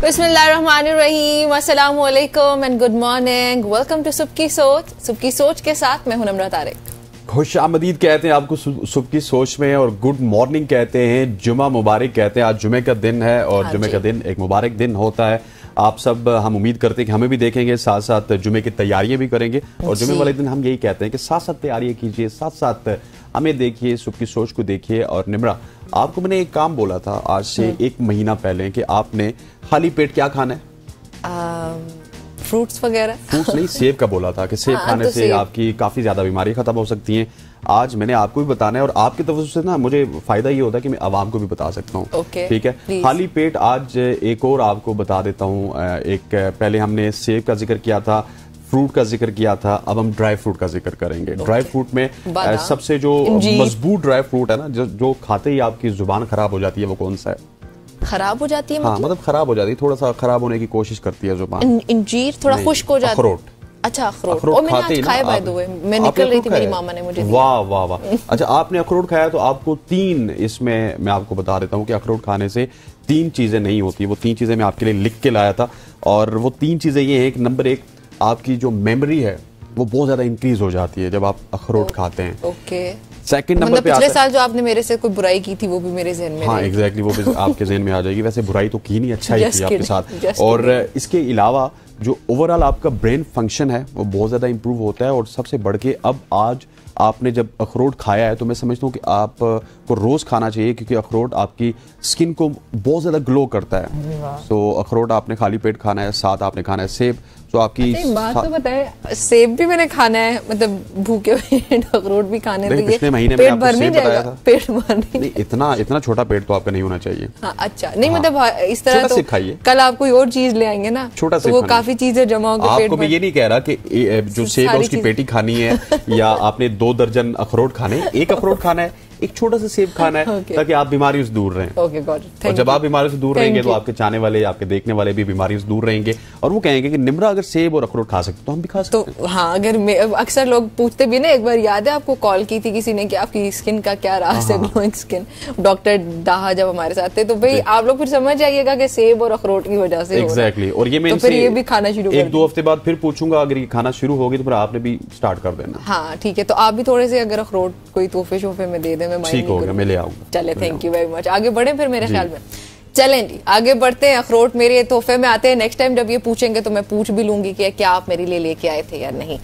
बिस्मिल्लाहिर्रहमानिर्रहीम, अस्सलाम वालेकुम and good morning. Welcome to Subah ki सोच के साथ मैं हूं नम्रा तारिक। खुश आमदीद कहते हैं आपको सुबह की सोच में, और गुड मॉर्निंग कहते हैं, जुमा मुबारक कहते हैं। आज जुमे का दिन है और जुमे का दिन एक मुबारक दिन होता है। आप सब हम उम्मीद करते हैं कि हमें भी देखेंगे, साथ साथ जुमे की तैयारियां भी करेंगे। और जुमे वाले दिन हम यही कहते हैं कि साथ साथ तैयारियां कीजिए, साथ साथ हमें देखिए, सुबह की सोच को देखिए। और निम्रा, आपको मैंने एक काम बोला था आज से 1 महीना पहले कि आपने खाली पेट क्या खाना है? फ्रूट्स वगैरह। फ्रूट्स नहीं, सेब का बोला था कि सेब खाने से आपकी काफी ज्यादा बीमारी खत्म हो सकती हैं। आज मैंने आपको भी बताना है, और आपकी तरफ से ना मुझे फायदा ये होता है कि मैं आवाम को भी बता सकता हूँ। ठीक है, खाली पेट आज एक और आपको बता देता हूँ। एक पहले हमने सेब का जिक्र किया था, फ्रूट का जिक्र किया था, अब हम ड्राई फ्रूट का जिक्र करेंगे। ड्राई फ्रूट में सबसे जो मजबूत ड्राई फ्रूट है ना, जो खाते ही आपकी जुबान खराब हो जाती है, वो कौन सा है? खराब हो जाती है? हाँ, मतलब खराब हो जाती है, थोड़ा सा खराब होने की कोशिश करती है जुबान। इंजीर थोड़ा खुश्क हो जाता है। अखरोट। अच्छा, अखरोट मैंने आज खाया, बाय द वे मैं निकल रही थी, मेरी मामा ने मुझे दिया। वाह वाह वाह। अच्छा, आपने अखरोट खाया, तो आपको 3 इसमें मैं आपको बता देता हूँ कि अखरोट खाने से 3 चीजें नहीं होती। वो 3 चीजें मैं आपके लिए लिख के लाया था, और वो 3 चीजें ये हैं कि नंबर 1, आपकी जो मेमोरी है वो बहुत ज्यादा इंक्रीज हो जाती है जब आप अखरोट खाते हैं। ओके। सेकंड नंबर पे पिछले साल जो आपने मेरे से कोई बुराई की थी वो भी मेरे ज़हन में। हाँ एग्जैक्टली, वो भी आपके ज़हन में आ जाएगी। वैसे बुराई तो की नहीं, अच्छा ही की आपके साथ। और इसके अलावा जो ओवरऑल आपका ब्रेन फंक्शन है वो बहुत ज़्यादा इंप्रूव होता है। और सबसे बढ़ के अब आज आपने जब अखरोट खाया है, तो मैं समझता हूँ कि आपको रोज़ खाना चाहिए, क्योंकि अखरोट आपकी स्किन को बहुत ज़्यादा ग्लो करता है। सो अखरोट आपने खाली पेट खाना है, साथ आपने खाना है सेब। तो आपकी बात तो बताए, सेब भी मैंने खाना है, मतलब भूखे अखरोट भी खाने हैं। पिछले महीने में आपको सेब बताया था। पेट भर नहीं, इतना छोटा पेट तो आपका नहीं होना चाहिए। हाँ, अच्छा नहीं, मतलब इस तरह तो खाइए। कल आप कोई और चीज ले आएंगे ना, छोटा तो वो काफी चीजें जमा होकर आपको मैं ये नहीं कह रहा कि जो सेब है उसकी पेटी खानी है या आपने 2 दर्जन अखरोट खाने, एक अखरोट खाना है, एक छोटा सा सेब खाना है, ताकि आप बीमारियों से दूर रहें। और जब आप बीमारियों से दूर रहेंगे तो आपके चाहने वाले, आपके देखने वाले भी बीमारियों से दूर रहेंगे, और वो कहेंगे कि निम्रा अगर सेब और अखरोट खा सकते तो हम भी खा सकते। तो हाँ, अगर अक्सर लोग पूछते भी ना, एक बार याद है आपको कॉल की थी किसी ने कि आपकी स्किन का क्या राज है, ग्लोइंग स्किन, डॉक्टर दाहा जब हमारे साथ थे, तो भाई आप लोग फिर समझ जाइएगा कि सेब और अखरोट की वजह से। एग्जैक्टली। और ये मैं फिर ये भी खाना शुरू 1-2 हफ्ते बाद फिर पूछूंगा, अगर ये खाना शुरू होगी तो फिर आपने भी स्टार्ट कर देना। हाँ ठीक है, तो आप भी थोड़े से अगर अखरोट कोई तोहफे शोफे में दे दें, मैं ठीक हो गया, मैं ले आऊंगा। चले, थैंक यू वेरी मच। आगे बढ़े फिर मेरे ख्याल में। चलें जी, आगे बढ़ते हैं। अखरोट मेरे तोहफे में आते हैं। नेक्स्ट टाइम जब ये पूछेंगे तो मैं पूछ भी लूंगी कि क्या आप मेरे लिए लेके आए थे या नहीं।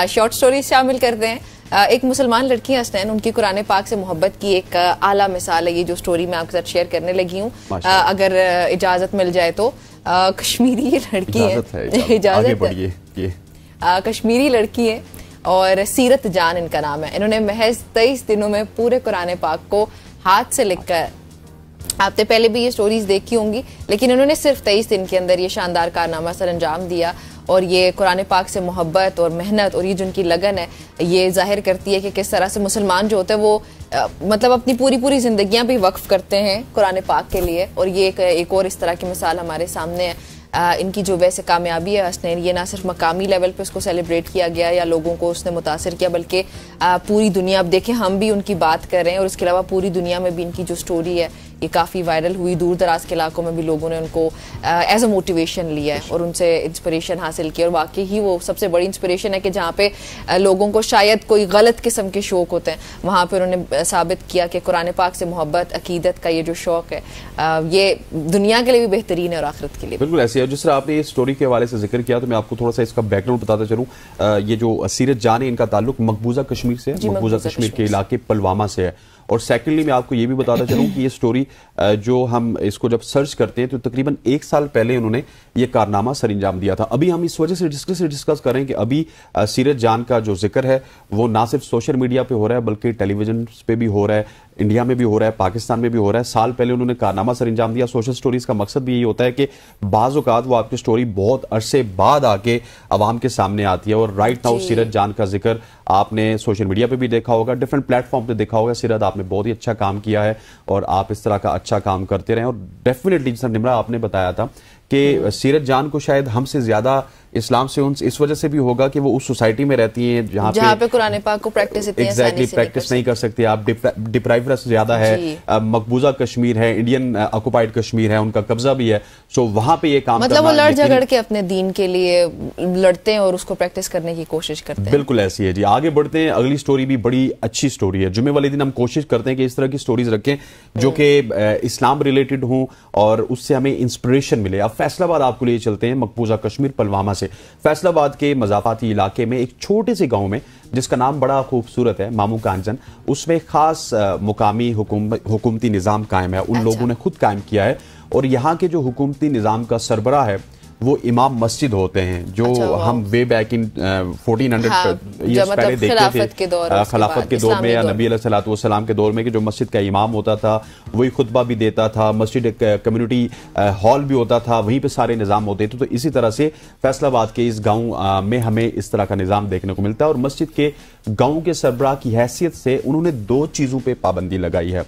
शॉर्ट स्टोरीज शामिल करते हैं। एक मुसलमान लड़की हसनैन, उनकी कुरान पाक से मोहब्बत की एक आला मिसाल है ये जो स्टोरी मैं आपके साथ शेयर करने लगी हूँ, अगर इजाजत मिल जाए तो। कश्मीरी लड़की है, इजाजत है, कश्मीरी लड़की है और सीरत जान इनका नाम है। इन्होंने महज 23 दिनों में पूरे कुरान पाक को हाथ से लिखकर, आपने पहले भी ये स्टोरीज देखी होंगी, लेकिन इन्होंने सिर्फ 23 दिन के अंदर ये शानदार कारनामा सर अंजाम दिया। और ये कुरान पाक से मोहब्बत और मेहनत और ये जो उनकी लगन है, ये जाहिर करती है कि किस तरह से मुसलमान जो होते हैं वो मतलब अपनी पूरी जिंदगियां भी वक्फ करते हैं कुरान पाक के लिए। और ये एक और इस तरह की मिसाल हमारे सामने है। इनकी जो वैसे कामयाबी है हसनैन, ये ना सिर्फ मकामी लेवल पे उसको सेलिब्रेट किया गया या लोगों को उसने मुतासिर किया, बल्कि पूरी दुनिया, अब देखें हम भी उनकी बात कर रहे हैं, और इसके अलावा पूरी दुनिया में भी इनकी जो स्टोरी है ये काफ़ी वायरल हुई। दूर दराज के इलाकों में भी लोगों ने उनको एज अ मोटिवेशन लिया है और उनसे इंस्पिरेशन हासिल की। और वाकई ही वो सबसे बड़ी इंस्पिरेशन है कि जहाँ पे लोगों को शायद कोई गलत किस्म के शौक होते हैं, वहाँ पे उन्होंने साबित किया कि कुरान पाक से मोहब्बत, अकीदत का ये जो शौक है ये दुनिया के लिए भी बेहतरीन है और आखिरत के लिए। बिल्कुल ऐसे है। जिस तरह आपने इस स्टोरी के हवाले से जिक्र किया, तो मैं आपको थोड़ा सा इसका बैकग्राउंड बताता चलूँ। ये जो सीरत जान है, इनका ताल्लुक मकबूजा कश्मीर से है, मकबूजा कश्मीर के इलाके पुलवामा से है। और सेकेंडली मैं आपको ये भी बताता चलूँ कि ये स्टोरी जो हम इसको जब सर्च करते हैं तो तकरीबन 1 साल पहले उन्होंने ये कारनामा सर अंजाम दिया था। अभी हम इस वजह से डिस्कस कर रहे हैं कि अभी सीरत जान का जो जिक्र है वो ना सिर्फ सोशल मीडिया पे हो रहा है, बल्कि टेलीविजन पे भी हो रहा है, इंडिया में भी हो रहा है, पाकिस्तान में भी हो रहा है। साल पहले उन्होंने कारनामा सर अंजाम दिया। सोशल स्टोरीज का मकसद भी यही होता है कि बाज़ औक़ात वो आपकी स्टोरी बहुत अरसे बाद आके अवाम के सामने आती है। और राइट नाउ सीरत जान का जिक्र आपने सोशल मीडिया पे भी देखा होगा, डिफरेंट प्लेटफॉर्म पे देखा होगा। सीरत, आपने बहुत ही अच्छा काम किया है और आप इस तरह का अच्छा काम करते रहें। और डेफिनेटली जैसा निम्रा आपने बताया था कि सीरत जान को शायद हमसे ज्यादा इस्लाम से उन इस वजह से भी होगा कि वो उस सोसाइटी में रहती हैं जहाँ पे कुरान पाक को प्रैक्टिस प्रैक्टिस नहीं कर सकती। आप डिप्राइवनेस ज्यादा है, मकबूजा कश्मीर है, इंडियन ऑक्युपाइड कश्मीर है, उनका कब्जा भी है। सो वहां पे ये काम मतलब वो लड़ झगड़ के अपने दीन के लिए लड़ते हैं और उसको प्रैक्टिस करने की कोशिश करते हैं। बिल्कुल ऐसी है जी। आगे बढ़ते हैं, अगली स्टोरी भी बड़ी अच्छी स्टोरी है। जुमे वाले दिन हम कोशिश करते हैं कि इस तरह की स्टोरीज रखें जो कि इस्लाम रिलेटेड हों और उससे हमें इंस्पिरेशन मिले। अब फैसलाबाद आपको लिए चलते हैं, मकबूजा कश्मीर पुलवामा से। फैसलाबाद के मजाफाती इलाके में एक छोटे से गांव में, जिसका नाम बड़ा खूबसूरत है, मामू कांजन, उसमें खास मुकामी हुकूमती निज़ाम कायम है। उन लोगों ने खुद कायम किया है और यहाँ के जो हुकूमती निज़ाम का सरबराह है वो इमाम मस्जिद होते हैं, जो हम वे बैक इन 1400 ईयर्स पहले देखते थे, खिलाफत के दौर में या नबी अलैहिस्सलाम के दौर में, कि जो मस्जिद का इमाम होता था वही खुतबा भी देता था, मस्जिद एक कम्युनिटी हॉल भी होता था, वहीं पे सारे निज़ाम होते थे। तो इसी तरह से फैसलाबाद के इस गाँव में हमें इस तरह का निज़ाम देखने को मिलता है। और मस्जिद के गाँव के सरबराह की हैसियत से उन्होंने 2 चीज़ों पर पाबंदी लगाई है।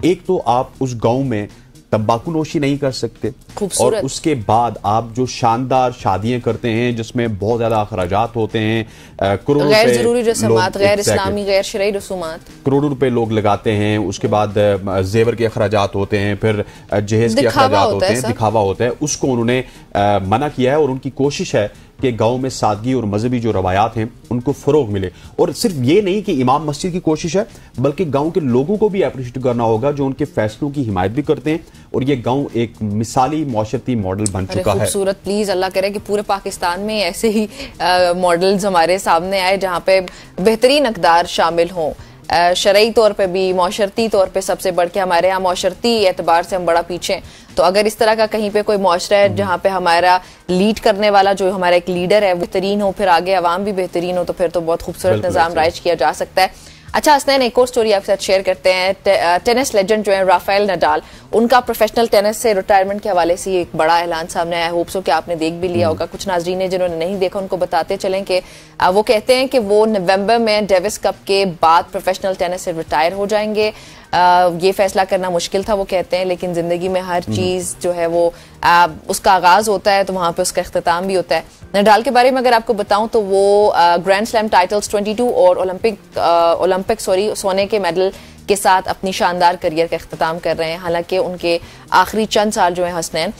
एक तो आप उस गाँव में तंबाकू नोशी नहीं कर सकते, और उसके बाद आप जो शानदार शादियां करते हैं जिसमें बहुत ज्यादा अखराजात होते हैं, करोड़ों गैर जरूरी रस्मात, गैर इस्लामी, गैर शरई रसूमात, करोड़ों रुपए लोग लगाते हैं। उसके बाद जेवर के अखराजात होते हैं, फिर जहेज के अखराजात होते हैं, दिखावा होता है, उसको उन्होंने मना किया है। और उनकी कोशिश है कि गांव में सादगी और मजहबी जो रवायात हैं उनको फरोग मिले। और सिर्फ ये नहीं कि इमाम मस्जिद की कोशिश है, बल्कि गांव के लोगों को भी अप्रिशिएट करना होगा जो उनके फैसलों की हिमायत भी करते हैं। और ये गांव एक मिसाली माशरती मॉडल बन चुका है। खूबसूरत, प्लीज अल्लाह करे कि पूरे पाकिस्तान में ऐसे ही मॉडल्स हमारे सामने आए जहां पे बेहतरीन अक़दार शामिल हों, शरई तौर पे भी, माशरती तौर पे सबसे बढ़ के। हमारे यहाँ माशरती एतबार से हम बड़ा पीछे हैं, तो अगर इस तरह का कहीं पे कोई माशरा है जहाँ पे हमारा लीड करने वाला जो हमारा एक लीडर है बेहतरीन हो, फिर आगे अवाम भी बेहतरीन हो, तो फिर तो बहुत खूबसूरत निज़ाम राइज किया जा सकता है। अच्छा हसनैन, एक और स्टोरी आपके साथ शेयर करते हैं। टेनिस लेजेंड जो है राफेल नडाल, उनका प्रोफेशनल टेनिस से रिटायरमेंट के हवाले से एक बड़ा ऐलान सामने आया। होप सो कि आपने देख भी लिया होगा। कुछ नाजरीन ने जिन्होंने नहीं देखा उनको बताते चलें कि वो कहते हैं कि वो नवंबर में डेविस कप के बाद प्रोफेशनल टेनिस से रिटायर हो जाएंगे। ये फैसला करना मुश्किल था वो कहते हैं, लेकिन जिंदगी में हर चीज जो है वो उसका आगाज होता है तो वहां पे उसका इख्तिताम भी होता है। नडाल के बारे में अगर आपको बताऊं तो वो ग्रैंड स्लैम टाइटल्स 22 और ओलंपिक सोने के मेडल के साथ अपनी शानदार करियर का इख्तिताम कर रहे हैं। हालांकि उनके आखिरी चंद साल जो है हसनैन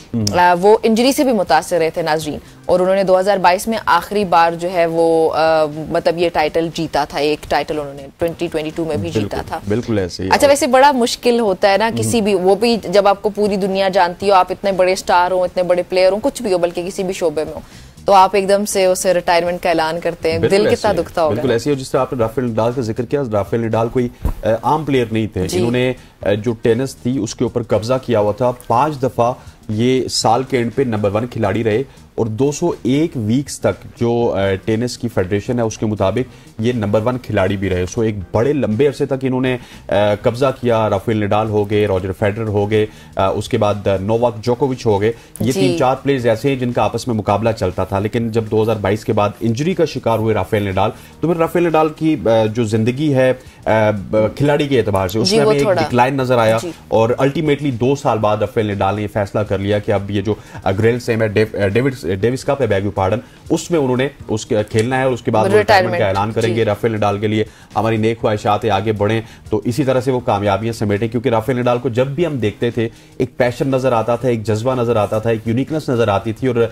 वो इंजरी से भी मुतासर रहे थे नाजरीन, और उन्होंने 2022 में आखिरी बार जो है वो मतलब ये टाइटल जीता था। एक टाइटल उन्होंने 2022 में भी जीता था। बिल्कुल ऐसे। अच्छा, वैसे बड़ा मुश्किल होता है ना किसी भी, वो भी जब आपको पूरी दुनिया जानती हो, आप इतने बड़े स्टार हो, इतने बड़े प्लेयर हो, कुछ भी हो, बल्कि किसी भी शोबे में हो, तो आप एकदम से उसे रिटायरमेंट का ऐलान करते हैं, दिल कितना दुखता होगा। बिल्कुल ऐसे ही। जिस तरह आपने राफेल नडाल का जिक्र किया, राफेल नडाल कोई आम प्लेयर नहीं थे। इन्होंने जो टेनिस थी उसके ऊपर कब्जा किया हुआ था। 5 दफा ये साल के एंड पे नंबर 1 खिलाड़ी रहे, और 201 वीक्स तक जो टेनिस की फेडरेशन है उसके मुताबिक ये नंबर 1 खिलाड़ी भी रहे। सो एक बड़े लंबे अरसे तक इन्होंने कब्जा किया। राफेल नडाल हो गए, रॉजर फेडरर हो गए, उसके बाद नोवाक जोकोविच हो गए। ये 3-4 प्लेयर्स ऐसे हैं जिनका आपस में मुकाबला चलता था। लेकिन जब 2022 के बाद इंजरी का शिकार हुए राफेल नडाल, तो फिर राफेल नडाल की जो जिंदगी है खिलाड़ी के एतबार से उसमें एक डिक्लाइन नजर आया। और अल्टीमेटली 2 साल बाद राफेल नडाल ने फैसला कर लिया कि अब ये जो ग्रैंड स्लैम है डेविस कप है, बैग पार्डन, उसमें उन्होंने उसके खेलना है और उसके बाद रिटायरमेंट का ऐलान करेंगे। राफेल नडाल के लिए हमारी नेक ख्वाहिशात है, आगे बढ़ें तो इसी तरह से वो कामयाबियां समेटें। क्योंकि राफेल नडाल को जब भी हम देखते थे एक पैशन नजर आता था, एक जज्बा नजर आता था, एक यूनिकनेस नजर आती थी। और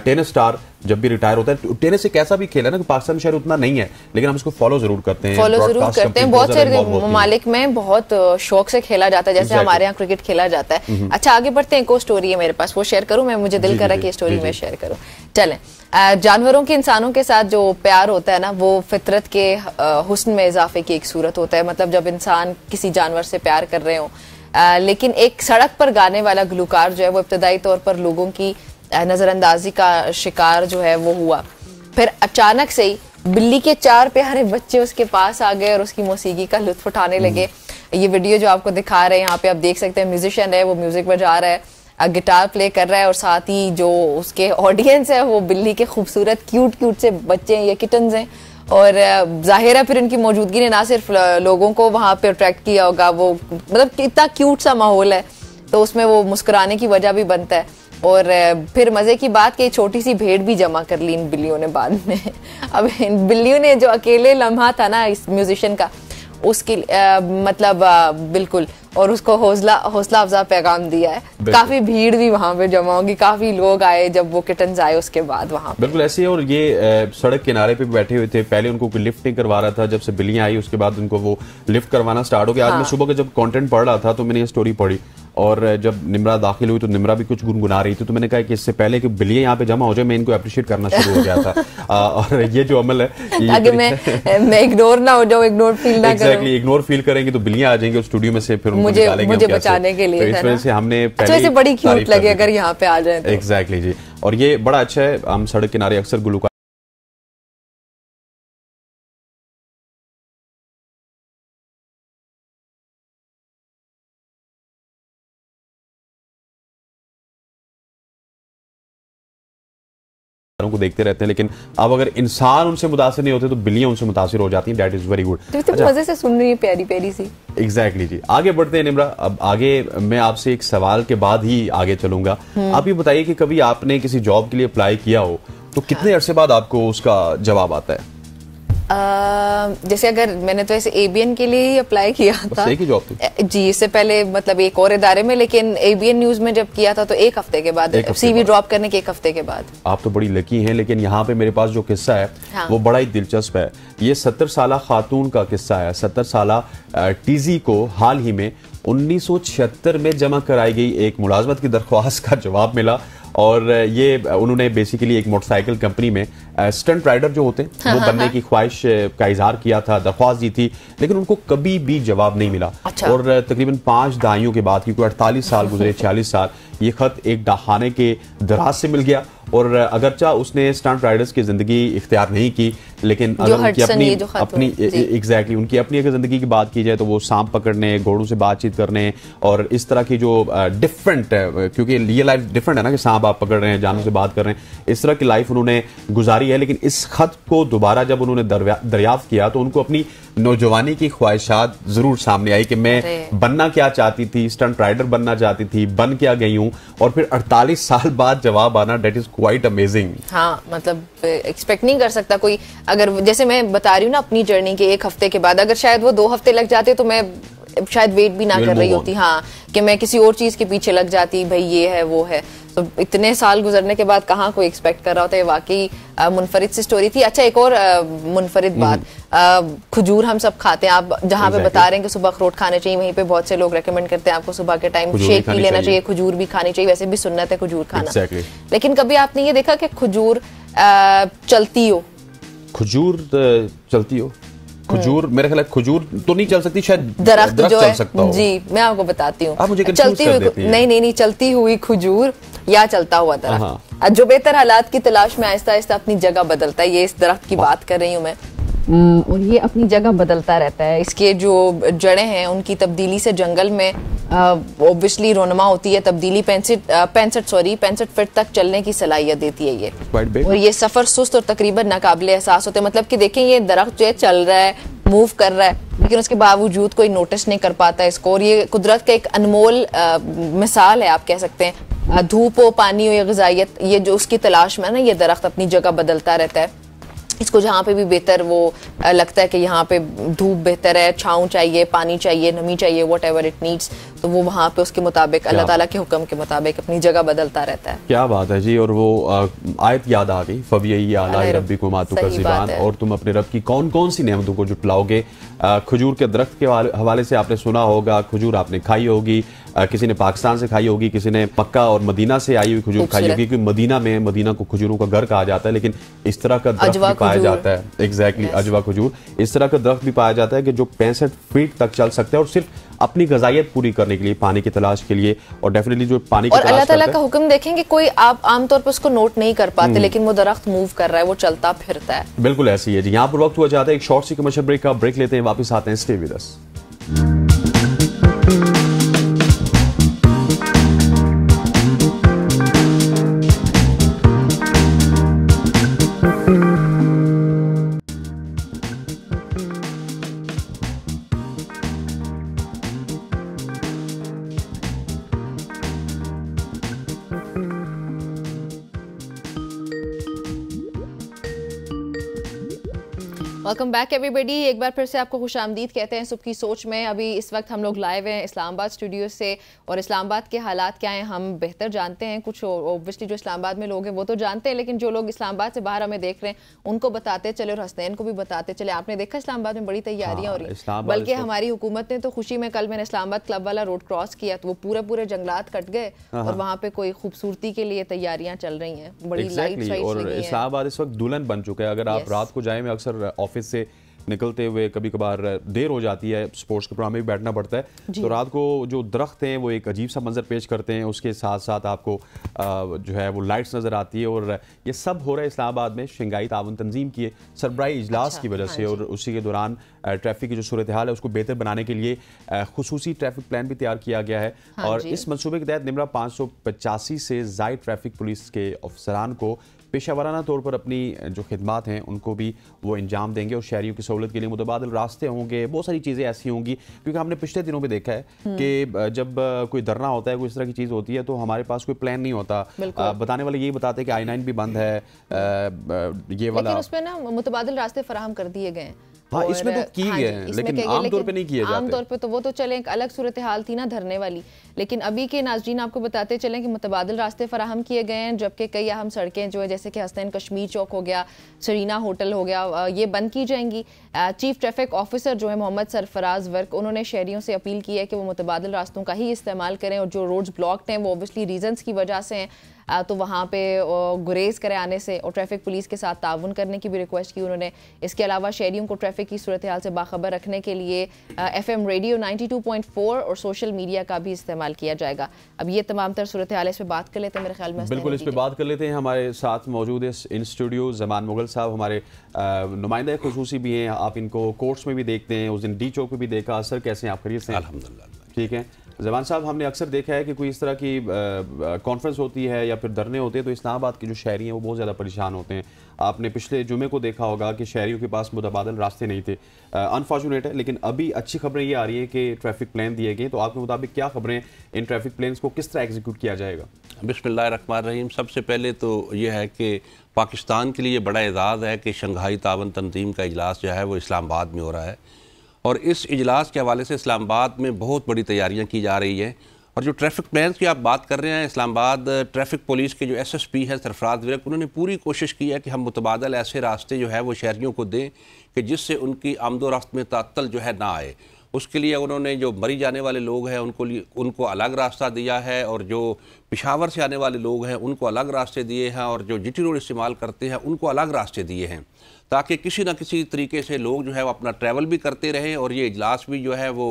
टेनिस स्टार जब भी रिटायर होता है, टेनिस एक ऐसा भी खेल है ना कि पाकिस्तान में शायद उतना नहीं है, लेकिन हम इसको फॉलो जरूर करते हैं। बहुत सारे ममालिक में बहुत शौक से खेला जाता है, जैसे हमारे यहाँ क्रिकेट खेला जाता है। अच्छा, आगे बढ़ते हैं। एक और स्टोरी है मेरे पास, वो शेयर करूं मैं, मुझे दिल कर रहा है कि स्टोरी में शेयर करूं। चलें, जानवरों के इंसानों के साथ जो प्यार होता है ना, वो फितरत के हुस्न में इजाफे की एक सूरत होता है। मतलब जब इंसान किसी जानवर से प्यार कर रहे हो, लेकिन एक सड़क पर गाने वाला गुलकार जो है वो इब्तदाई तौर पर लोगों की नजरअंदाजी का शिकार जो है वो हुआ। फिर अचानक से ही बिल्ली के 4 प्यारे बच्चे उसके पास आ गए और उसकी मौसीकी का लुत्फ उठाने लगे। ये वीडियो जो आपको दिखा रहे हैं यहाँ पे आप देख सकते हैं, म्यूजिशियन है, वो म्यूजिक बजा रहा है, गिटार प्ले कर रहा है, और साथ ही जो उसके ऑडियंस है वो बिल्ली के खूबसूरत क्यूट से बच्चे हैं, ये किटन्स हैं। और जाहिर है फिर इनकी मौजूदगी ने ना सिर्फ लोगों को वहां पे अट्रैक्ट किया होगा, वो मतलब इतना क्यूट सा माहौल है तो उसमें वो मुस्कुराने की वजह भी बनता है। और फिर मजे की बात कि छोटी सी भेड़ भी जमा कर ली इन बिल्लियों ने बाद में। अब इन बिल्लियों ने जो अकेले लम्हा था ना इस म्यूजिशियन का, उसकी मतलब बिल्कुल, और उसको हौसला अफजा पैगाम दिया है। काफी भीड़ भी वहां पे जमा होगी, काफी लोग आए जब वो किटन्स आए उसके बाद वहां पे। बिल्कुल ऐसे ही। और ये सड़क किनारे पे बैठे हुए थे, पहले उनको कोई लिफ्ट नहीं करवा रहा था, जब से बिल्लियां आई उसके बाद उनको वो लिफ्ट करवाना स्टार्ट हो गया। आज मैं सुबह का जब कंटेंट पढ़ रहा था तो मैंने ये स्टोरी पढ़ी, और जब निम्रा दाखिल हुई तो निम्रा भी कुछ गुनगुना रही थी, तो मैंने कहा कि इससे पहले कि बिल्लियां यहाँ पे जमा हो जाए मैं इनको अप्रिशिएट करना शुरू हो गया था। और ये जो अमल है ताकि मैं इग्नोर ना हो जाऊं, इग्नोर फील ना करूं। इग्नोर फील करेंगे तो बिल्लियां आ जाएंगी और स्टूडियो में से फिर उनको निकालेंगे मुझे बचाने के लिए। तो इस वजह से हमने वैसे बड़ी क्यूट लगे अगर यहाँ पे आ जाए। एग्जैक्टली जी। और ये बड़ा अच्छा है, हम सड़क किनारे अक्सर गुलकार को देखते रहते हैं, लेकिन अब अगर इंसान उनसे मुतासिर नहीं होते तो बिल्लियां उनसे मुतासिर हो जाती हैं। That is very good. तो मजे से सुन रही है, प्यारी प्यारी सी। एग्जैक्टली जी। आगे बढ़ते हैं निम्रा। अब आगे मैं आपसे एक सवाल के बाद ही आगे चलूंगा। आप ये बताइए कि कभी आपने किसी जॉब के लिए अप्लाई किया हो तो कितने अरसे बाद आपको उसका जवाब आता है? जैसे अगर मैंने तो ऐसे एबीएन के लिए ही अप्लाई किया था। एक ही जॉब थी जी, इससे पहले मतलब एक और इदारे में, लेकिन एबीएन न्यूज में जब किया था तो एक हफ्ते के बाद, सीवी ड्रॉप करने के एक हफ्ते के बाद। आप तो बड़ी लकी हैं। लेकिन यहाँ पे मेरे पास जो किस्सा है वो बड़ा ही दिलचस्प है। ये 70 साला खातून का किस्सा है। 70 साला टीजी को हाल ही में 1976 में जमा कराई गई एक मुलाजमत की दरख्वास्त का जवाब मिला, और ये उन्होंने बेसिकली एक मोटरसाइकिल कंपनी में स्टंट राइडर जो होते हैं वो बनने की ख्वाहिश का इजहार किया था, दरख्वास्त दी थी, लेकिन उनको कभी भी जवाब नहीं मिला। अच्छा। और तकरीबन 5 दहाइयों के बाद, क्योंकि 48 साल गुजरे, 46 साल, ये खत एक डाहाने के दराज से मिल गया। और अगरचा उसने स्टंट राइडर्स की जिंदगी इख्तियार नहीं की, लेकिन अगर उनकी अपनी एग्जैक्टली उनकी अपनी अगर जिंदगी की बात की जाए तो वो सांप पकड़ने, घोड़ों से बातचीत करने और इस तरह की जो डिफरेंट, क्योंकि ये लाइफ डिफरेंट है ना कि सांप आप पकड़ रहे हैं, जानों से बात कर रहे हैं, इस तरह की लाइफ उन्होंने गुजारी है। लेकिन इस खत को दोबारा जब उन्होंने दरियाफ्त किया तो उनको अपनी नौजवानी की ख्वाहिशात जरूर सामने आई कि मैं बनना क्या चाहती थी, स्टंट राइडर बनना चाहती थी, बन क्या गई हूं, और फिर 48 साल बाद जवाब आना, डेट इज क्वाइट अमेजिंग। हाँ, मतलब एक्सपेक्ट नहीं कर सकता कोई। अगर जैसे मैं बता रही हूँ ना अपनी जर्नी के एक हफ्ते के बाद, अगर शायद वो 2 हफ्ते लग जाते तो मैं शायद वेट भी ना कर रही होती। हाँ, कि मैं किसी और चीज के पीछे लग जाती, भाई ये है वो है। तो इतने साल गुजरने के बाद कहाँ कोई एक्सपेक्ट कर रहा होता है। वाकई मुनफरिद सी स्टोरी थी। अच्छा, एक और मुनफरिद बात, खजूर हम सब खाते हैं। आप जहाँ पे बता रहे हैं कि सुबह अखरोट खाने चाहिए, वहीं पे बहुत से लोग रेकमेंड करते हैं आपको सुबह के टाइम शेक पी लेना चाहिए, खजूर भी खानी चाहिए। वैसे भी सुन्नत है खजूर खाना। लेकिन कभी आपने ये देखा कि खजूर चलती हो? खजूर चलती हो? खजूर मेरे ख्याल खजूर तो नहीं चल सकती, शायद दरख्त जो चल है। सकता हो। जी, मैं आपको बताती हूँ। आप मुझे चलती हुई नहीं, चलती हुई खजूर या चलता हुआ दरख्त, जो बेहतर हालात की तलाश में आहिस्ता आहिस्ता अपनी जगह बदलता है। ये इस दरख्त की बात कर रही हूँ मैं। और ये अपनी जगह बदलता रहता है। इसके जो जड़ें हैं उनकी तब्दीली से जंगल में ऑब्वियसली रोनमा होती है। तब्दीली 65 फीट तक चलने की सलाहियत देती है ये। और ये सफर सुस्त और तकरीबन नाकाबिले एहसास होते हैं। मतलब कि देखें, ये दरख्त जो है चल रहा है, मूव कर रहा है, लेकिन उसके बावजूद कोई नोटिस नहीं कर पाता इसको। और ये कुदरत का एक अनमोल मिसाल है, आप कह सकते हैं। धूप हो, पानी हो या ग़िज़ाइयत, ये जो उसकी तलाश में है ना, ये दरख्त अपनी जगह बदलता रहता है। इसको जहाँ पे भी बेहतर वो लगता है कि यहाँ पे धूप बेहतर है, छाँव चाहिए, पानी चाहिए, नमी चाहिए, वट एवर इट नीड्स, तो वो वहाँ पे उसके मुताबिक, अल्लाह ताला के हुक्म के मुताबिक अपनी जगह बदलता रहता है। क्या बात है जी। और वो आयत याद आ गई, फबी आला रब्बिकुम मा तुकज़्ज़िबान, और तुम अपने रब की कौन कौन सी नेमतों को जुटलाओगे। खजूर के दरख्त के हवाले से आपने सुना होगा, खजूर आपने खाई होगी, किसी ने पाकिस्तान से खाई होगी, किसी ने मक्का और मदीना से आई हुई खजूर खाई होगी, क्योंकि मदीना को खजूरों का घर कहा जाता है। लेकिन इस तरह का दरख्त भी पाया जाता है, एग्जैक्टली अजवा खजूर, इस तरह का दरख्त भी पाया जाता है कि जो 65 फीट तक चल सकता है, और सिर्फ अपनी ग़िज़ाइयत पूरी करने के लिए, पानी की तलाश के लिए। और डेफिनेटली जो पानी की और अल्लाह ताला का हुक्म देखेंगे, कोई आप आमतौर पर उसको नोट नहीं कर पाते, लेकिन वो दरख्त मूव कर रहा है, वो चलता फिरता है। बिल्कुल ऐसी है जी। यहाँ पर वक्त हुआ जाता है एक शॉर्ट सी कमर्शियल ब्रेक का। ब्रेक लेते हैं, वापस आते हैं। Stay with us. Welcome back everybody. एक बार फिर से आपको खुशामदीद कहते हैं सुबह की सोच में। अभी इस वक्त हम लोग लाइव हैं इस्लामाबाद स्टूडियो से और इस्लामाबाद के हालात क्या हैं हम बेहतर जानते हैं। कुछ ऑब्वियसली जो इस्लामाबाद में लोग हैं वो तो जानते हैं, लेकिन जो लोग इस्लामाबाद से बाहर हमें देख रहे हैं उनको बताते चले और हसनैन को भी बताते चले। आपने देखा इस्लामाबाद में बड़ी तैयारियां हो रही हैं, बल्कि हमारी हुकूमत ने तो खुशी में, कल मैंने इस्लामाबाद क्लब वाला रोड क्रॉस किया तो वो पूरे जंगलात कट गए और वहाँ पे कोई खूबसूरती के लिए तैयारियां चल रही हैं, बड़ी लाइट्स और इस्लामाबाद इस वक्त दुल्हन बन चुका है। अगर आप रात को जाए, मैं अक्सर ऑफिस से निकलते हुए कभी कभार देर हो जाती है, स्पोर्ट्स के प्रोग्राम में भी बैठना पड़ता है, तो रात को जो दरख्त हैं वो एक अजीब सा मंजर पेश करते हैं। उसके साथ साथ आपको जो है वो लाइट्स नज़र आती है। और ये सब हो रहा है इस्लामाबाद में शंघाई ताउन तंजीम की सरबराही इजलास की वजह से। और उसी के दौरान ट्रैफिक की जो सूरत हाल है उसको बेहतर बनाने के लिए खुसूसी ट्रैफिक प्लान भी तैयार किया गया है। और इस मनसूबे के तहत निमरा 585 से ज़ायद ट्रैफिक पुलिस के अफसरान को पेशावराना तौर पर अपनी जो खिदमात हैं उनको भी वो अंजाम देंगे और शहरियों की सहूलत के लिए मुतबादिल रास्ते होंगे। बहुत सारी चीज़ें ऐसी होंगी, क्योंकि हमने पिछले दिनों में देखा है कि जब कोई धरना होता है, कोई इस तरह की चीज़ होती है, तो हमारे पास कोई प्लान नहीं होता। बताने वाले यही बताते हैं कि I-9 भी बंद है, ये वाला, लेकिन उसमें ना मुतबादिल रास्ते फराहम कर दिए गए हैं। हाँ, इसमें तो की गए हैं, लेकिन आमतौर पे नहीं किए जाते। आमतौर पे तो वो तो चले, एक अलग सूरत हाल थी ना धरने वाली, लेकिन अभी के नाज़रीन आपको बताते चलें कि मुतबादिल रास्ते फराहम किए गए हैं, जबकि कई अहम सड़कें जो है जैसे कि हसनैन कश्मीर चौक हो गया, सरीना होटल हो गया, ये बंद की जाएंगी। चीफ ट्रैफिक ऑफिसर जो है मोहम्मद सरफराज वर्क, उन्होंने शहरियों से अपील की है कि वो मुतबादिल रास्तों का ही इस्तेमाल करें और जो रोड्स ब्लॉक्ड हैं वो ओबियसली रीजंस की वजह से हैं, तो वहाँ पे गुरेज करे आने से और ट्रैफिक पुलिस के साथ ताउन करने की भी रिक्वेस्ट की उन्होंने। इसके अलावा शहरियों को ट्रैफिक की सूरत हाल से बाखबर रखने के लिए FM रेडियो 92.4 और सोशल मीडिया का भी इस्तेमाल किया जाएगा। अब ये तमाम तर सूरत हाल इस पर बात कर लेते हैं, मेरे ख्याल में बिल्कुल इस पर बात कर लेते हैं। हमारे साथ मौजूद है इन स्टूडियो जमान मुगल साहब, हमारे नुमाइंदा खुसूसी भी हैं। आप इनको कोर्ट्स में भी देखते हैं, उस दिन डी चौक पे भी देखा। सर कैसे हैं आप? खैरियत से? अल्हम्दुलिल्लाह ठीक है। जमान साहब, हमने अक्सर देखा है कि कोई इस तरह की कॉन्फ्रेंस होती है या फिर धरने होते हैं तो इस्लामाबाद के जो शहरी हैं वो बहुत ज़्यादा परेशान होते हैं। आपने पिछले जुमे को देखा होगा कि शहरियों के पास मुतबादिल रास्ते नहीं थे। अनफॉर्चुनेट है, लेकिन अभी अच्छी खबरें ये आ रही हैं कि ट्रैफिक प्लान दिए गए। तो आपके मुताबिक क्या खबरें, इन ट्रैफिक प्लान्स को किस तरह एग्जीक्यूट किया जाएगा? बिस्मिल्लाहिर्रहमानिर्रहीम। सबसे पहले तो ये है कि पाकिस्तान के लिए बड़ा एजाज़ है कि शंघाई ताउन तंजीम का इजलास जो है वो इस्लामाबाद में हो रहा है और इस इजलास के हवाले से इस्लामाबाद में बहुत बड़ी तैयारियां की जा रही हैं। और जो ट्रैफिक प्लान्स की आप बात कर रहे हैं, इस्लामाबाद ट्रैफिक पुलिस के जो SSP हैं सरफराज वर्क, उन्होंने पूरी कोशिश की है कि हम मुतबादल ऐसे रास्ते जो है वो शहरियों को दें कि जिससे उनकी आमदोरफ्त में तात्तल जो है ना आए। उसके लिए उन्होंने जो मरी जाने वाले लोग हैं उनको अलग रास्ता दिया है और जो पेशावर से आने वाले लोग हैं उनको अलग रास्ते दिए हैं और जो GT रोड इस्तेमाल करते हैं उनको अलग रास्ते दिए हैं, ताकि किसी न किसी तरीके से लोग जो है वो अपना ट्रैवल भी करते रहें और ये इजलास भी जो है वो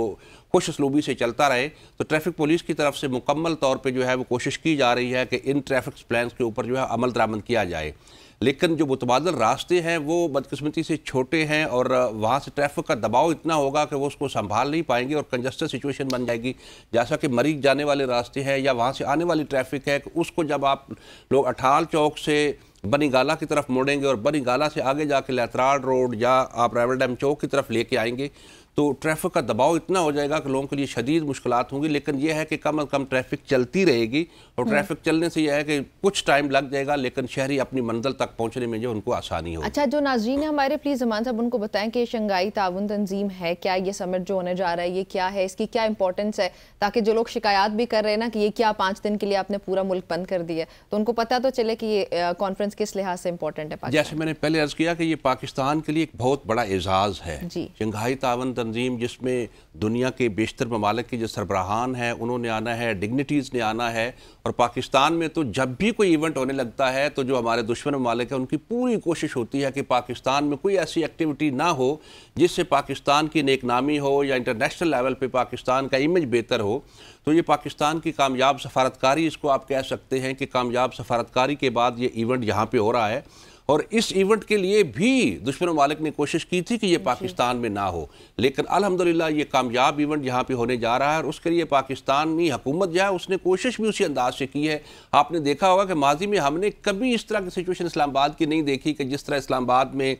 खुश उसलूबी से चलता रहे। तो ट्रैफिक पुलिस की तरफ से मुकम्मल तौर पे जो है वो कोशिश की जा रही है कि इन ट्रैफिक प्लान्स के ऊपर जो है अमल दरामद किया जाए। लेकिन जो मुतबादिल रास्ते हैं वो बदकिस्मती से छोटे हैं और वहाँ से ट्रैफिक का दबाव इतना होगा कि वो उसको संभाल नहीं पाएंगे और कंजस्टेड सिचुएशन बन जाएगी। जैसा कि मरी जाने वाले रास्ते हैं या वहाँ से आने वाली ट्रैफिक है, उसको जब आप लोग अठाल चौक से बनी गाला की तरफ मोड़ेंगे और बनी गाला से आगे जाके लेतराड़ रोड या आप रावल डैम चौक की तरफ लेके आएंगे तो ट्रैफिक का दबाव इतना हो जाएगा कि लोगों के लिए शदीद मुश्किलात होंगी। लेकिन यह है कि कम अज़ कम ट्रैफिक चलती रहेगी और ट्रैफिक चलने से यह है कि कुछ टाइम लग जाएगा लेकिन शहरी अपनी मंजिल तक पहुंचने में जो उनको आसानी हो। अच्छा, जो नाज़रीन है हमारे, प्लीज़ जमान साहब उनको बताएं कि शंघाई ताउन तंजीम है क्या, ये समिट जो होने जा रहा है ये क्या है, इसकी क्या इंपॉर्टेंस है, ताकि जो लोग शिकायत भी कर रहे हैं ना कि ये क्या 5 दिन के लिए आपने पूरा मुल्क बंद कर दिया, तो उनको पता तो चले कि ये कॉन्फ्रेंस किस लिहाज से इंपॉर्टेंट है। जैसे मैंने पहले अर्ज किया कि ये पाकिस्तान के लिए एक बहुत बड़ा एजाज़ है। शंघाई ताउन तंजीम जिसमें दुनिया के बेशतर ममालिक के जो सरबराहान हैं उन्होंने आना है, डिग्निटीज़ ने आना है और पाकिस्तान में तो जब भी कोई इवेंट होने लगता है तो जो हमारे दुश्मन ममालिक हैं उनकी पूरी कोशिश होती है कि पाकिस्तान में कोई ऐसी एक्टिविटी ना हो जिससे पाकिस्तान की नेकनामी हो या इंटरनेशनल लेवल पे पाकिस्तान का इमेज बेहतर हो। तो ये पाकिस्तान की कामयाब सफारतकारी, इसको आप कह सकते हैं कि कामयाब सफारतकारी के बाद ये इवेंट यहाँ पे हो रहा है। और इस इवेंट के लिए भी दुश्मन ममालिक ने कोशिश की थी कि ये पाकिस्तान में ना हो, लेकिन अल्हम्दुलिल्लाह ये कामयाब इवेंट यहाँ पे होने जा रहा है और उसके लिए पाकिस्तानी हुकूमत जो है उसने कोशिश भी उसी अंदाज से की है। आपने देखा होगा कि माजी में हमने कभी इस तरह की सिचुएशन इस्लामाबाद की नहीं देखी कि जिस तरह इस्लामाबाद में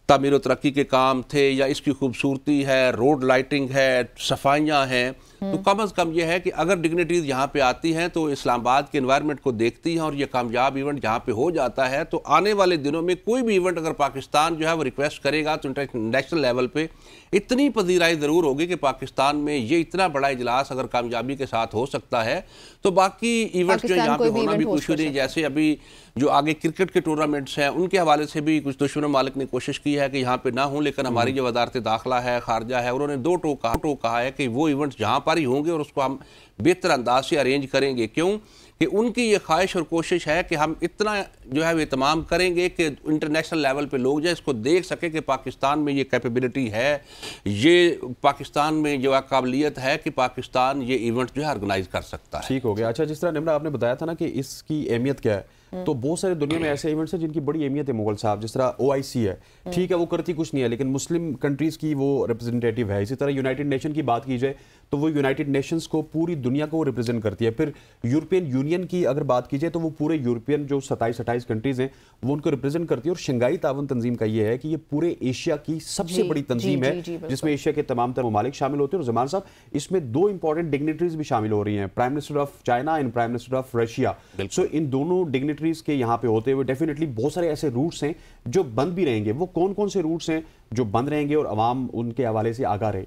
तामीर व तरक्की के काम थे या इसकी खूबसूरती है, रोड लाइटिंग है, सफाइयाँ हैं, तो कम अज़ कम यह है कि अगर डिग्निटीज़ यहाँ पे आती हैं तो इस्लामाबाद के एनवायरनमेंट को देखती हैं और ये कामयाब इवेंट यहाँ पे हो जाता है, तो आने वाले दिनों में कोई भी इवेंट अगर पाकिस्तान जो है वो रिक्वेस्ट करेगा तो इंटरनेशनल लेवल पे इतनी पजीराई ज़रूर होगी कि पाकिस्तान में ये इतना बड़ा इजलास अगर कामयाबी के साथ हो सकता है तो बाकी इवेंट्स जो यहाँ पे होना भी कुछ नहीं। जैसे अभी जो आगे क्रिकेट के टूर्नामेंट्स हैं उनके हवाले से भी कुछ दुश्मन मालिक ने कोशिश की है कि यहाँ पे ना हो, लेकिन हमारी जो वजारत दाखिला है, खारजा है, उन्होंने दो टोक कहा है कि वो इवेंट्स जहाँ पर ही होंगे और उसको हम बेहतर अंदाज से अरेंज करेंगे। क्यों कि उनकी ये ख्वाहिश और कोशिश है कि हम इतना जो है वो तमाम करेंगे कि इंटरनेशनल लेवल पे लोग जो है इसको देख सके कि पाकिस्तान में ये कैपेबिलिटी है, ये पाकिस्तान में जो काबिलियत है कि पाकिस्तान ये इवेंट जो है ऑर्गेनाइज कर सकता है। ठीक हो गया। अच्छा, जिस तरह निम्रा आपने बताया था ना कि इसकी अहमियत क्या है, तो बहुत सारे दुनिया में ऐसे इवेंट्स हैं जिनकी बड़ी अहमियत है मुगल साहब। जिस तरह OIC है, ठीक है वो करती कुछ नहीं है लेकिन मुस्लिम कंट्रीज की वो रिप्रेजेंटेटिव है। इसी तरह यूनाइटेड नेशन की बात की जाए तो वो यूनाइटेड नेशंस को, पूरी दुनिया को रिप्रेजेंट करती है। फिर यूरोपियन यूनियन की अगर बात की जाए तो वो पूरे यूरोपियन जो 27-28 कंट्रीज हैं वो उनको रिप्रेजेंट करती है। और शंघाई ताउन तंजीम का ये है कि ये पूरे एशिया की सबसे बड़ी तंजीम है जिसमें एशिया के तमाम तर ममालिक शामिल होते हैं। और जमान साहब, इसमें दो इंपॉर्टेंट डिग्निटरीज भी शामिल हो रही हैं, prime minister of China and prime minister of Russia. So इन दोनों डिग्निटरीज के यहाँ पे होते हुए डेफिनेटली बहुत सारे ऐसे रूट्स हैं जो बंद भी रहेंगे। वो कौन कौन से रूट्स हैं जो बंद रहेंगे और अवाम उनके हवाले से आगाह रहे?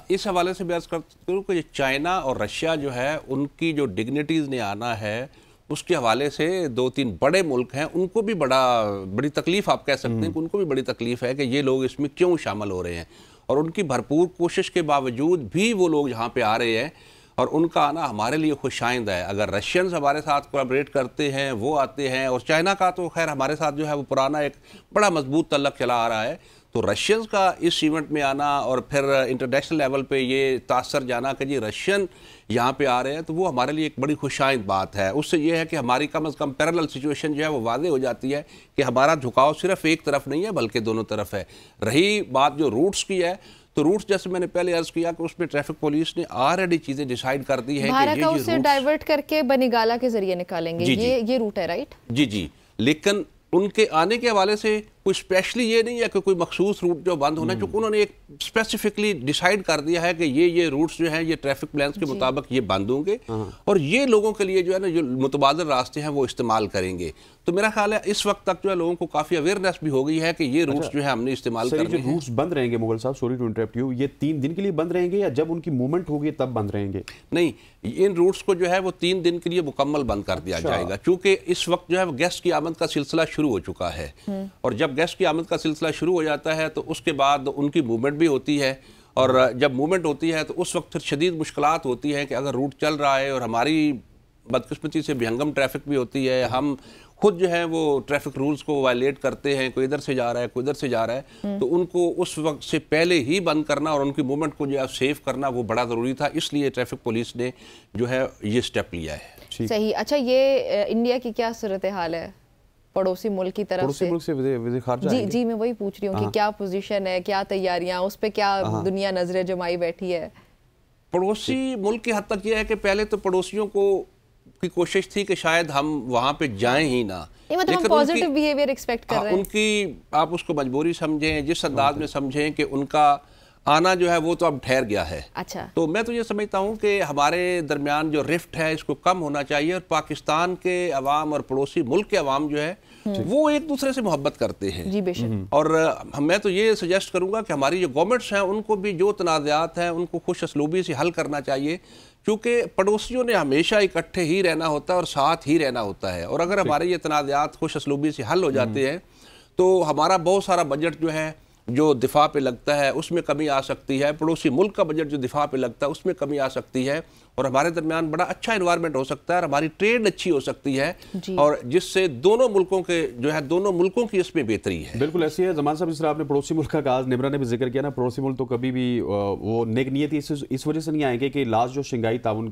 इस हवाले से बहस करते हूँ कि चाइना और रशिया जो है उनकी जो डिग्निटीज़ ने आना है उसके हवाले से दो तीन बड़े मुल्क हैं, उनको भी बड़ी तकलीफ आप कह सकते हैं कि उनको भी बड़ी तकलीफ है कि ये लोग इसमें क्यों शामिल हो रहे हैं। और उनकी भरपूर कोशिश के बावजूद भी वो लोग यहाँ पे आ रहे हैं और उनका आना हमारे लिए खुशाइंद है। अगर रशियंस हमारे साथ कोलैबोरेट करते हैं, वो आते हैं, और चाइना का तो खैर हमारे साथ जो है वो पुराना एक बड़ा मजबूत तल्लक चला आ रहा है, तो रशियंस का इस इवेंट में आना और फिर इंटरनेशनल लेवल पे ये तासर जाना कि जी रशियन यहाँ पे आ रहे हैं, तो वो हमारे लिए एक बड़ी खुशाइंद बात है। उससे ये है कि हमारी कम अज़ कम पैरेलल सिचुएशन जो है वो वाज़ेह हो जाती है कि हमारा झुकाव सिर्फ एक तरफ नहीं है बल्कि दोनों तरफ है। रही बात जो रूट्स की है, तो रूट्स जैसे मैंने पहले अर्ज किया कि उसमें ट्रैफिक पुलिस ने ऑलरेडी चीजें डिसाइड कर दी है कि ये उसे डाइवर्ट करके बनिगाला के जरिए निकालेंगे। ये रूट है, राइट? जी। लेकिन उनके आने के हवाले से कोई स्पेशली ये नहीं है कि कोई मखसूस रूट जो बंद होना है, क्योंकि उन्होंने एक स्पेसिफिकली डिसाइड कर दिया है कि ये रूट्स जो हैं ये ट्रैफिक प्लान्स के मुताबिक ये बंद होंगे और ये लोगों के लिए जो है ना जो मुतबादल रास्ते हैं वो इस्तेमाल करेंगे। तो मेरा ख्याल है इस वक्त तक जो है लोगों को काफी अवेयरनेस भी हो गई है कि ये रूट्स जो है हमने इस्तेमाल करने हैं। रूट्स बंद रहेंगे मुगल साहब, सॉरी टू इंटरप्ट यू, ये 3 दिन के लिए बंद रहेंगे या जब उनकी मूवमेंट होगी तब बंद रहेंगे? नहीं, इन रूट्स को जो है वो 3 दिन के लिए मुकम्मल बंद कर दिया जाएगा, क्योंकि इस वक्त जो है गेस्ट की आमद का सिलसिला शुरू हो चुका है और जब गेस्ट की आमद का सिलसिला शुरू हो जाता है तो उसके बाद उनकी मूवमेंट भी होती है और जब मूवमेंट होती है तो उस वक्त फिर शदीद मुश्किलात होती हैं कि अगर रूट चल रहा है और हमारी बदकिस्मती से बेहंगम ट्रैफिक भी होती है, हम खुद जो है वो ट्रैफिक रूल्स को वायलेट करते हैं, कोई इधर से जा रहा है कोई इधर से जा रहा है, तो उनको उस वक्त से पहले ही बंद करना और उनकी मूवमेंट को जो है सेव करना वो बड़ा ज़रूरी था, इसलिए ट्रैफिक पुलिस ने जो है ये स्टेप लिया है। सही। अच्छा, ये इंडिया की क्या सूरत हाल है पड़ोसी मुल्क की तरफ से? विज़े खारजा जी मैं वही पूछ रही हूँ कि क्या पोजीशन है, क्या तैयारियां, उस पे क्या दुनिया नजरें जमाई बैठी है? पड़ोसी मुल्क की हद तक यह है कि पहले तो पड़ोसियों को की कोशिश थी कि शायद हम वहां पे जाएं ही ना, मतलब हम पॉजिटिव बिहेवियर एक्सपेक्ट कर रहे हैं। उनकी आप उसको मजबूरी समझें, जिस अंदाज में समझें कि उनका आना जो है वो तो अब ठहर गया है। अच्छा, तो मैं तो ये समझता हूँ कि हमारे दरमियान जो रिफ्ट है इसको कम होना चाहिए और पाकिस्तान के अवाम और पड़ोसी मुल्क के अवाम जो है वो एक दूसरे से मोहब्बत करते हैं। जी बेशक। और मैं तो ये सजेस्ट करूंगा कि हमारी जो गवर्नमेंट्स हैं उनको भी जो तनाज़ात हैं उनको खुश असलूबी से हल करना चाहिए, क्योंकि पड़ोसियों ने हमेशा इकट्ठे ही रहना होता है और साथ ही रहना होता है। और अगर हमारे ये तनाज़ात खुश असलूबी से हल हो जाते हैं तो हमारा बहुत सारा बजट जो है जो दिफा पे लगता है उसमें कमी आ सकती है, पड़ोसी मुल्क का बजट जो दिफा पे लगता है उसमें कमी आ सकती है और हमारे दरमियान बड़ा अच्छा एनवायरनमेंट हो सकता है और हमारी ट्रेड अच्छी हो सकती है और जिससे दोनों मुल्कों के जो है दोनों मुल्कों की इसमें बेहतरी है। बिल्कुल ऐसी है। जमान साहब, जिस तरह आपने पड़ोसी मुल्क का कहा, निमरा ने भी जिक्र किया ना, पड़ोसी मुल्क तो कभी भी वो नेक नियत इस वजह से नहीं आएंगे कि लास्ट जो शंघाई ताउन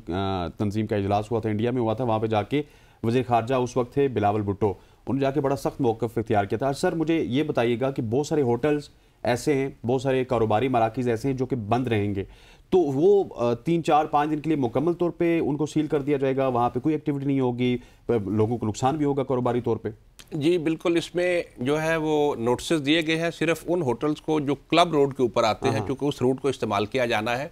तंजीम का इजलास हुआ था, इंडिया में हुआ था, वहाँ पर जाके वज़ीर खारजा उस वक्त थे बिलावल भुट्टो, उन्होंने जाके बड़ा सख्त मौक़िफ़ इख्तियार किया था। सर मुझे ये बताइएगा कि बहुत सारे होटल्स ऐसे हैं, बहुत सारे कारोबारी मराकिज़ ऐसे हैं जो कि बंद रहेंगे, तो वो 3-4-5 दिन के लिए मुकम्मल तौर पे उनको सील कर दिया जाएगा, वहाँ पे कोई एक्टिविटी नहीं होगी, लोगों को नुकसान भी होगा कारोबारी तौर पे? जी बिल्कुल, इसमें जो है वो नोटिस दिए गए हैं सिर्फ उन होटल्स को जो क्लब रोड के ऊपर आते हैं, क्योंकि उस रूट को इस्तेमाल किया जाना है,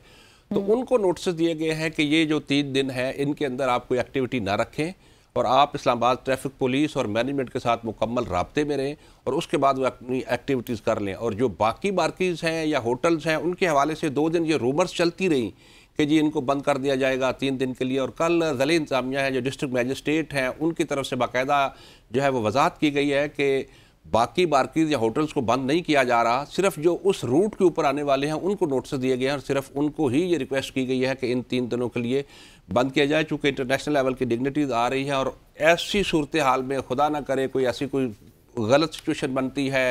तो उनको नोटिस दिए गए हैं कि ये जो 3 दिन है इनके अंदर आप कोई एक्टिविटी ना रखें और आप इस्लामाबाद ट्रैफिक पुलिस और मैनेजमेंट के साथ मुकम्मल राब्ते में रहें और उसके बाद वो अपनी एक्टिविटीज़ कर लें। और जो बाकी मार्केट्स हैं या होटल्स हैं उनके हवाले से 2 दिन ये रूमर्स चलती रहीं कि जी इनको बंद कर दिया जाएगा 3 दिन के लिए। और कल ज़िला इंतज़ामिया है, जो डिस्ट्रिक्ट मैजिस्ट्रेट हैं, उनकी तरफ से बाकायदा जो है वो वजाहत की गई है कि बाकी मार्केट या होटल्स को बंद नहीं किया जा रहा, सिर्फ जो उस रूट के ऊपर आने वाले हैं उनको नोटिस दिए गए हैं और सिर्फ उनको ही ये रिक्वेस्ट की गई है कि इन 3 दिनों के लिए बंद किया जाए। चूँकि इंटरनेशनल लेवल की डिग्निटीज़ आ रही हैं और ऐसी सूरत हाल में खुदा ना करे कोई ऐसी कोई गलत सिचुएशन बनती है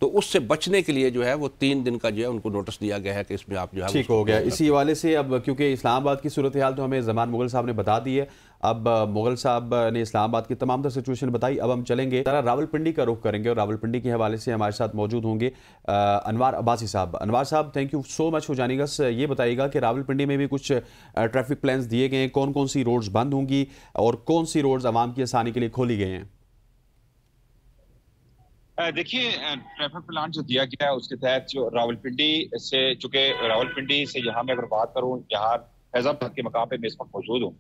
तो उससे बचने के लिए जो है वो 3 दिन का जो है उनको नोटिस दिया गया है कि इसमें आप जो है ठीक हो गया। इसी हवाले से अब क्योंकि इस्लामाबाद की सूरत हाल तो हमें जमान मुगल साहब ने बता दी है, अब मुगल साहब ने इस्लामाबाद की तमाम तर सिचुएशन बताई। अब हम चलेंगे जरा रावलपिंडी का रुख करेंगे और रावलपिंडी के हवाले से हमारे साथ मौजूद होंगे अनवार अब्बासी साहब। अनवार साहब, thank you so much for joining us. ये बताइएगा कि रावलपिंडी में भी कुछ ट्रैफिक प्लान्स दिए गए हैं, कौन कौन सी रोड्स बंद होंगी और कौन सी रोड्स आवाम की आसानी के लिए खोली गई हैं? देखिए, ट्रैफिक प्लान जो दिया गया है उसके तहत जो रावलपिंडी से, चूंकि रावलपिंडी से यहाँ मैं अगर बात करूँ, यहाँ फैजाबाद के मकाम पे मैं इस वक्त मौजूद हूँ,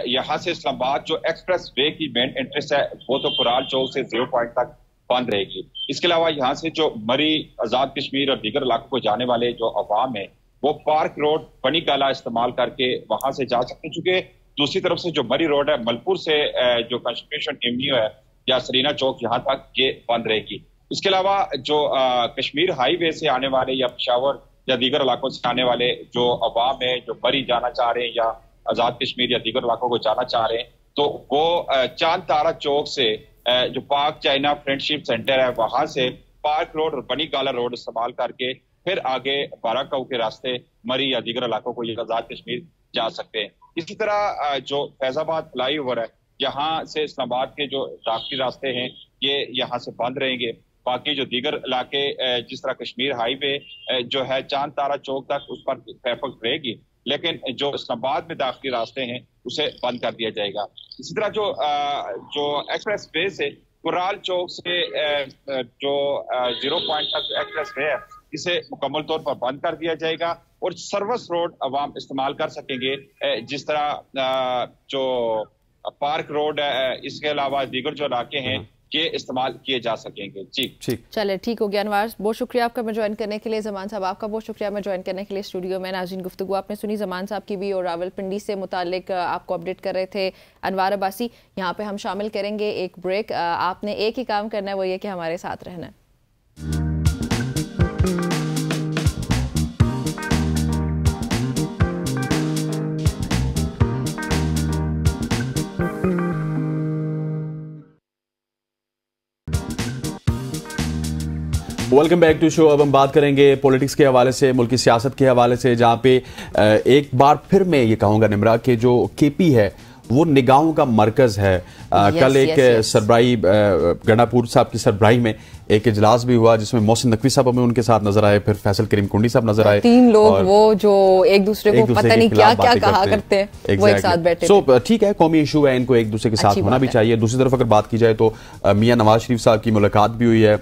यहाँ से इस्लामाबाद जो एक्सप्रेस वे की मेन एंट्रेंस है वो तो कुराल चौक से 0 पॉइंट तक बंद रहेगी। इसके अलावा यहाँ से जो मरी, आजाद कश्मीर और दीगर इलाकों को जाने वाले जो अवाम है वो पार्क रोड, बनी काला इस्तेमाल करके वहां से जा सकते हैं। चूंकि दूसरी तरफ से जो मरी रोड है, मलपुर से जो कंस्टिट्यूशन एवेन्यू है या सरीना चौक, यहाँ तक ये बंद रहेगी। इसके अलावा जो कश्मीर हाईवे से आने वाले या पेशावर या दीगर इलाकों से आने वाले जो अवाम है जो मरी जाना चाह रहे हैं या आजाद कश्मीर या दीगर इलाकों को जाना चाह रहे हैं, तो वो चांद तारा चौक से जो पाक चाइना फ्रेंडशिप सेंटर है वहां से पार्क रोड और बनी काला रोड इस्तेमाल करके फिर आगे बाराकाऊ के रास्ते मरी या दीगर इलाकों को या आजाद कश्मीर जा सकते हैं। इसी तरह जो फैजाबाद फ्लाई ओवर है, यहाँ से इस्लामाबाद के जो दाखिली रास्ते हैं ये यहाँ से बंद रहेंगे। बाकी जो दीगर इलाके जिस तरह कश्मीर हाईवे जो है चांद तारा चौक तक, उस पर ट्रैफिक रहेगी, लेकिन जो इस्लामाबाद में दाखिली रास्ते हैं उसे बंद कर दिया जाएगा। इसी तरह जो एक्सप्रेस वे से कुराल चौक से जो 0 पॉइंट तक एक्सप्रेस वे है इसे मुकम्मल तौर पर बंद कर दिया जाएगा और सर्विस रोड अवाम इस्तेमाल कर सकेंगे, जिस तरह जो पार्क रोड है, इसके अलावा दीगर जो इलाके हैं ये इस्तेमाल किए जा सकेंगे। जी ठीक, चले ठीक हो गया। अनवार, बहुत शुक्रिया आपका मैं ज्वाइन करने के लिए। जमान साहब, आपका बहुत शुक्रिया मैं ज्वाइन करने के लिए स्टूडियो में। नाज़रीन, गुफ्तगू आपने सुनी जमान साहब की भी और रावलपिंडी से मुतालिक आपको अपडेट कर रहे थे अनवार अब्बासी। यहाँ पे हम शामिल करेंगे एक ब्रेक। आपने एक ही काम करना है, वो ये कि हमारे साथ रहना है। Welcome back to show. अब हम बात करेंगे पॉलिटिक्स के हवाले से, मुल्की सियासत के हवाले से, जहां पे एक बार फिर मैं ये कहूंगा निमरा कि जो केपी है वो निगाहों का मरकज है। कल एक सरबराही गंडापुर साहब की सरबराही में एक इजलास भी हुआ जिसमें मोहसिन नकवी साहब हमें उनके साथ नजर आए, फिर फैसल करीम कुंडी साहब नजर आए। 3 लोग वो जो एक दूसरे को पता नहीं क्या क्या कहा करते हैं, वो एक साथ बैठे। सो ठीक है, कौमी इशू है, इनको एक दूसरे के साथ होना भी चाहिए। दूसरी तरफ अगर बात की जाए तो मियां नवाज शरीफ साहब की मुलाकात भी हुई है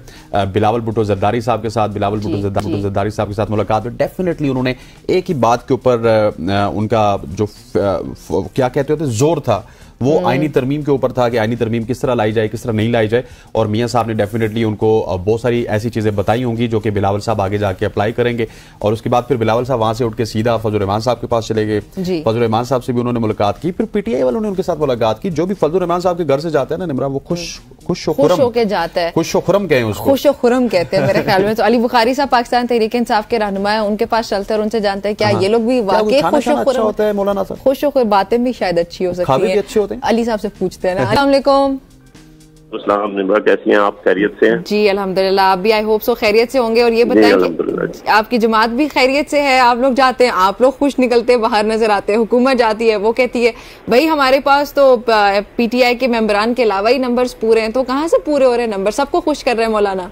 बिलावल भुट्टो जरदारी साहब के साथ। बिलावल भुट्टो जरदारी साहब के साथ मुलाकात में डेफिनेटली उन्होंने एक ही बात के ऊपर उनका जो क्या कहते होते जोर था वो आईनी तरमीम के ऊपर था कि आईनी तरमीम किस तरह लाई जाए, किस तरह नहीं लाई जाए। और मियां साहब ने डेफिनेटली उनको बहुत सारी ऐसी चीजें बताई होंगी जो कि बिलावल साहब आगे जाके अप्लाई करेंगे। और उसके बाद फिर बिलावल साहब वहां से उठ के सीधा फजल रहमान साहब के पास चले गए। फजल रहमान साहब से भी उन्होंने मुलाकात की, फिर पीटीआई वालों ने उनके साथ मुलाकात की। जो भी फजल रहमान साहब के घर से जाता है ना निमरा, वो खुश होके जाता है। खुश खुरम कहें उसको, खुश खुरम कहते हैं मेरे ख्याल में। तो अली बुखारी साहब पाकिस्तान तहरीक इंसाफ के रहनुमा है, उनके पास चलते हैं और उनसे जानते हैं क्या ये लोग भी वाकई खुश होता है। मौलाना साहब खुश होकर बातें भी शायद अच्छी हो सकती है। अली साहब से पूछते हैं ना। अस्सलाम वालेकुम। निमरा, कैसी हैं आप? खैरियत से हैं? जी अल्हम्दुलिल्लाह, आप भी आई होप सो खैरियत से होंगे। और ये बताएं कि आपकी जमात भी खैरियत से है? आप लोग जाते हैं, आप लोग खुश निकलते बाहर नजर आते हैं। हुकूमत जाती है, वो कहती है भाई हमारे पास तो पीटीआई के मेंबरान के अलावा ही नंबर्स पूरे हैं। तो कहाँ से पूरे हो रहे हैं नंबर? सबको खुश कर रहे हैं मौलाना।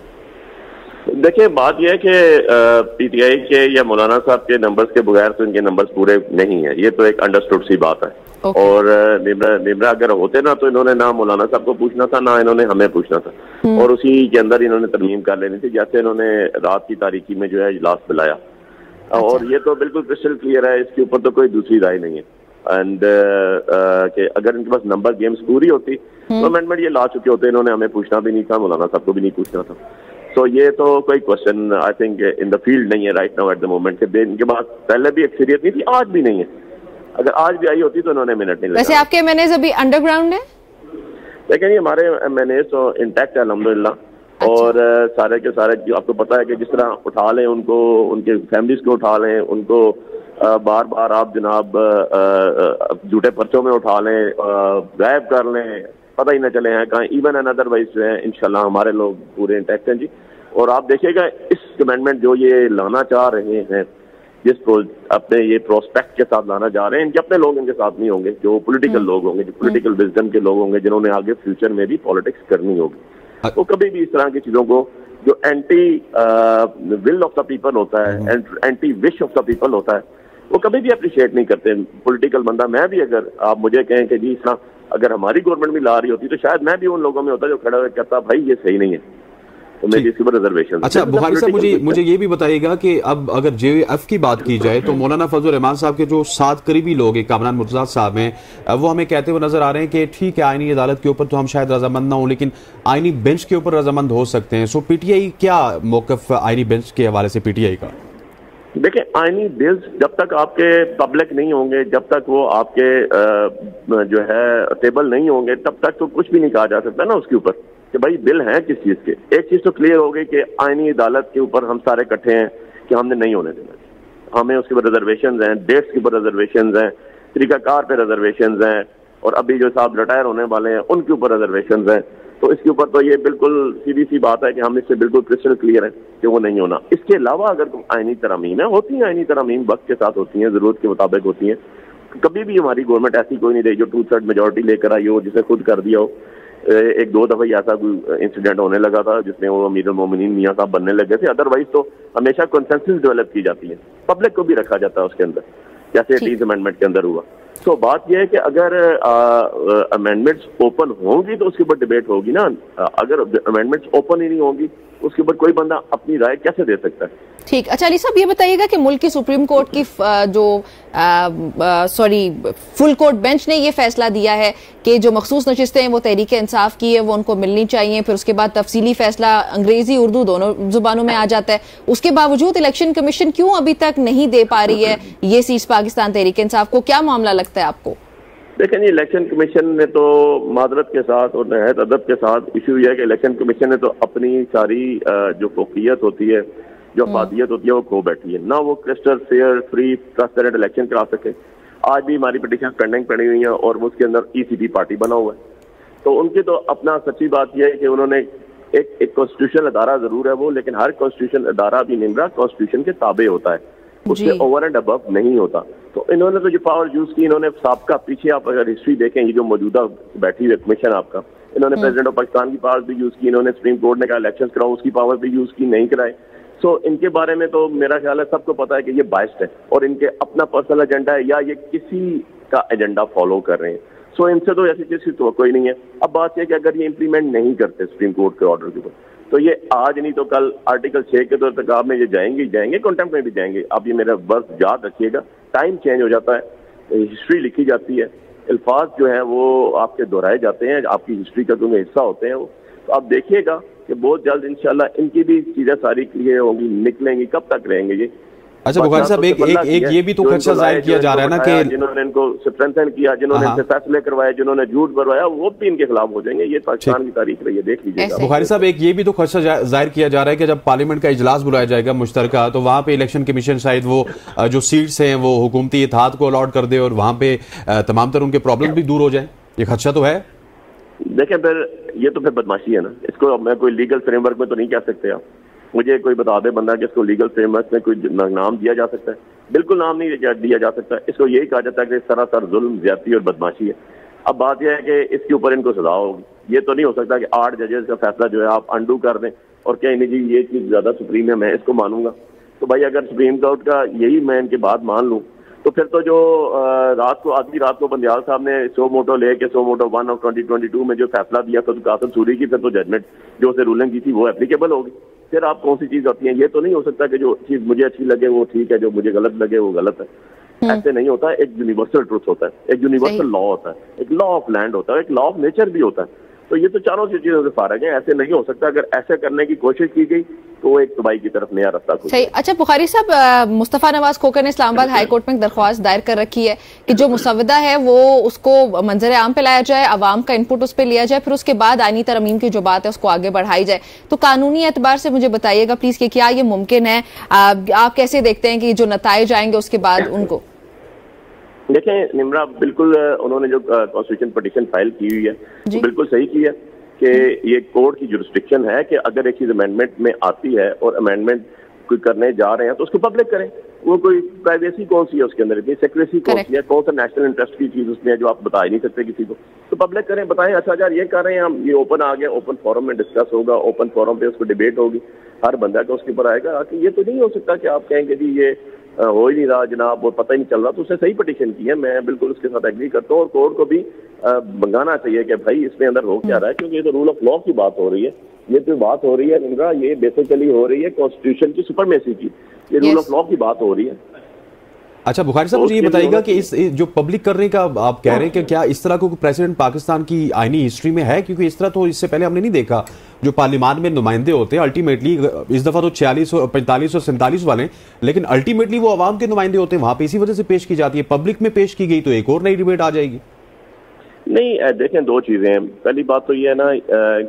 देखिए, बात यह है कि पीटीआई के या मौलाना साहब के नंबर्स के बगैर तो इनके नंबर्स पूरे नहीं है, ये तो एक अंडरस्टूड सी बात है। और निमरा अगर होते ना तो इन्होंने ना मौलाना साहब को पूछना था, ना इन्होंने हमें पूछना था, और उसी के अंदर इन्होंने तरमीम कर लेनी थी, जैसे इन्होंने रात की तारीकी में जो है इजलास बुलाया। और ये तो बिल्कुल क्रिस्टल क्लियर है, इसके ऊपर तो कोई दूसरी राय नहीं है। एंड कि अगर इनके पास नंबर गेम्स पूरी होती तो अमेंडमेंट ये ला चुके होते, इन्होंने हमें पूछना भी नहीं था, मौलाना साहब को भी नहीं पूछना था। तो ये तो कोई question I think in the field नहीं है right now at the moment के। इनके पास पहले भी अक्सरियत नहीं थी, आज भी नहीं है। अगर आज भी आई होती तो इन्होंने मिनट नहीं। वैसे आपके एमएनएस अभी अंडरग्राउंड है? लेकिन ये हमारे एमएनएस तो इंटैक्ट है अल्हम्दुलिल्लाह। अच्छा। और सारे के सारे आपको पता है कि जिस तरह उठा लें उनको, उनके फैमिलीज को उठा लें, उनको बार बार आप जनाब झूठे पर्चों में उठा लें, गायब कर लें, पता ही न चले हैं कहाँ। इवन एंड अदरवाइज जो है इंशाल्लाह हमारे लोग पूरे इंटैक्ट हैं जी। और आप देखिएगा इस अमेंडमेंट जो ये लाना चाह रहे हैं, जिसको अपने ये प्रोस्पेक्ट के साथ लाना जा रहे हैं, इनके अपने लोग इनके साथ नहीं होंगे, जो पॉलिटिकल लोग होंगे, जो पॉलिटिकल विजडम के लोग होंगे, जिन्होंने आगे फ्यूचर में भी पॉलिटिक्स करनी होगी। तो कभी भी इस तरह की चीजों को, जो anti will of the people होता है, anti wish of the people होता है, वो कभी भी अप्रिशिएट नहीं करते पॉलिटिकल बंदा। मैं भी, अगर आप मुझे कहें कि जी इस तरह अगर हमारी गवर्नमेंट भी ला रही होती तो शायद मैं भी उन लोगों में होता जो खड़ा होकर कहता भाई ये सही नहीं है, तो मेरी इसके ऊपर रिजर्वेशन। अच्छा बुखारी साहब, मुझे ये भी बताइएगा कि अब अगर जेएफ की बात की जाए तो मौलाना फजल रहमान साहब के जो 7 करीबी लोग हैं, कामरान मुर्तजा साहब हैं, वो हमें कहते हुए नजर आ रहे हैं कि ठीक है आईनी अदालत के ऊपर तो हम शायद रजामंद ना हो, लेकिन आईनी बेंच के ऊपर रजामंद हो सकते हैं। सो पीटीआई क्या मौकफ आईनी बेंच के हवाले से पीटीआई का? देखिए, आईनी बिल्स जब तक आपके पब्लिक नहीं होंगे, जब तक वो आपके जो है टेबल नहीं होंगे, तब तक तो कुछ भी नहीं कहा जा सकता ना उसके ऊपर कि भाई बिल हैं किस चीज के। एक चीज तो क्लियर हो गई कि आईनी अदालत के ऊपर हम सारे इकट्ठे हैं कि हमने नहीं होने देना। हमें उसके ऊपर रिजर्वेशन हैं, डेट्स के ऊपर रिजर्वेशन हैं, तरीकाकार पे रिजर्वेशन हैं, और अभी जो साहब रिटायर होने वाले हैं उनके ऊपर रिजर्वेशन हैं। तो इसके ऊपर तो ये बिल्कुल सीधी सी बात है कि हम इससे बिल्कुल क्रिस्टल क्लियर है कि वो नहीं होना। इसके अलावा अगर आईनी तरमीम है, होती हैं आईनी तरमीम, वक्त के साथ होती हैं, जरूरत के मुताबिक होती हैं। कभी भी हमारी गवर्नमेंट ऐसी कोई नहीं रही जो 2/3 मेजोरिटी लेकर आई हो, जिसे खुद कर दिया हो। 1-2 दफा ऐसा कोई इंसिडेंट होने लगा था जिसमें वो अमीर मोमिनीन मियां साहब बनने लगे थे। अदरवाइज तो हमेशा कंसेंसस डेवलप की जाती है, पब्लिक को भी रखा जाता है उसके अंदर, जैसे 18th अमेंडमेंट के अंदर हुआ। तो बात यह है कि अगर अमेंडमेंट्स ओपन होंगी तो उसके ऊपर डिबेट होगी ना। अगर अमेंडमेंट्स ओपन ही नहीं होंगी उसके ऊपर कोई बंदा अपनी राय कैसे दे सकता है? ठीक। अच्छा अली साहब, ये बताइएगा कि मुल्क की सुप्रीम कोर्ट की फुल कोर्ट बेंच ने ये फैसला दिया है कि जो मखसूस नशिस्तें हैं वो तहरीक इंसाफ की है, वो उनको मिलनी चाहिए। फिर उसके बाद तफसीली फैसला अंग्रेजी उर्दू दोनों जुबानों में आ जाता है। उसके बावजूद इलेक्शन कमीशन क्यों अभी तक नहीं दे पा रही है ये सीट्स पाकिस्तान तहरीक इंसाफ को? क्या मामला लगता है आपको? देखें जी, इलेक्शन कमीशन ने तो मादरत के साथ और नहायत अदब के साथ इशू यह है कि इलेक्शन कमीशन ने तो अपनी सारी जो फोकियत होती है, जो अफादियत होती है, वो खो बैठी है। ना वो crystal fair free transparent election करा सके। आज भी हमारी पिटीशन पेंडिंग पड़ी हुई है और वो उसके अंदर ईसीपी पार्टी बना हुआ है। तो उनकी तो अपना सच्ची बात यह है कि उन्होंने एक कॉन्स्टिट्यूशनल अदारा जरूर है वो, लेकिन हर कॉन्स्टिट्यूशन अदारा भी निमरा कॉन्स्टिट्यूशन के ताबे होता है, उससे ओवर एंड अबव नहीं होता। तो इन्होंने तो जो पावर यूज की, इन्होंने साबका पीछे आप अगर हिस्ट्री देखें, ये जो मौजूदा बैठी हुई कमीशन आपका, इन्होंने प्रेसिडेंट ऑफ पाकिस्तान की पावर भी यूज की, इन्होंने सुप्रीम कोर्ट ने कहा इलेक्शन कराओ, उसकी पावर भी यूज की, नहीं कराए। सो इनके बारे में तो मेरा ख्याल है सबको पता है कि ये बाइस्ड है और इनके अपना पर्सनल एजेंडा है या ये किसी का एजेंडा फॉलो कर रहे हैं। सो इनसे तो ऐसी चीज तो कोई नहीं है। अब बात यह कि अगर ये इंप्लीमेंट नहीं करते सुप्रीम कोर्ट के ऑर्डर के ऊपर, तो ये आज नहीं तो कल आर्टिकल 6 के तौर तक में ये जाएंगे, कंटेम्प्ट में भी जाएंगे। अब ये मेरा वर्ड याद रखिएगा, टाइम चेंज हो जाता है, हिस्ट्री लिखी जाती है, अल्फाज जो है वो आपके दोहराए जाते हैं, आपकी हिस्ट्री का जो हिस्सा होते हैं वो। तो आप देखिएगा कि बहुत जल्द इंशाल्लाह इनकी भी चीजें सारी क्लियर होंगी, निकलेंगी। कब तक रहेंगे ये? अच्छा बुखारी साहब, एक ये भी तो खर्चा जाहिर किया जा रहा है ना कि जिन्होंने इनको स्ट्रेंथन किया, जिन्होंने इनसे फैसले करवाए, जिन्होंने झूठ भरवाया, वो भी इनके खिलाफ हो जाएंगे। ये पाकिस्तान की तारीख रही है, देख लीजिएगा। बुखारी साहब, एक ये भी तो खर्चा जाहिर किया जा रहा है कि जब पार्लियामेंट का इजलास बुलाया जाएगा मुश्तरका, तो वहां पे इलेक्शन कमीशन शायद वो जो सीट्स हैं वो हुकूमती इत्तेहाद को अलॉट कर दे और वहां पे तमाम तरह उनके प्रॉब्लम भी दूर हो जाए। ये खर्चा तो है। देखें, फिर ये तो फिर बदमाशी है ना। इसको मैं कोई लीगल फ्रेमवर्क में तो नहीं कह सकते आप। मुझे कोई बता दे बंदा कि इसको लीगल फ्रेमवर्क में कोई नाम दिया जा सकता है? बिल्कुल नाम नहीं दिया जा सकता। इसको यही कहा जाता है कि सरासर जुल्म, ज्यादती और बदमाशी है। अब बात यह है कि इसके ऊपर इनको सजा होगी। ये तो नहीं हो सकता कि 8 जजेस का फैसला जो है आप अंडू कर दें और कहीं नहीं जी ये चीज ज्यादा सुप्रीम है, मैं इसको मानूंगा। तो भाई अगर सुप्रीम कोर्ट का यही मैं इनकी बात मान लूं तो फिर तो जो आधी रात को बंदियाल साहब ने सो मोटो 1 ऑफ 2022 में जो फैसला दिया था कासिम सूरी की, फिर तो जजमेंट जो उसे रूलिंग की थी वो एप्लीकेबल होगी। फिर आप कौन सी चीज होती है? ये तो नहीं हो सकता कि जो चीज मुझे अच्छी लगे वो ठीक है, जो मुझे गलत लगे वो गलत है। ऐसे नहीं होता। एक यूनिवर्सल ट्रुथ होता है, एक यूनिवर्सल लॉ होता है, एक लॉ ऑफ लैंड होता है, एक लॉ ऑफ नेचर भी होता है। तो ये तो चारों चीजों से फारग है, ऐसे नहीं हो सकता। अगर ऐसे करने की कोशिश की गई तो वो एक तबाही की तरफ नया रास्ता खुल। सही। अच्छा बुखारी साहब, मुस्तफा नवाज खोकर ने इस्लामाबाद हाई कोर्ट में एक दरख्वास्त दायर कर रखी है कि जो मुसवदा है वो उसको मंजर आम पे लाया जाए, अवाम का इनपुट उस पर लिया जाए, फिर उसके बाद आईनी तरमीम की जो बात है उसको आगे बढ़ाई जाए। तो कानूनी एतबार से मुझे बताइएगा प्लीज कि क्या ये मुमकिन है? आप कैसे देखते हैं कि जो नताइज आएंगे उसके बाद उनको? देखें निम्रा, बिल्कुल उन्होंने जो कॉन्स्टिट्यूशन पिटीशन फाइल की हुई है तो बिल्कुल सही की है कि ये कोर्ट की जुरिस्डिक्शन है कि अगर एक चीज अमेंडमेंट में आती है और अमेंडमेंट कोई करने जा रहे हैं तो उसको पब्लिक करें। वो कोई प्राइवेसी कौन सी है उसके अंदर, इतनी सेक्रेसी कौन सी है, कौन सा नेशनल इंटरेस्ट की चीज उसमें है जो आप बता ही नहीं सकते किसी को, तो पब्लिक करें, बताएं अच्छा यार ये कर रहे हैं हम, ये ओपन आ गया, ओपन फोरम में डिस्कस होगा, ओपन फोरम पे उसको डिबेट होगी, हर बंदा का उसके ऊपर आएगा। कि ये तो नहीं हो सकता कि आप कहेंगे जी ये हो ही नहीं रहा जनाब और पता ही नहीं चल रहा। तो उसने सही पिटीशन की है, मैं बिल्कुल उसके साथ एग्री करता हूँ। और कोर्ट को भी मंगाना चाहिए कि भाई इसमें अंदर हो क्या रहा है, क्योंकि ये तो रूल ऑफ लॉ की बात हो रही है। ये जो बात हो रही है निम्रा, ये बेसिकली हो रही है कॉन्स्टिट्यूशन की सुपरमेसी की, ये रूल ऑफ लॉ की बात हो रही है। अच्छा बुखारी साहब, मुझे ये बताइएगा कि इस जो पब्लिक करने का आप कह रहे हैं कि क्या इस तरह को प्रेसिडेंट पाकिस्तान की आईनी हिस्ट्री में है? क्योंकि इस तरह तो इससे पहले हमने नहीं देखा। जो पार्लियामान में नुमाइंदे होते हैं अल्टीमेटली, इस दफा तो 46 और 45 और 47 वाले, लेकिन अल्टीमेटली वो आवाम के नुमाइंदे होते हैं, वहां पे इसी वजह से पेश की जाती है। पब्लिक में पेश की गई तो एक और नई डिबेट आ जाएगी। नहीं देखें, दो चीजें हैं। पहली बात तो ये है ना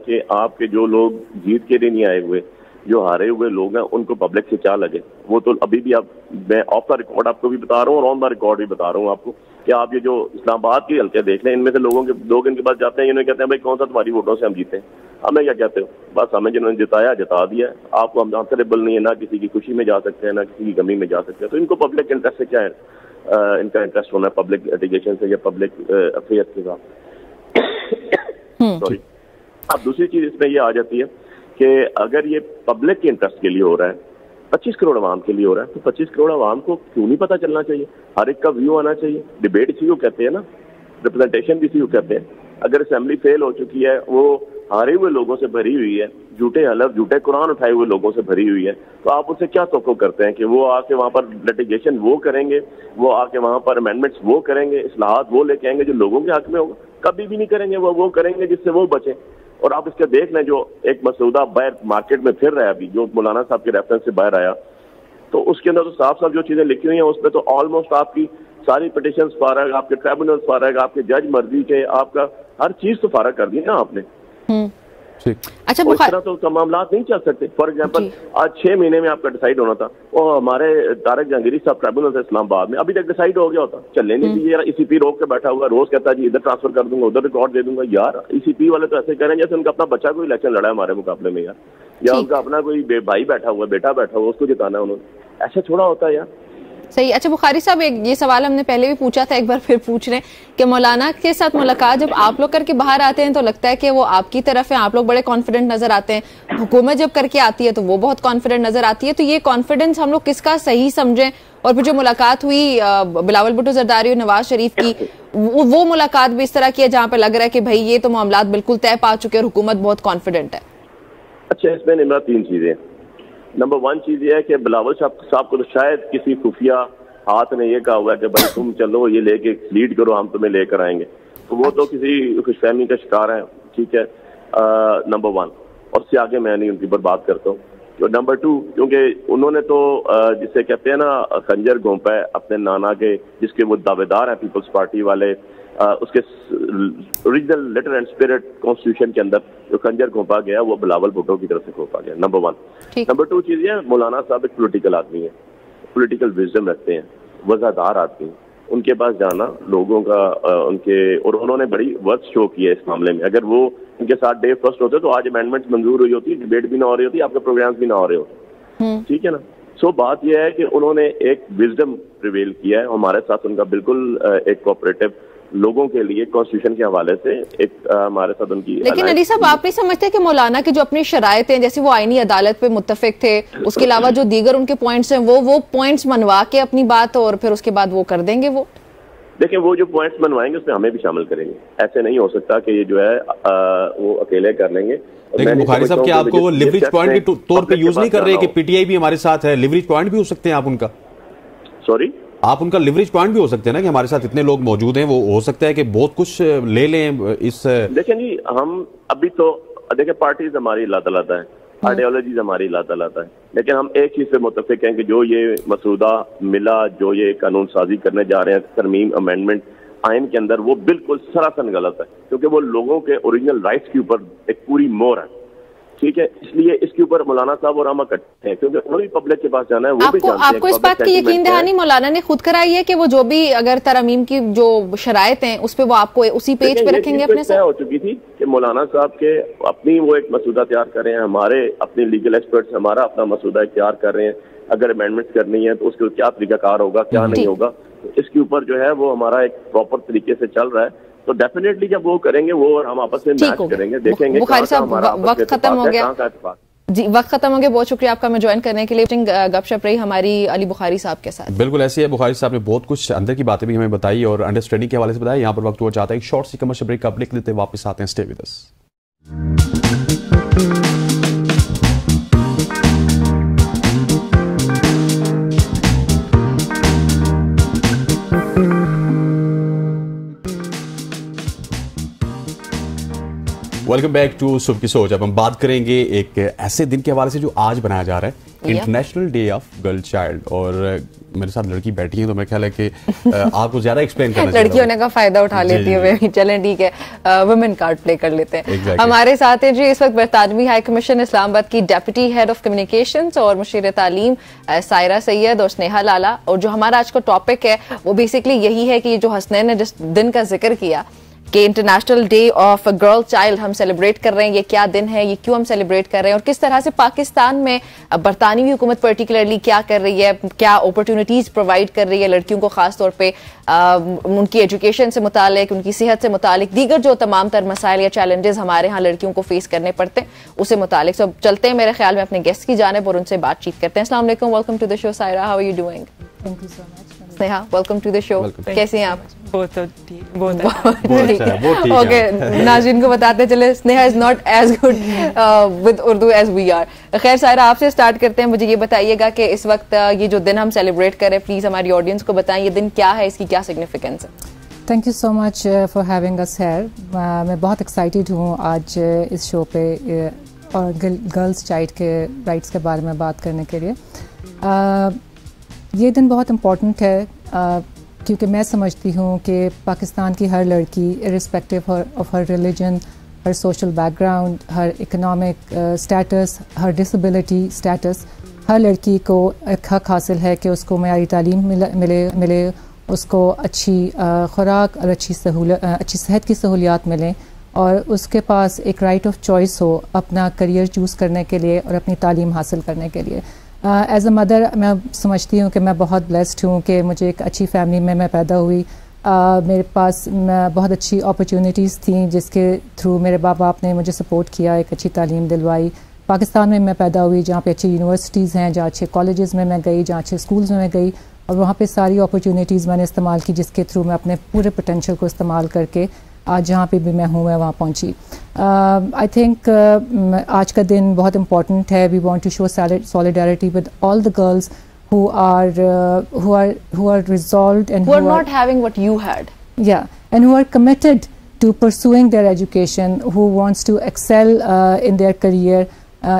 कि आपके जो लोग जीत के लिए नहीं आए हुए, जो हारे हुए लोग हैं, उनको पब्लिक से क्या लगे, वो तो अभी भी आप, मैं ऑफ द रिकॉर्ड आपको भी बता रहा हूँ और ऑन द रिकॉर्ड भी बता रहा हूँ आपको कि आप ये जो इस्लामाबाद की हल्के देख लें, इनमें से लोग इनके पास जाते हैं, इन्हें कहते हैं भाई कौन सा तुम्हारी वोटों से हम जीते। हमें क्या कहते हो? बस हमें जिन्होंने जिताया जिता दिया, आपको हम आंसरेबल नहीं है, ना किसी की खुशी में जा सकते हैं ना किसी की गमी में जा सकते हैं। तो इनको पब्लिक इंटरेस्ट से क्या है, इनका इंटरेस्ट होना है पब्लिक लिटिगेशन से या पब्लिक अफेयर के साथ। सॉरी। अब दूसरी चीज इसमें ये आ जाती है कि अगर ये पब्लिक के इंटरेस्ट के लिए हो रहा है, 25 करोड़ आवाम के लिए हो रहा है, तो 25 करोड़ आवाम को क्यों नहीं पता चलना चाहिए? हर एक का व्यू आना चाहिए। डिबेट इसी को कहते हैं ना, रिप्रेजेंटेशन भी इसी को कहते हैं। अगर असेंबली फेल हो चुकी है, वो हारे हुए लोगों से भरी हुई है, झूठे हलफ झूठे कुरान उठाए हुए लोगों से भरी हुई है, तो आप उससे क्या तवक्को करते हैं कि वो आके वहां पर लिटिगेशन वो करेंगे, वो आके वहां पर अमेंडमेंट्स वो करेंगे, इस्लाहात वो लेके आएंगे जो लोगों के हक में होगा? कभी भी नहीं करेंगे। वो करेंगे जिससे वो बचे। और आप इसका देख लें, जो एक मसूदा बाहर मार्केट में फिर रहा है अभी, जो मौलाना साहब के रेफरेंस से बाहर आया, तो उसके अंदर तो साफ साफ जो चीजें लिखी हुई हैं उसमें तो ऑलमोस्ट आपकी सारी पिटिशन फारग, आपके ट्राइब्यूनल फारग, आपके जज मर्जी के, आपका हर चीज तो फारग कर दी ना आपने। अच्छा इस तरह तो मामला नहीं चल सकते। फॉर एग्जाम्पल आज 6 महीने में आपका डिसाइड होना था, और हमारे तारक जहांगीरी साहब ट्राइब्यूनल से इस्लामाबाद में अभी तक डिसाइड हो गया होता, चलने नहीं दिए। ईसीपी रोक के बैठा हुआ, रोज कहता है जी इधर ट्रांसफर कर दूंगा, उधर रिकॉर्ड दे दूंगा। यार ईसीपी वाले तो ऐसे कह रहे हैं जैसे उनका अपना बच्चा कोई इलेक्शन लड़ा है हमारे मुकाबले में यार, या उनका अपना कोई भाई बैठा हुआ, बेटा बैठा हुआ, उसको जिताना है उन्होंने। ऐसा थोड़ा होता है यार। सही। अच्छा बुखारी साहब, एक ये सवाल हमने पहले भी पूछा था, एक बार फिर पूछ रहे हैं कि मौलाना के साथ मुलाकात जब आप लोग करके बाहर आते हैं तो लगता है कि वो आपकी तरफ है, आप लोग बड़े कॉन्फिडेंट नजर आते हैं। हुकूमत जब करके आती है तो वो बहुत कॉन्फिडेंट नजर आती है। तो ये कॉन्फिडेंस हम लोग किसका सही समझें? और फिर जो मुलाकात हुई बिलावल भुट्टो जरदारी और नवाज शरीफ की, वो मुलाकात भी इस तरह की है जहाँ पे लग रहा है कि भाई ये तो मामलात बिल्कुल तय पा चुके हैं और हुकूमत बहुत कॉन्फिडेंट है। अच्छा, इसमें निम्रा 3 चीजें। नंबर 1 चीज ये है कि बिलावल साहब को तो शायद किसी खुफिया हाथ ने ये कहा हुआ है कि भाई तुम चलो ये लेके लीड करो, हम तुम्हें लेकर आएंगे। तो वो तो किसी खुशफहमी का शिकार है, ठीक है। नंबर 1, और उससे आगे मैं नहीं उनकी पर बात करता हूँ। तो नंबर 2, क्योंकि उन्होंने तो जिसे कहते हैं ना खंजर घोंपा है अपने नाना के, जिसके वो दावेदार हैं पीपल्स पार्टी वाले, उसके original letter and spirit constitution के अंदर जो खंजर घोंपा गया वो बिलावल भुट्टो की तरफ से घोंपा गया। नंबर 1। नंबर 2 चीज है, मौलाना साहब एक पोलिटिकल आदमी है, पॉलिटिकल विजडम रखते हैं, वजादार आदमी। उनके पास जाना लोगों का उनके, और उन्होंने बड़ी वर्थ शो की है इस मामले में। अगर वो उनके साथ डे फर्स्ट होते तो आज अमेंडमेंट्स मंजूर हुई होती, डिबेट भी ना हो रही होती, आपके प्रोग्राम्स भी ना हो रहे होते, ठीक है ना। सो बात यह है कि उन्होंने एक विजडम प्रिवेल किया है, हमारे साथ उनका बिल्कुल एक कोऑपरेटिव लोगों के लिए कॉन्स्टिट्यूशन के हवाले से एक हमारे साथ उनकी। लेकिन अली साहब, आप नहीं समझते कि मौलाना की जो अपनी शराइत हैं, जैसे वो आईनी अदालत पे मुत्तफिक थे, उसके अलावा जो दीगर उनके पॉइंट्स हैं वो पॉइंट्स मनवा के अपनी बात और फिर उसके बाद वो कर देंगे? वो देखिए, वो जो पॉइंट्स मनवाएंगे उसमें हमें भी शामिल करेंगे। ऐसे नहीं हो सकता कि ये जो है वो अकेले कर लेंगे। लेकिन बुखारी साहब, क्या आपको वो लिवरेज पॉइंट के तौर पे यूज नहीं कर रहे कि पीटीआई भी हमारे साथ है? लिवरेज पॉइंट भी हो सकते हैं आप उनका? सॉरी, आप उनका लिवरेज पॉइंट भी हो सकते हैं ना कि हमारे साथ इतने लोग मौजूद हैं, वो हो सकता है कि बहुत कुछ ले लें इस। देखें जी, हम अभी तो देखें, पार्टीज हमारी अलग-अलग है, आइडियोलॉजीज हमारी अलग-अलग है, लेकिन हम एक चीज से मुत्तफिक हैं कि जो ये मसूदा मिला, जो ये कानून साजी करने जा रहे हैं, तरमीम अमेंडमेंट आइन के अंदर, वो बिल्कुल सरासर गलत है, क्योंकि वो लोगों के ओरिजिनल राइट्स के ऊपर एक पूरी मोहर है। ठीक है, इसलिए इसके ऊपर मौलाना साहब और हम इकट्ठे हैं, क्योंकि उन्होंने पब्लिक के पास जाना है। वो भी जानते हैं। आपको इस बात की यकीन दहानी मौलाना ने खुद कराई है कि वो जो भी अगर तरमीम की जो शराइत हैं उस पे वो आपको उसी पेज पे रखेंगे अपने साथ? हो चुकी थी कि मौलाना साहब के अपनी वो एक मसूदा तैयार कर रहे हैं, हमारे अपने लीगल एक्सपर्ट्स हमारा अपना मसूदा तैयार कर रहे हैं। अगर अमेंडमेंट करनी है तो उसके क्या तरीकाकार होगा, क्या नहीं होगा, तो इसके ऊपर जो है वो हमारा एक प्रॉपर तरीके से चल रहा है। तो डेफिनेटली जब वो करेंगे, वो और हम आपस में मैच करेंगे, देखेंगे। बुखारी साहब, वक्त खत्म हो गया जी, वक्त खत्म हो गया। बहुत शुक्रिया आपका मैं ज्वाइन करने के लिए। गपशप रही हमारी अली बुखारी साहब के साथ। बिल्कुल ऐसे है, बुखारी साहब ने बहुत कुछ अंदर की बातें भी हमें बताई और अंडरस्टैंडिंग के हवाले से बताया। यहाँ पर वक्त हुआ चाहता है एक शॉर्ट सी कमर्शियल ब्रेक का ब्रेक लेते, वापस आते हैं। Stay with us. Welcome back to Subah ki सोच। अब हम बात करेंगे एक ऐसे दिन के हवाले से जो आज बनाया जा रहा है, international day of girl child. और मेरे साथ लड़की बैठी है तो मैं ख्याल है कि आपको ज्यादा एक्सप्लेन करना चाहिए। लड़की होने का फायदा उठा लेती है। चलें ठीक है, वुमेन कार्ड प्ले कर लेते हैं। हमारे साथ है जी इस वक्त बरतानवी हाई कमीशन इस्लामाबाद की डेप्यूटी हेड ऑफ कम्युनिकेशंस और मुशीर तालीम सायरा सैयद और स्नेहा लाला। और जो हमारा आज का टॉपिक है वो बेसिकली यही है कि जो हसनैन ने जिस दिन का जिक्र किया कि international day of girl child हम सेलिब्रेट कर रहे हैं, ये क्या दिन है, ये क्यों हम सेलिब्रेट कर रहे हैं और किस तरह से पाकिस्तान में बरतानवी हुकूमत पर्टिकुलरली क्या कर रही है, क्या अपॉर्चुनिटीज प्रोवाइड कर रही है लड़कियों को, खास तौर पे उनकी एजुकेशन से मुतालिक, उनकी सेहत से मुतालिक, दीगर जो तमाम तर मसाइल या चैलेंजेस हमारे यहाँ लड़कियों को फेस करने पड़ते हैं उससे मुतालिक। सब चलते हैं मेरे ख्याल में अपने गेस्ट की जानिब और उनसे बातचीत करते हैं। अस्सलाम वालेकुम, welcome to the show Saira, how are you doing? Thank you so much. Sneha, welcome to the show. कैसे हैं आप? बहुत ठीक। ओके, नाज़रीन को बताते चले Sneha is not as good with Urdu as we are. खैर सायरा, आपसे स्टार्ट करते हैं। मुझे ये बताइएगा कि इस वक्त ये जो दिन हम सेलिब्रेट करें, प्लीज हमारी ऑडियंस को बताएं ये दिन क्या है, इसकी क्या सिग्निफिकेंस है? Thank you so much for having us here. मैं बहुत एक्साइटेड हूँ आज इस शो पे और गर्ल्स चाइल्ड के राइट्स के बारे में बात करने के लिए। ये दिन बहुत इम्पोर्टेंट है क्योंकि मैं समझती हूँ कि पाकिस्तान की हर लड़की इर्रिस्पेक्टिव ऑफ हर रिलीजन, हर सोशल बैकग्राउंड, हर इकोनॉमिक स्टेटस, हर डिसेबिलिटी स्टेटस, हर लड़की को एक हक हासिल है कि उसको मयारी तालीम मिले, उसको अच्छी खुराक और अच्छी सेहत की सहूलियात मिलें और उसके पास एक राइट ऑफ चॉइस हो अपना करियर चूज़ करने के लिए और अपनी तालीम हासिल करने के लिए। एज अ मदर मैं समझती हूँ कि मैं बहुत ब्लेस्ड हूँ कि मुझे एक अच्छी फैमिली में मैं पैदा हुई। मेरे पास बहुत अच्छी अपॉर्चुनिटीज़ थी जिसके थ्रू मेरे बाप बाप ने मुझे सपोर्ट किया, एक अच्छी तालीम दिलवाई। पाकिस्तान में मैं पैदा हुई जहाँ पे अच्छी यूनिवर्सिटीज़ हैं, जहाँ अच्छे कॉलेजेस में मैं गई, जहाँ अच्छे स्कूल्स में मैं गई और वहाँ पे सारी अपॉर्चुनिटीज़ मैंने इस्तेमाल की जिसके थ्रू मैं अपने पूरे पोटेंशियल को इस्तेमाल करके आज जहाँ पे भी मैं हूँ मैं वहाँ पहुँची। आई थिंक आज का दिन बहुत इम्पोर्टेंट है। We want to show solidarity with all the girls who are resolved and who are not having what you had. Yeah, and who are committed to pursuing their education, who wants to excel in their career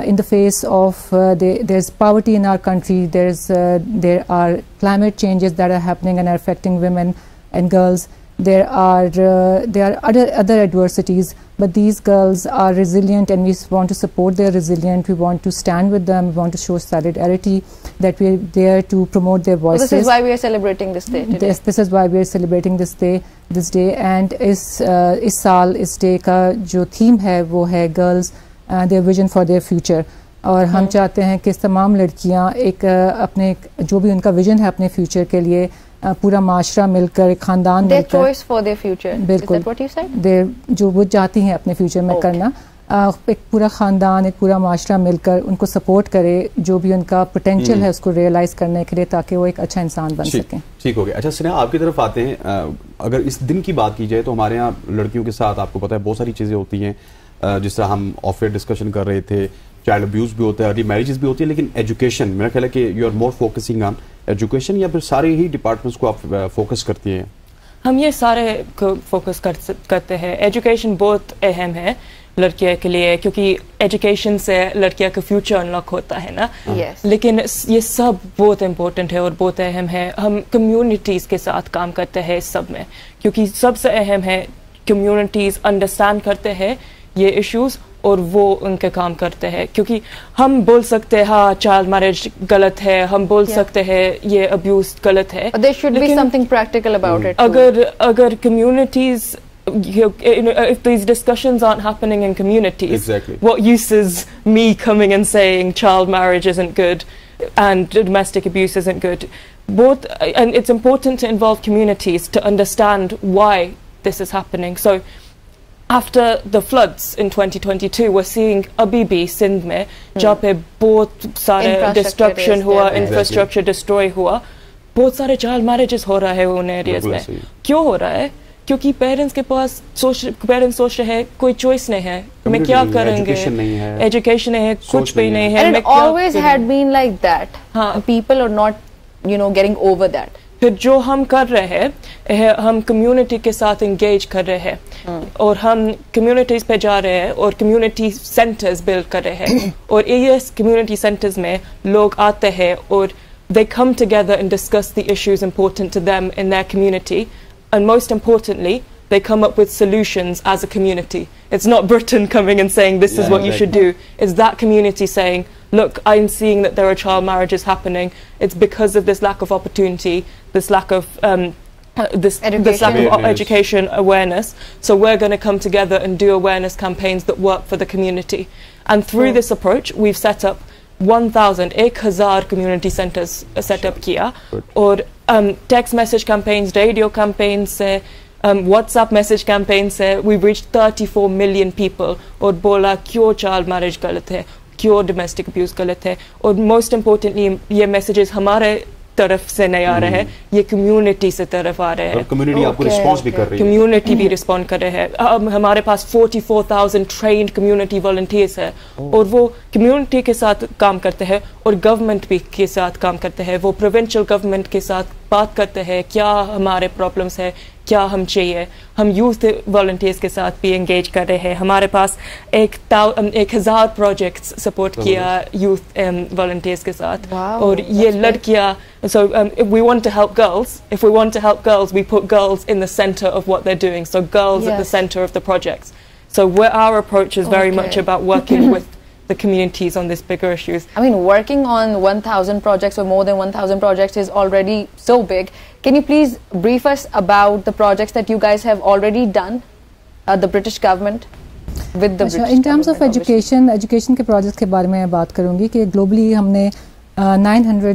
in the face of there's poverty in our country. There are climate changes that are happening and are affecting women and girls. There are other adversities, but these girls are resilient and we want to support their resilience. We want to stand with them. We want to show solidarity that we are there to promote their voices. This is why we are celebrating this day today. This is why we are celebrating this day. And इस साल इस day का जो theme है वो है girls their vision for their future. और हम चाहते हैं कि तमाम लड़कियां एक अपने जो भी उनका विजन है अपने फ्यूचर के लिए पूरा माशरा मिलकर, एक खानदान their मिलकर, choice for their future. बिल्कुल, Is that what you said? जो वो चाहती हैं अपने फ्यूचर में करना, एक पूरा खानदान, एक पूरा माशरा मिलकर उनको सपोर्ट करे, जो भी उनका पोटेंशियल है उसको रियलाइज करने के लिए, ताकि वो एक अच्छा इंसान बन सकें। ठीक हो गया। अच्छा स्नेहा, आपकी तरफ आते हैं। अगर इस दिन की बात की जाए तो हमारे यहाँ लड़कियों के साथ आपको पता है बहुत सारी चीज़ें होती हैं, जिस तरह हम ऑफ एयर डिस्कशन कर रहे थे, चाइल्ड अब्यूज भी होता है, अर्ली मैरिजेस भी होती है, लेकिन एजुकेशन, मेरा ख्याल है कि you are more focusing on education, या फिर सारे ही डिपार्टमेंट्स को आप फोकस करती हैं? हम ये सारे को फोकस करते हैं। एजुकेशन बहुत अहम है लड़कियों के लिए, क्योंकि एजुकेशन से लड़कियों का फ्यूचर अनलॉक होता है ना। Yes. लेकिन ये सब बहुत इम्पोर्टेंट है और बहुत अहम है। हम कम्युनिटीज़ के साथ काम करते हैं इस सब में, क्योंकि सबसे अहम है कम्युनिटीज़ अंडरस्टैंड करते हैं ये इश्यूज और वो उनके काम करते हैं। क्योंकि हम बोल सकते हैं हाँ चाइल्ड मैरिज गलत है, हम बोल सकते हैं ये अब्यूज गलत है, But there should be something practical about it. अगर communities, if these discussions aren't happening in communities, Exactly. what use is me coming and saying child marriage isn't good and domestic abuse isn't good? And it's important to involve communities to understand why this is happening. So after the floods in 2022, we're seeing अभी भी सिंध में जहाँ पे बहुत सारे destruction हुआ, infrastructure destroy हुआ, बहुत सारे चाइल्ड मैरिजेस हो रहा है उन एरियाज में। क्यों हो रहा है? क्योंकि पेरेंट्स के पास पेरेंट्स सोच रहे हैं कोई चॉइस नहीं है, मैं क्या करेंगे, एजुकेशन नहीं है, कुछ भी नहीं है। And it always had been like that. People are not, getting over that. फिर जो हम कर रहे हैं, हम कम्युनिटी के साथ इंगेज कर रहे हैं और हम कम्युनिटीज पे जा रहे हैं और कम्युनिटी सेंटर्स बिल्ड कर रहे हैं और ये कम्युनिटी सेंटर्स में लोग आते हैं और they come together and discuss the issues important to them in their community, and most importantly they come up with solutions as a community. It's not Britain coming and saying this is what you should do. It's that community saying, look, I'm seeing that there are child marriages happening. It's because of this lack of opportunity, this lack of this lack of education awareness. So we're going to come together and do awareness campaigns that work for the community. And through this approach, we've set up 1,000 community centers set up किया और text message campaigns, radio campaigns से, WhatsApp message campaign से we've reached 34 million people और बोला क्यों child marriage गलत है, क्यों domestic abuse गलत है, और most importantly ये messages हमारे तरफ से नहीं आ रहे हैं, ये कम्युनिटी से तरफ आ रहे हैं। कम्युनिटी आपको रिस्पॉन्स भी कर रही है, कम्युनिटी भी रिस्पॉन्ड कर रहे हैं। हमारे पास 44,000 ट्रेन्ड कम्युनिटी वॉलंटियर्स है और वो कम्युनिटी के साथ काम करते हैं और गवर्नमेंट भी के साथ काम करते हैं। वो प्रोविंशियल गवर्नमेंट के साथ बात करते हैं क्या हमारे प्रॉब्लम्स है, क्या हम चाहिए। हम यूथ वॉलंटियर्स के साथ भी एंगेज कर रहे हैं। हमारे पास 1,000 प्रोजेक्ट्स सपोर्ट किया यूथ वॉलंटियर्स के साथ और ये लड़कियां। So if we want to help girls, we put girls in the center of what they're doing. So girls at the center of the projects. So our approach is very much about working with the communities on these bigger issues. I mean, working on 1,000 projects or more than 1,000 projects is already so big. Can you please brief us about the projects that you guys have already done, the British government, with the British in terms of education के projects के बारे में बात करूँगी कि globally हमने 900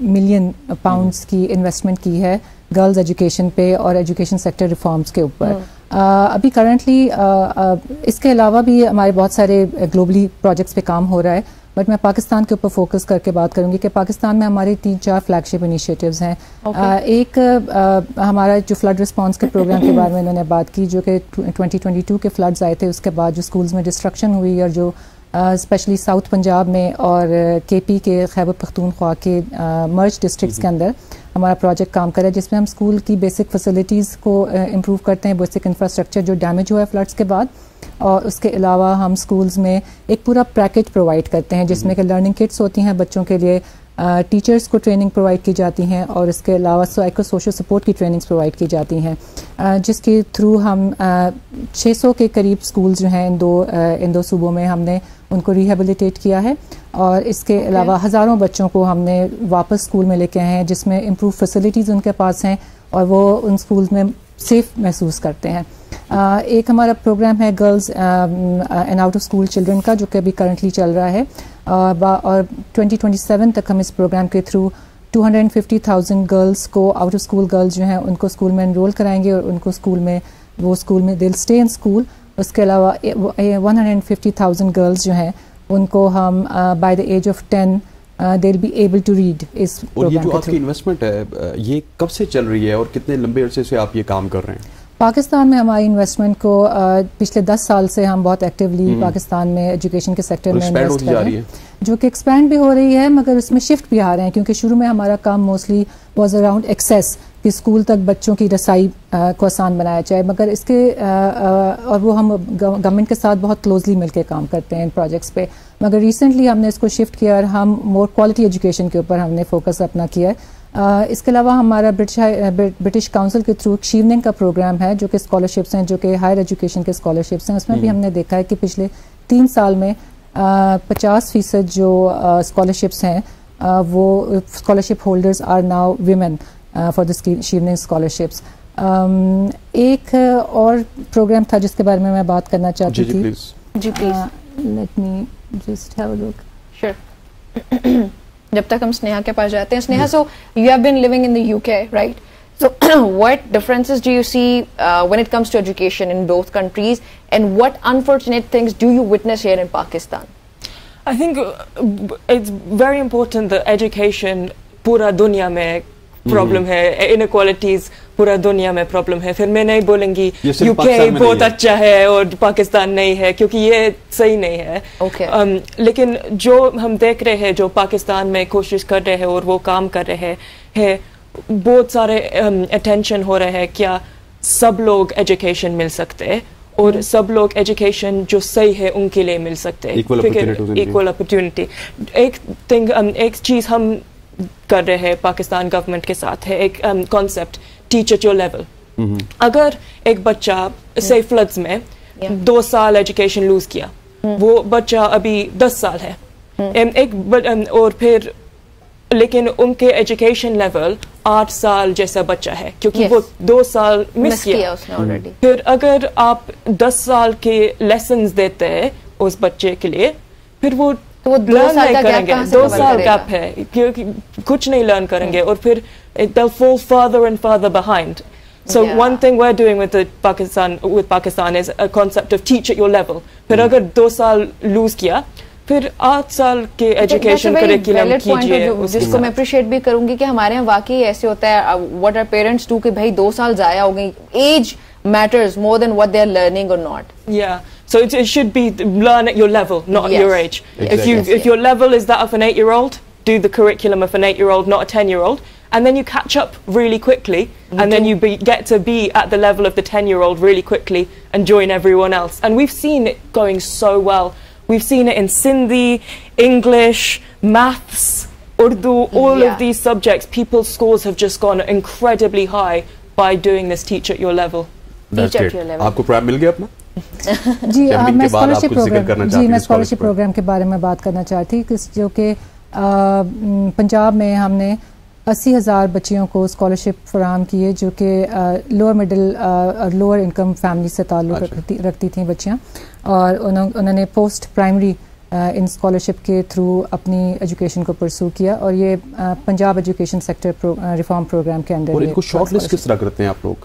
million pounds की investment की है गर्ल्स एजुकेशन पे और एजुकेशन सेक्टर रिफॉर्म्स के ऊपर। अभी करंटली इसके अलावा भी हमारे बहुत सारे ग्लोबली प्रोजेक्ट्स पे काम हो रहा है, बट मैं पाकिस्तान के ऊपर फोकस करके बात करूंगी कि पाकिस्तान में हमारे 3-4 फ्लैगशिप इनिशिएटिव्स हैं। एक हमारा जो फ्लड रिस्पांस के प्रोग्राम के बारे में उन्होंने बात की, जो कि 2022 के फ्लड्स आए थे, उसके बाद जो स्कूल्स में डिस्ट्रक्शन हुई और जो स्पेशली साउथ पंजाब में और केपी के खैबर पख्तूनख्वा के मर्ज डिस्ट्रिक्ट्स के अंदर हमारा प्रोजेक्ट काम कर रहा है, जिसमें हम स्कूल की बेसिक फैसिलिटीज़ को इम्प्रूव करते हैं, बेसिक इंफ्रास्ट्रक्चर जो डैमेज हुआ है फ्लड्स के बाद, और उसके अलावा हम स्कूल्स में एक पूरा पैकेज प्रोवाइड करते हैं जिसमें कि लर्निंग किट्स होती हैं बच्चों के लिए, टीचर्स को ट्रेनिंग प्रोवाइड की जाती हैं और इसके अलावा साइको सोशल सपोर्ट की ट्रेनिंग्स प्रोवाइड की जाती हैं, जिसके थ्रू हम 600 के करीब स्कूल्स जो हैं इन दो सूबों में हमने उनको रिहेबिलिटेट किया है। और इसके अलावा हज़ारों बच्चों को हमने वापस स्कूल में लेके आए हैं जिसमें इम्प्रूव फैसिलिटीज़ उनके पास हैं और वो उन स्कूल्स में सेफ महसूस करते हैं। एक हमारा प्रोग्राम है girls and out of school children का, जो कि अभी करंटली चल रहा है और 2027 तक हम इस प्रोग्राम के थ्रू 250,000 गर्ल्स को, आउट ऑफ स्कूल गर्ल्स जो हैं उनको स्कूल में एनरोल कराएंगे और उनको स्कूल में दिल स्टे इन स्कूल। उसके अलावा 150,000 गर्ल्स जो हैं उनको हम by the age of 10 they will be able to read इस प्रोग्राम। और ये जो आपकी इन्वेस्टमेंट है ये कब से चल रही है और कितने लंबे अरसे से आप ये काम कर रहे हैं? पाकिस्तान में हमारी इन्वेस्टमेंट को पिछले 10 साल से हम बहुत एक्टिवली पाकिस्तान में एजुकेशन के सेक्टर में इन्वेस्ट कर रहे हैं, जो कि एक्सपैंड भी हो रही है, मगर उसमें शिफ्ट भी आ रहे हैं, क्योंकि शुरू में हमारा काम मोस्टली वाज अराउंड एक्सेस कि स्कूल तक बच्चों की रसाई को आसान बनाया जाए, मगर इसके और वो हम गवर्नमेंट के साथ बहुत क्लोजली मिलकर काम करते हैं इन प्रोजेक्ट्स पे, मगर रिसेंटली हमने इसको शिफ्ट किया और हम मोर क्वालिटी एजुकेशन के ऊपर हमने फोकस अपना किया है। इसके अलावा हमारा ब्रिटिश काउंसिल के थ्रू शीवनिंग का प्रोग्राम है, जो कि स्कॉलरशिप्स हैं, जो कि हायर एजुकेशन के स्कॉलरशिप्स हैं। उसमें भी हमने देखा है कि पिछले 3 साल में 50% जो स्कॉलरशिप्स हैं वो scholarship holders are now women for the Chevening scholarships. एक और प्रोग्राम था जिसके बारे में मैं बात करना चाहती थी। जी please, let me just have a look. Sure. जब तक हम स्नेहा के पास जाते हैं, Sneha, so you have been living in the UK, right? So what differences do you see when it comes to education in both countries, and what unfortunate things do you witness here in Pakistan? I think it's very important that education पूरा दुनिया में problem है, inequalities पूरा दुनिया में problem है। फिर मैं नहीं बोलूंगी यूके बहुत अच्छा है और पाकिस्तान नहीं है, क्योंकि ये सही नहीं है। लेकिन जो हम देख रहे हैं, जो पाकिस्तान में कोशिश कर रहे हैं और वो काम कर रहे हैं, बहुत सारे अटेंशन हो रहे हैं क्या सब लोग एजुकेशन मिल सकते हैं और सब लोग एजुकेशन जो सही है उनके लिए मिल सकते हैं, इक्वल अपॉर्चुनिटी। एक चीज हम कर रहे हैं पाकिस्तान गवर्नमेंट के साथ है एक concept teach at your level. अगर एक बच्चा से फ्लड्स में 2 साल एजुकेशन लूज किया, वो बच्चा अभी 10 साल है, और फिर लेकिन उनके एजुकेशन लेवल 8 साल जैसा बच्चा है, क्योंकि वो 2 साल मिस किया उसने ऑलरेडी। फिर अगर आप 10 साल के लेसन्स देते हैं उस बच्चे के लिए, फिर वो लर्न नहीं करेंगे। 2 साल गैप है, क्योंकि कुछ नहीं लर्न करेंगे और फिर they'll fall further and further behind. So one thing we're doing with Pakistan is a concept of teach at your level. फिर अगर 2 साल लूज किया, फिर 8 साल के एजुकेशन करिकुलम कीजिए। जिसको मैं अप्रिशिएट भी करूंगी कि हमारे यहाँ वाकई ऐसे होता है, व्हाट आर पेरेंट्स डू कि भाई 2 साल जाया हो गई। Age matters more than what they are learning or not. Yeah, so it should be learn at your level, not at your age. Exactly. If your level is that of an 8-year-old, do the curriculum of an 8-year-old, not a 10-year-old, and then you catch up really quickly, and then you get to be at the level of the 10-year-old really quickly and join everyone else. And we've seen it going so well. We've seen it in Sindhi, English, maths, Urdu, all of these subjects. People's scores have just gone incredibly high by doing this teach at your level. आपको prime मिल गया अपना? जी, मैं scholarship programme के बारे में बात करना चाहती थी, जो कि पंजाब में हमने 80,000 बच्चियों को स्कॉलरशिप फराहम की है, जो कि लोअर मिडिल और लोअर इनकम फैमिली से ताल्लुक़ रखती थी बच्चियाँ, और उन्होंने पोस्ट प्राइमरी इन स्कॉलरशिप के थ्रू अपनी एजुकेशन को परसू किया, और ये Punjab education sector reform program के अंदर। और इनको शॉर्टलिस्ट किस तरह करते हैं आप लोग?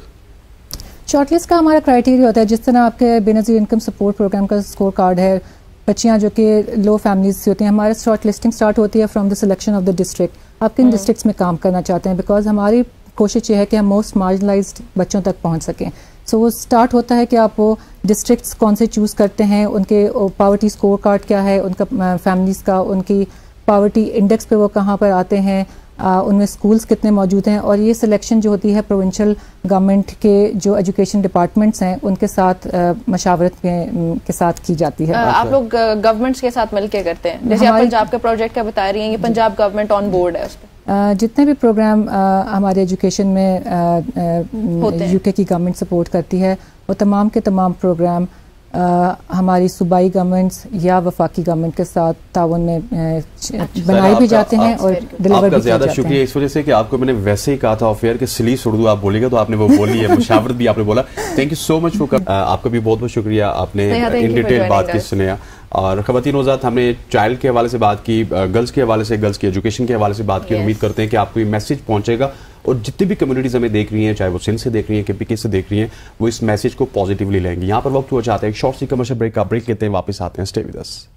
शॉर्टलिस्ट का हमारा क्राइटेरिया होता है, जिस तरह आपके बेनज़ीर इनकम सपोर्ट प्रोग्राम का स्कोर कार्ड है, बच्चियां जो कि लो फैमिलीज से होती हैं, हमारा शॉर्ट लिस्टिंग स्टार्ट होती है from the selection of the district. आप किन डिस्ट्रिक्ट्स में काम करना चाहते हैं, बिकॉज हमारी कोशिश ये है कि हम मोस्ट मार्जिनलाइज्ड बच्चों तक पहुंच सकें। सो वो स्टार्ट होता है कि आप वो डिस्ट्रिक्ट्स कौन से चूज़ करते हैं, उनके पावर्टी स्कोर कार्ड क्या है, उनका फैमिलीज़ का, उनकी पावर्टी इंडेक्स पे वो कहाँ पर आते हैं, उनमें स्कूल्स कितने मौजूद हैं, और ये सिलेक्शन जो होती है प्रोविंशियल गवर्नमेंट के जो एजुकेशन डिपार्टमेंट्स हैं उनके साथ मशावरत के साथ की जाती है। आप लोग गवर्नमेंट्स के साथ मिलके करते हैं, जैसे आप पंजाब के प्रोजेक्ट का बता रही हैं, ये पंजाब गवर्नमेंट ऑन बोर्ड है उस पर? जितने भी प्रोग्राम हमारे एजुकेशन में यूके की गवर्नमेंट सपोर्ट करती है, वो तमाम के तमाम प्रोग्राम हमारी सूबाई गवर्नमेंट्स या वफाकी गवर्नमेंट के साथ ताउन में बनाए भी जाते हैं और डिलीवर भी ज़्यादा शुक्रिया इस वजह से कि आपको मैंने वैसे ही कहा था ऑफ एयर कि सलीस उर्दू आप बोलेगा, तो आपने वो बोली है, मुशावरत भी आपने बोला। Thank you so much for, आपका भी बहुत बहुत शुक्रिया, आपने इन डिटेल बात की सुनिया। और ख़वातीन वज़ात हमने चाइल्ड के हवाले से बात की, गर्ल्स के हवाले से, गर्ल्स की एजुकेशन के हवाले से बात की। उम्मीद करते हैं कि आपको ये मैसेज पहुंचेगा और जितनी भी कम्युनिटीज़ हमें देख रही हैं, चाहे वो सिंध से देख रही हैं, KPK से देख रही हैं, वो इस मैसेज को पॉजिटिवली लेंगे। यहाँ पर वक्त हुआ चाहते हैं एक शॉर्ट सी कमर्शियल ब्रेक का, ब्रेक लेते हैं, वापस आते हैं। Stay with us.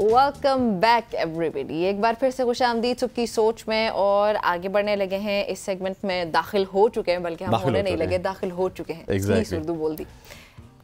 Welcome back everybody. एक बार फिर से खुश आमदीद सबकी सोच में, और आगे बढ़ने लगे हैं। इस सेगमेंट में दाखिल हो चुके हैं, बल्कि हम होने नहीं लगे, दाखिल हो चुके हैं। exactly. उर्दू बोल दी।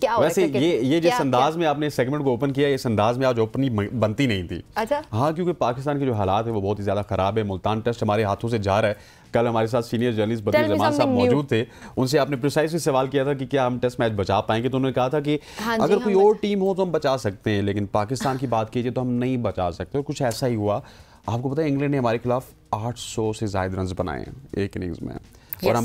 क्या हो वैसे ये जिस अंदाज में आपने सेगमेंट को ओपन किया, इस अंदाज में आज ओपनिंग बनती नहीं थी। अच्छा हाँ, क्योंकि पाकिस्तान के जो हालात है वो बहुत ही ज्यादा खराब है। मुल्तान टेस्ट हमारे हाथों से जा रहा है। कल हमारे साथ सीनियर जर्नलिस्ट बदरुल जमान साहब मौजूद थे, उनसे आपने प्रिसाइसली सवाल किया था कि क्या हम टेस्ट मैच बचा पाएंगे, तो उन्होंने कहा था कि अगर कोई और टीम हो तो हम बचा सकते हैं, लेकिन पाकिस्तान की बात कीजिए तो हम नहीं बचा सकते। और कुछ ऐसा ही हुआ। आपको पता है इंग्लैंड ने हमारे खिलाफ 800 से ज्यादा रन बनाए हैं एक इनिंग्स में, और हम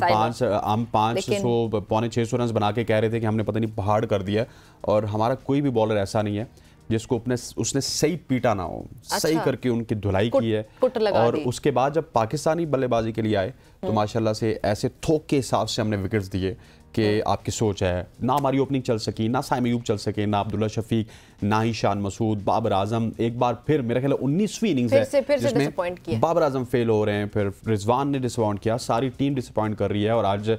500 पौने 600 रन बना के कह रहे थे कि हमने पता नहीं पहाड़ कर दिया। और हमारा कोई भी बॉलर ऐसा नहीं है जिसको उसने सही पीटा ना हो। सही करके उनकी धुलाई की है। और उसके बाद जब पाकिस्तानी बल्लेबाजी के लिए आए तो माशाल्लाह से ऐसे थोक के हिसाब से हमने विकेट्स दिए कि आपकी सोच है। ना हमारी ओपनिंग चल सकी, ना साइम अयूब चल सके, ना अब्दुल्ला शफीक, ना ही शान मसूद, बाबर आजम। एक बार फिर मेरा ख्याल 19वीं इनिंग्स है जिसमें बाबर आजम फेल हो रहे हैं, फिर रिजवान ने डिसअपॉइंट किया, सारी टीम डिसअपॉइंट कर रही है। और आज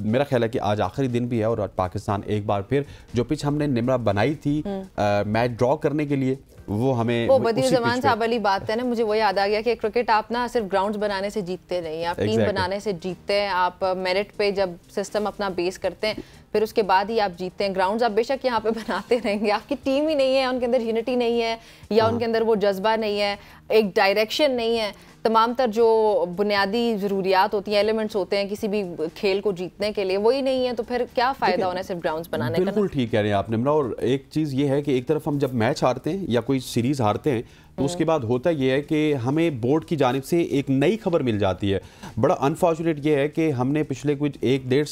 मेरा ख्याल है कि आज आखिरी दिन भी है और आज पाकिस्तान एक बार फिर जो पिच हमने निमरा बनाई थी मैच ड्रॉ करने के लिए, वो हमें वो बदरुल जमान साहब वाली बात है ना, मुझे वो याद आ गया कि क्रिकेट आप ना सिर्फ ग्राउंड्स बनाने से जीतते नहीं, आप टीम बनाने से जीतते हैं। आप मेरिट पे जब सिस्टम अपना बेस करते हैं फिर उसके बाद ही आप जीतते हैं। ग्राउंड्स आप बेशक यहाँ पे बनाते रहेंगे, आपकी टीम ही नहीं है, उनके अंदर यूनिटी नहीं है, या उनके अंदर वो जज्बा नहीं है, एक डायरेक्शन नहीं है, तमाम तर जो बुनियादी ज़रूरियात होती हैं, एलिमेंट्स होते हैं किसी भी खेल को जीतने के लिए, वही नहीं है, तो फिर क्या फ़ायदा होना सिर्फ ग्राउंड्स बनाने का। बिल्कुल ठीक कह रहे हैं आप निम्रा। और एक चीज़ ये है कि एक तरफ हम जब मैच हारते हैं या कोई सीरीज़ हारते हैं तो उसके बाद होता ये है कि हमें बोर्ड की जानिब से एक नई खबर मिल जाती है। बड़ा अनफॉर्चुनेट ये है कि हमने पिछले कुछ एक डेढ़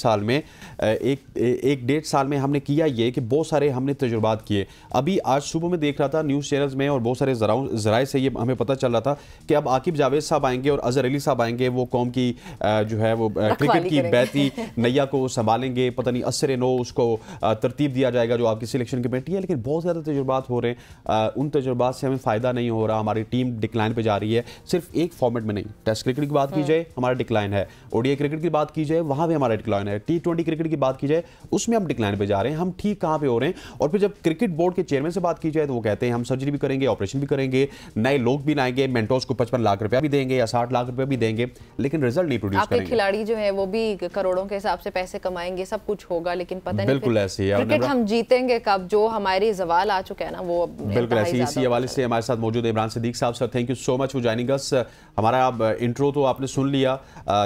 साल में हमने किया ये कि बहुत सारे हमने तजुर्बात किए। अभी आज सुबह में देख रहा था न्यूज़ चैनल्स में और बहुत सारे ज़राए से ये हमें पता चल रहा था कि अब आकिब जावेद साहब आएंगे और अजहर अली साहब आएंगे, वो कौम की जो है वो क्रिकेट की बहती नैया को संभालेंगे। पता नहीं असर नो उसको तरतीब दिया जाएगा जो आपकी सिलेक्शन कमेटी है। लेकिन बहुत ज़्यादा तजुर्बात हो रहे हैं, उन तजुर्बात से हमें फ़ायदा नहीं हो रहा। हमारी टीम डिक्लाइन पे जा रही है। सिर्फ एक फॉर्मेट में नहीं, टेस्ट क्रिकेट की बात की जाए हमारा डिक्लाइन है, ओडीआई क्रिकेट की बात की जाए वहां भी हमारा डिक्लाइन है, T20 क्रिकेट की बात की जाए उसमें हम डिक्लाइन पे जा रहे हैं। हम ठीक कहां पे हो रहे हैं? और फिर जब क्रिकेट बोर्ड के चेयरमैन से बात की जाए तो वो कहते हैं हम सर्जरी भी करेंगे, ऑपरेशन भी करेंगे, नए लोग भी लाएंगे, मेंटोर्स को 55 लाख रुपया भी देंगे या 60 लाख रुपया भी देंगे, लेकिन रिजल्ट नहीं प्रोड्यूस करेंगे। खिलाड़ी जो है वो भी करोड़ों के हिसाब से पैसे कमाएंगे, सब कुछ होगा, लेकिन पता नहीं बिल्कुल ऐसे ही क्रिकेट हम जीतेंगे कब, जो हमारी जवाल आ चुका है ना वो बिल्कुल ऐसे। इसी हवाले से हमारे साथ मौजूद है इमरान सिद्दीक साहब। Sir thank you so much for joining us. हमारा इंट्रो तो आपने सुन लिया,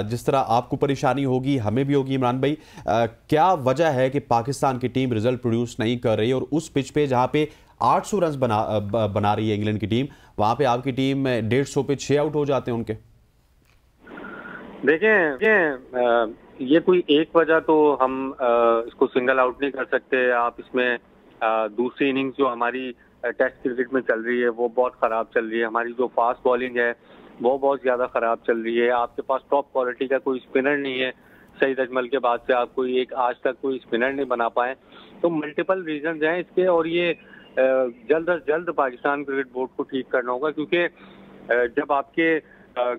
जिस तरह आपको परेशानी होगी हमें भी होगी। इमरान भाई, क्या वजह है कि पाकिस्तान की टीम रिजल्ट प्रोड्यूस नहीं कर रही, और उस पिच पे जहां पे 800 रन बना रही है इंग्लैंड की टीम, वहां पे आपकी टीम 150 पे 6 आउट हो जाते हैं उनके? देखें, ये कोई एक वजह तो हम इसको सिंगल आउट नहीं कर सकते। आप इसमें दूसरी इनिंग्स जो हमारी टेस्ट क्रिकेट में चल रही है वो बहुत ख़राब चल रही है। हमारी जो फास्ट बॉलिंग है वो बहुत ज़्यादा ख़राब चल रही है। आपके पास टॉप क्वालिटी का कोई स्पिनर नहीं है। सईद अजमल के बाद से आप कोई एक आज तक कोई स्पिनर नहीं बना पाए। तो मल्टीपल रीजंस हैं इसके, और ये जल्द अज जल्द पाकिस्तान क्रिकेट बोर्ड को ठीक करना होगा, क्योंकि जब आपके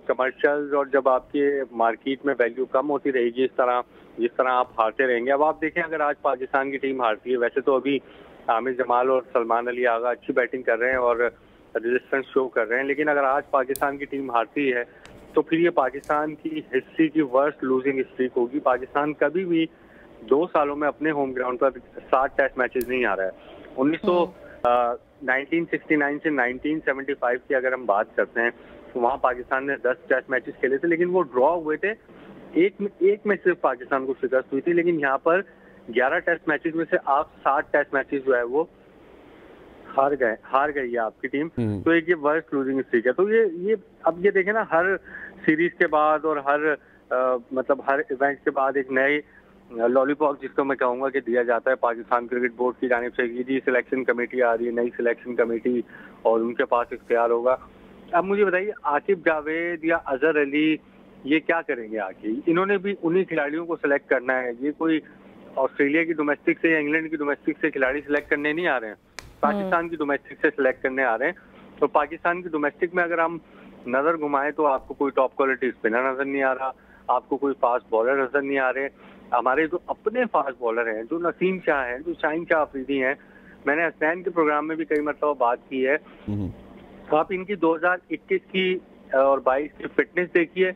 कमर्शियल्स और जब आपके मार्केट में वैल्यू कम होती रहेगी जिस तरह आप हारते रहेंगे। अब आप देखें, अगर आज पाकिस्तान की टीम हारती है, वैसे तो अभी आमिर जमाल और सलमान अली आगा अच्छी बैटिंग कर रहे हैं और रेजिस्टेंस शो कर रहे हैं, लेकिन अगर आज पाकिस्तान की टीम हारती है तो फिर ये पाकिस्तान की हिस्ट्री की वर्स्ट लूजिंग स्ट्रीक होगी। पाकिस्तान कभी भी 2 सालों में अपने होम ग्राउंड पर 7 टेस्ट मैचेस नहीं हारा है। 1969 से 1975 की अगर हम बात करते हैं तो वहाँ पाकिस्तान ने 10 टेस्ट मैचेस खेले थे, लेकिन वो ड्रॉ हुए थे। एक में सिर्फ पाकिस्तान को शिकस्त हुई थी, लेकिन यहाँ पर 11 टेस्ट मैचेस में से आप 7 टेस्ट मैचेस जो है वो हार गई है आपकी टीम, तो एक ये वर्स्ट लूजिंग स्ट्रीक है। तो ये अब ये देखें ना, हर सीरीज के बाद और हर मतलब हर इवेंट के बाद एक नए लॉलीपॉप जिसको मैं कहूंगा कि दिया जाता है पाकिस्तान क्रिकेट बोर्ड की जानिब से, जी सिलेक्शन कमेटी आ रही है, नई सिलेक्शन कमेटी, और उनके पास इख्तियार होगा। अब मुझे बताइए, आकिब जावेद या अजहर अली ये क्या करेंगे आके? इन्होंने भी उन्हीं खिलाड़ियों को सिलेक्ट करना है। ये कोई ऑस्ट्रेलिया की डोमेस्टिक से या इंग्लैंड की डोमेस्टिक से खिलाड़ी सिलेक्ट करने नहीं आ रहे हैं, पाकिस्तान की डोमेस्टिक से सिलेक्ट करने आ रहे हैं। तो पाकिस्तान की डोमेस्टिक में अगर हम नजर घुमाएं तो आपको कोई टॉप क्वालिटी स्पिनर नजर नहीं आ रहा, आपको कोई फास्ट बॉलर नजर नहीं आ रहे। हमारे जो अपने फास्ट बॉलर हैं, जो नसीम शाह हैं, जो शाहीन शाह अफरीदी हैं, मैंने हसनैन के प्रोग्राम में भी कई मरतबा बात की है। आप इनकी 2021 की और 22 की फिटनेस देखिए,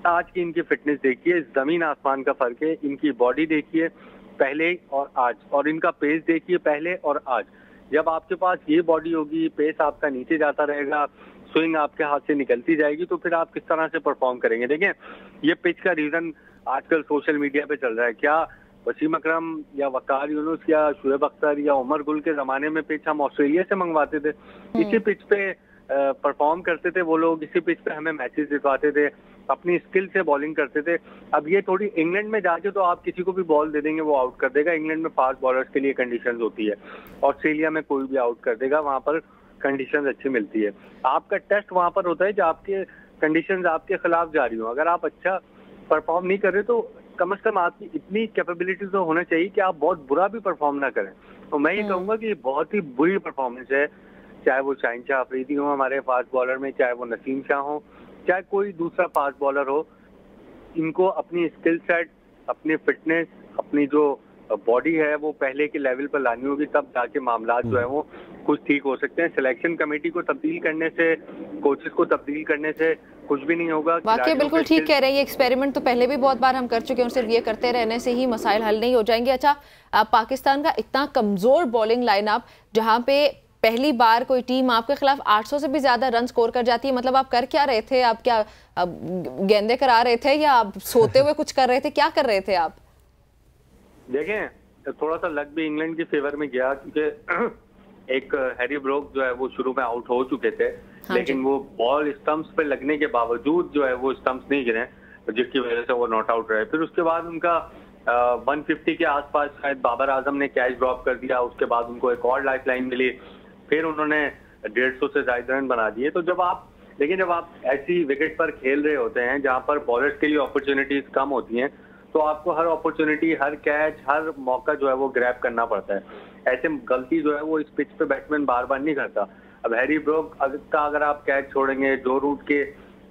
आज की इनकी फिटनेस देखिए, जमीन आसमान का फर्क है। इनकी बॉडी देखिए पहले और आज, और इनका पेस देखिए पहले और आज। जब आपके पास ये बॉडी होगी, पेस आपका नीचे जाता रहेगा, स्विंग आपके हाथ से निकलती जाएगी, तो फिर आप किस तरह से परफॉर्म करेंगे? देखें, ये पिच का रीजन आजकल सोशल मीडिया पे चल रहा है। क्या वसीम अकरम या वकार यूनुस या शुएब अख्तर या उमर गुल के जमाने में पिच हम ऑस्ट्रेलिया से मंगवाते थे, इसी पिच पे परफॉर्म करते थे वो लोग, इसी पिच पे हमें मैचेस जितवाते थे, अपनी स्किल से बॉलिंग करते थे। अब ये थोड़ी, इंग्लैंड में जाके तो आप किसी को भी बॉल दे देंगे वो आउट कर देगा। इंग्लैंड में फास्ट बॉलर्स के लिए कंडीशंस होती है, ऑस्ट्रेलिया में कोई भी आउट कर देगा, वहां पर कंडीशंस अच्छी मिलती है। आपका टेस्ट वहां पर होता है जब आपके कंडीशंस आपके खिलाफ जा रही हो। अगर आप अच्छा परफॉर्म नहीं कर रहे तो कम से कम आपकी इतनी कैपेबिलिटी तो होना चाहिए कि आप बहुत बुरा भी परफॉर्म ना करें। तो मैं ये कहूंगा कि बहुत ही बुरी परफॉर्मेंस है, चाहे वो शाहीन शाह अफरीदी हो हमारे फास्ट बॉलर में, चाहे वो नसीम शाह हो, चाहे कोई दूसरा फास्ट बॉलर हो। इनको अपनी स्किल सेट, अपनी फिटनेस, अपनी जो बॉडी है वो पहले के लेवल पर लानी होगी, तब जाके मामला जो है वो कुछ ठीक हो सकते हैं। सिलेक्शन कमेटी को तब्दील करने से, कोचेस को तब्दील करने से कुछ भी नहीं होगा। वाकई बिल्कुल ठीक कह रहे हैं, ये एक्सपेरिमेंट तो पहले भी बहुत बार हम कर चुके हैं, और सिर्फ ये करते रहने से ही मसाइल हल नहीं हो जाएंगे। अच्छा, पाकिस्तान का इतना कमजोर बॉलिंग लाइनअप, जहां पे पहली बार कोई टीम आपके खिलाफ 800 से भी ज्यादा रन स्कोर कर जाती है, मतलब आप कर क्या रहे थे? आप क्या गेंदे करा रहे थे या आप सोते हुए कुछ कर रहे थे? क्या कर रहे थे आप? देखें, थोड़ा सा लक भी इंग्लैंड के फेवर में गया, क्योंकि एक हैरी ब्रोक जो है वो शुरू में आउट हो चुके थे, लेकिन वो बॉल स्टंप्स पे लगने के बावजूद जो है वो स्टंप्स नहीं गिरे, जिसकी वजह से वो नॉट आउट रहे। फिर उसके बाद उनका 150 के आसपास शायद बाबर आजम ने कैच ड्रॉप कर दिया, उसके बाद उनको एक और लाइफ लाइन मिली, फिर उन्होंने 150 से ज्यादा रन बना दिए। तो जब आप ऐसी विकेट पर खेल रहे होते हैं जहां पर बॉलर्स के लिए अपॉर्चुनिटीज कम होती हैं, तो आपको हर अपॉर्चुनिटी, हर कैच, हर मौका जो है वो ग्रैब करना पड़ता है। ऐसे गलती जो है वो इस पिच पे बैट्समैन बार बार नहीं करता। अब हैरी ब्रोक का अगर आप कैच छोड़ेंगे, जो रूट के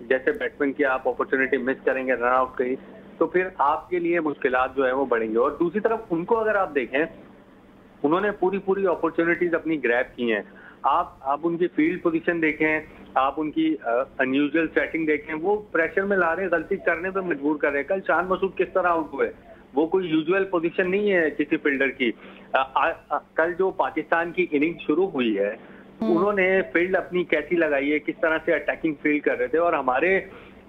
जैसे बैट्समैन की आप अपॉर्चुनिटी मिस करेंगे, रन आउट कहीं, तो फिर आपके लिए मुश्किलात जो है वो बढ़ेंगे। और दूसरी तरफ उनको अगर आप देखें, उन्होंने पूरी अपॉर्चुनिटीज अपनी ग्रैब की हैं। आप उनकी फील्ड पोजीशन देखें, आप उनकी अनयूजुअल सेटिंग देखें, वो प्रेशर में ला रहे हैं, गलती करने पे मजबूर कर रहे हैं। कल शान मसूद किस तरह आउट हुए, वो कोई यूजुअल पोजीशन नहीं है किसी फील्डर की। कल जो पाकिस्तान की इनिंग शुरू हुई है, उन्होंने फील्ड अपनी कैसी लगाई है, किस तरह से अटैकिंग फील्ड कर रहे थे, और हमारे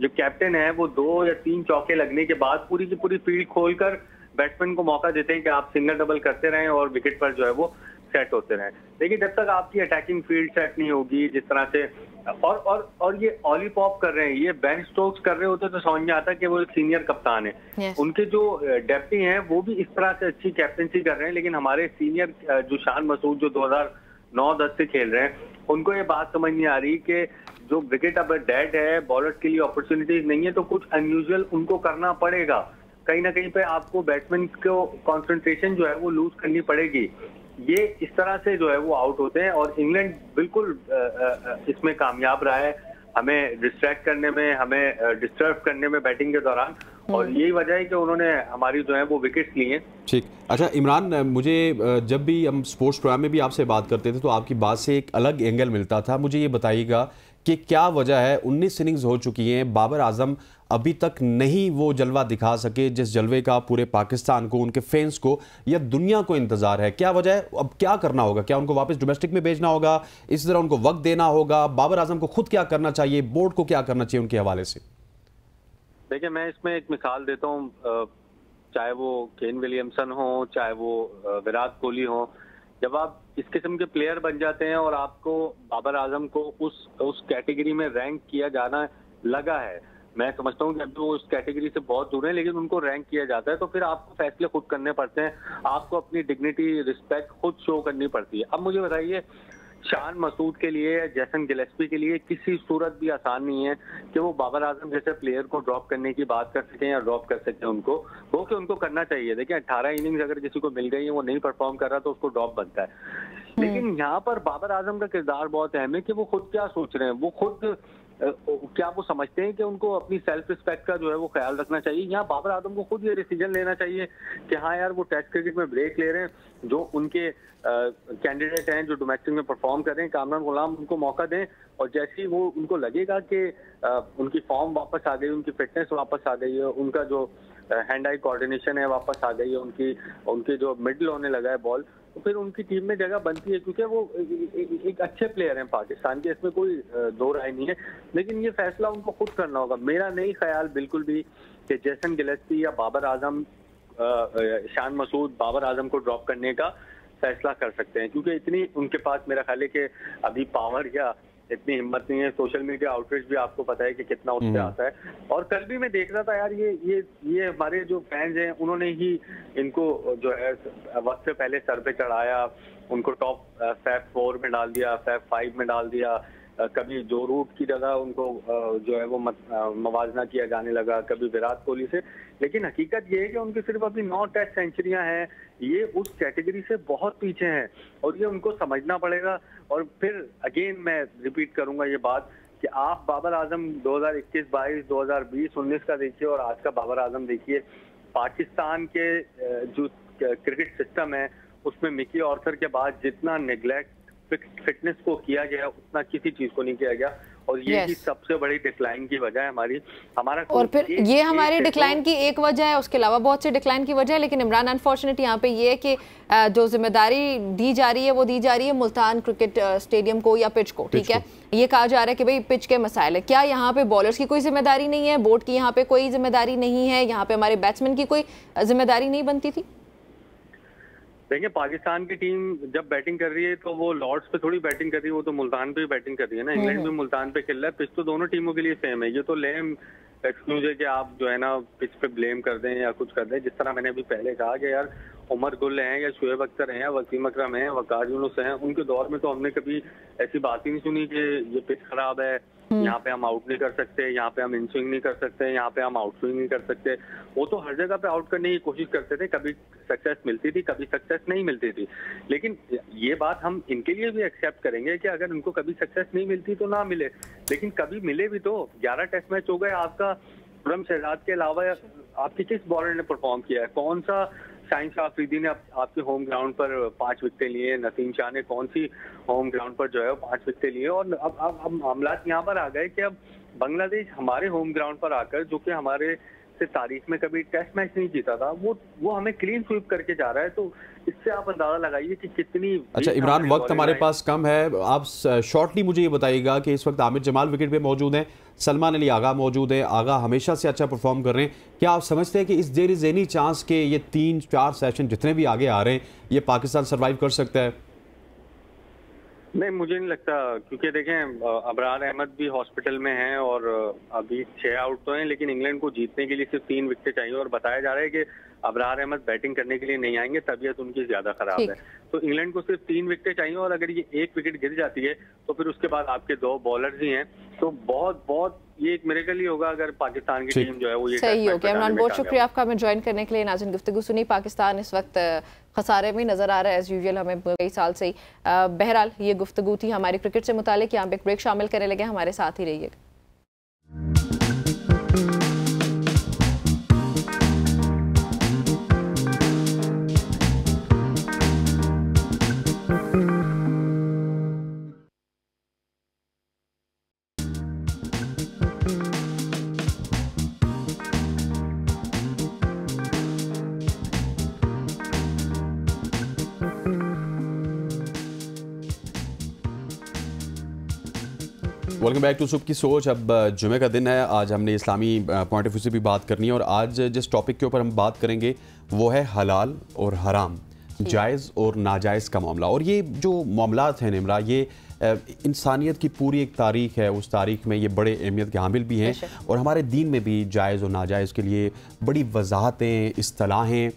जो कैप्टन है वो 2 या 3 चौके लगने के बाद पूरी की पूरी फील्ड खोलकर बैट्समैन को मौका देते हैं कि आप सिंगल डबल करते रहें और विकेट पर जो है वो सेट होते रहें। लेकिन जब तक आपकी अटैकिंग फील्ड सेट नहीं होगी, जिस तरह से और ये ऑलीपॉप कर रहे हैं, ये बेन स्टोक्स कर रहे होते तो समझ में आता कि वो एक सीनियर कप्तान है। yes. उनके जो डेप्टी हैं वो भी इस तरह से अच्छी कैप्टनसी कर रहे हैं, लेकिन हमारे सीनियर जो शान मसूद जो 2009-10 से खेल रहे हैं, उनको ये बात समझ नहीं आ रही कि जो विकेट अब डेड है, बॉलर्स के लिए अपॉर्चुनिटीज नहीं है, तो कुछ अनयूजुअल उनको करना पड़ेगा। कहीं ना कहीं पे आपको बैट्समैन को कंसंट्रेशन जो है वो लूज करनी पड़ेगी। ये इस तरह से जो है वो आउट होते हैं, और इंग्लैंड बिल्कुल इसमें कामयाब रहा है, हमें डिस्ट्रैक्ट करने में, हमें डिस्टर्ब करने में बैटिंग के दौरान, और यही वजह है कि उन्होंने हमारी जो है वो विकेट्स लिए। ठीक। अच्छा इमरान, मुझे जब भी हम स्पोर्ट्स प्रोग्राम में भी आपसे बात करते थे तो आपकी बात से एक अलग एंगल मिलता था। मुझे ये बताइएगा कि क्या वजह है, 19 इनिंग्स हो चुकी हैं, बाबर आजम अभी तक नहीं वो जलवा दिखा सके जिस जलवे का पूरे पाकिस्तान को, उनके फैंस को या दुनिया को इंतजार है? क्या वजह है? अब क्या करना होगा? क्या उनको वापस डोमेस्टिक में भेजना होगा? इसी तरह उनको वक्त देना होगा? बाबर आजम को खुद क्या करना चाहिए? बोर्ड को क्या करना चाहिए उनके हवाले से? देखिए, मैं इसमें एक मिसाल देता हूँ, चाहे वो केन विलियमसन हो, चाहे वो विराट कोहली हो। जब आप इस किस्म के प्लेयर बन जाते हैं और आपको बाबर आजम को उस कैटेगरी में रैंक किया जाना लगा है, मैं समझता हूँ कि अभी वो उस कैटेगरी से बहुत दूर है, लेकिन उनको रैंक किया जाता है, तो फिर आपको फैसले खुद करने पड़ते हैं, आपको अपनी डिग्निटी रिस्पेक्ट खुद शो करनी पड़ती है। अब मुझे बताइए, शान मसूद के लिए, जैसन गिलेस्पी के लिए किसी सूरत भी आसान नहीं है कि वो बाबर आजम जैसे प्लेयर को ड्रॉप करने की बात कर सकें या ड्रॉप कर सकें उनको, वो कि उनको करना चाहिए। देखिए 18 इनिंग्स अगर किसी को मिल गई है, वो नहीं परफॉर्म कर रहा तो उसको ड्रॉप बनता है। लेकिन यहाँ पर बाबर आजम का किरदार बहुत अहम है कि वो खुद क्या सोच रहे हैं, वो खुद क्या वो समझते हैं कि उनको अपनी सेल्फ रिस्पेक्ट का जो है वो ख्याल रखना चाहिए। यहाँ बाबर आजम को खुद ये डिसीजन लेना चाहिए कि हाँ यार, वो टेस्ट क्रिकेट में ब्रेक ले रहे हैं, जो उनके कैंडिडेट हैं जो डोमेस्टिक में परफॉर्म कर रहे हैं, कामरान गुलाम, उनको मौका दें, और जैसे ही वो उनको लगेगा कि उनकी फॉर्म वापस आ गई, उनकी फिटनेस वापस आ गई है, उनका जो हैंड आई कोऑर्डिनेशन है वापस आ गई है, उनकी जो मिडल होने लगा है बॉल, तो फिर उनकी टीम में जगह बनती है, क्योंकि वो एक अच्छे प्लेयर हैं पाकिस्तान के, इसमें कोई दो राय नहीं है। लेकिन ये फैसला उनको खुद करना होगा। मेरा नहीं ख्याल बिल्कुल भी कि जैसन गिलेस्पी या बाबर आजम, शान मसूद बाबर आजम को ड्रॉप करने का फैसला कर सकते हैं, क्योंकि इतनी उनके पास मेरा ख्याल है कि अभी पावर या इतनी हिम्मत नहीं है। सोशल मीडिया आउटरीच भी आपको पता है कि कितना उससे आता है। और कल भी मैं देख रहा था यार, ये हमारे जो फैंस हैं उन्होंने ही इनको जो है वक्त से पहले सर पे चढ़ाया, उनको टॉप फैब 4 में डाल दिया, फैब 5 में डाल दिया, कभी जो रूट की जगह उनको जो है वो मवाजना किया जाने लगा, कभी विराट कोहली से। लेकिन हकीकत ये है कि उनकी सिर्फ अभी 9 टेस्ट सेंचुरियां हैं, ये उस कैटेगरी से बहुत पीछे हैं, और ये उनको समझना पड़ेगा। और फिर अगेन मैं रिपीट करूंगा ये बात कि आप बाबर आजम 2021, 22, 2020, 19 का देखिए और आज का बाबर आजम देखिए। पाकिस्तान के जो क्रिकेट सिस्टम है उसमें मिकी ऑर्थर के बाद जितना नेग्लेक्ट फिटनेस को किया गया उतना किसी चीज को नहीं किया गया, और ये ही सबसे बड़ी डिक्लाइन की वजह है हमारा। और फिर ये हमारी डिक्लाइन की एक वजह है, उसके अलावा बहुत से डिक्लाइन की वजह है। लेकिन इमरान, अनफॉर्चुनेट यहाँ पे ये है कि जो जिम्मेदारी दी जा रही है वो दी जा रही है मुल्तान क्रिकेट स्टेडियम को या पिच को, ठीक है। ये कहा जा रहा है कि भाई पिच के मसाइल है, क्या यहाँ पे बॉलर्स की कोई जिम्मेदारी नहीं है, बोर्ड की यहाँ पे कोई जिम्मेदारी नहीं है, यहाँ पे हमारे बैट्समैन की कोई जिम्मेदारी नहीं बनती थी? देखिए, पाकिस्तान की टीम जब बैटिंग कर रही है तो वो लॉर्ड्स पे थोड़ी बैटिंग कर रही है, वो तो मुल्तान पे बैटिंग कर रही है ना। इंग्लैंड भी मुल्तान पे खेल रहा है, पिच तो दोनों टीमों के लिए सेम है। ये तो लेम एक्सक्यूज है कि आप जो है ना पिच पे ब्लेम कर दें या कुछ कर दें। जिस तरह मैंने अभी पहले कहा कि यार उमर गुल हैं या शुएब अख्तर हैं या वसीम अकरम हैं, वकार यूनुस हैं, उनके दौर में तो हमने कभी ऐसी बात ही नहीं सुनी कि ये पिच खराब है, यहाँ पे हम आउट नहीं कर सकते, यहाँ पे हम इन स्विंग नहीं कर सकते, यहाँ पे हम आउट स्विंग नहीं कर सकते। वो तो हर जगह पे आउट करने की कोशिश करते थे, कभी सक्सेस मिलती थी, कभी सक्सेस नहीं मिलती थी। लेकिन ये बात हम इनके लिए भी एक्सेप्ट करेंगे कि अगर इनको कभी सक्सेस नहीं मिलती तो ना मिले, लेकिन कभी मिले भी तो। 11 टेस्ट मैच हो गए, आपका खुर्रम शहजाद के अलावा आपके किस बॉलर ने परफॉर्म किया है? कौन सा शाहीन शाह अफरीदी ने आपके होम ग्राउंड पर 5 विकेटें लिए? नसीम शाह ने कौन सी होम ग्राउंड पर जो है 5 विकेटें लिए? और अब मामला यहाँ पर आ गए कि अब बांग्लादेश हमारे होम ग्राउंड पर आकर, जो कि हमारे से तारीख में कभी टेस्ट मैच नहीं जीता था, वो हमें क्लीन स्वीप करके जा रहा है। तो इससे आप अंदाजा लगाइए कि कितनी। अच्छा इमरान, वक्त हमारे पास कम है, आप शॉर्टली मुझे ये बताइएगा कि इस वक्त आमिर जमाल विकेट पे मौजूद हैं, सलमान अली आगा मौजूद है, आगा हमेशा से अच्छा परफॉर्म कर रहे हैं। क्या आप समझते हैं कि इस देयर इज एनी चांस के ये 3-4 सेशन जितने भी आगे आ रहे हैं ये पाकिस्तान सर्वाइव कर सकता है? नहीं, मुझे नहीं लगता, क्योंकि देखें अबरार अहमद भी हॉस्पिटल में हैं और अभी 6 आउट तो हैं, लेकिन इंग्लैंड को जीतने के लिए सिर्फ 3 विकेटें चाहिए। और बताया जा रहा है कि अबरार अहमद बैटिंग करने के लिए नहीं आएंगे, तबीयत उनकी ज्यादा खराब है। तो इंग्लैंड को सिर्फ 3 विकेटें चाहिए, और अगर ये 1 विकेट गिर जाती है तो फिर उसके बाद आपके 2 बॉलर्स ही हैं। तो बहुत ये एक मिरेकल ही होगा अगर पाकिस्तान की टीम जो है वो ये सही हो गया। इमरान, बहुत शुक्रिया आपका हमें ज्वाइन करने के लिए। नाज़रीन, गुफ्तगू सुनी। पाकिस्तान इस वक्त खसारे में नजर आ रहा है एज यूजुअल, हमें कई साल से ही। बहरहाल ये गुफ्तगू थी हमारी क्रिकेट से मुतालिक। यहाँ पे एक ब्रेक शामिल करने लगे, हमारे साथ ही रहिएगा। Welcome back to Subah ki सोच। अब जुमे का दिन है, आज हमने इस्लामी पॉइंट ऑफ व्यू से भी बात करनी है, और आज जिस टॉपिक के ऊपर हम बात करेंगे वो है हलाल और हराम। जायज़ और नाजायज़ का मामला। और ये जो मामलात हैं निमरा, ये इंसानियत की पूरी एक तारीख है, उस तारीख में ये बड़े अहमियत के हामिल भी हैं और हमारे दीन में भी जायज़ और नाजायज़ के लिए बड़ी वजाहतें, इस्तिलाहें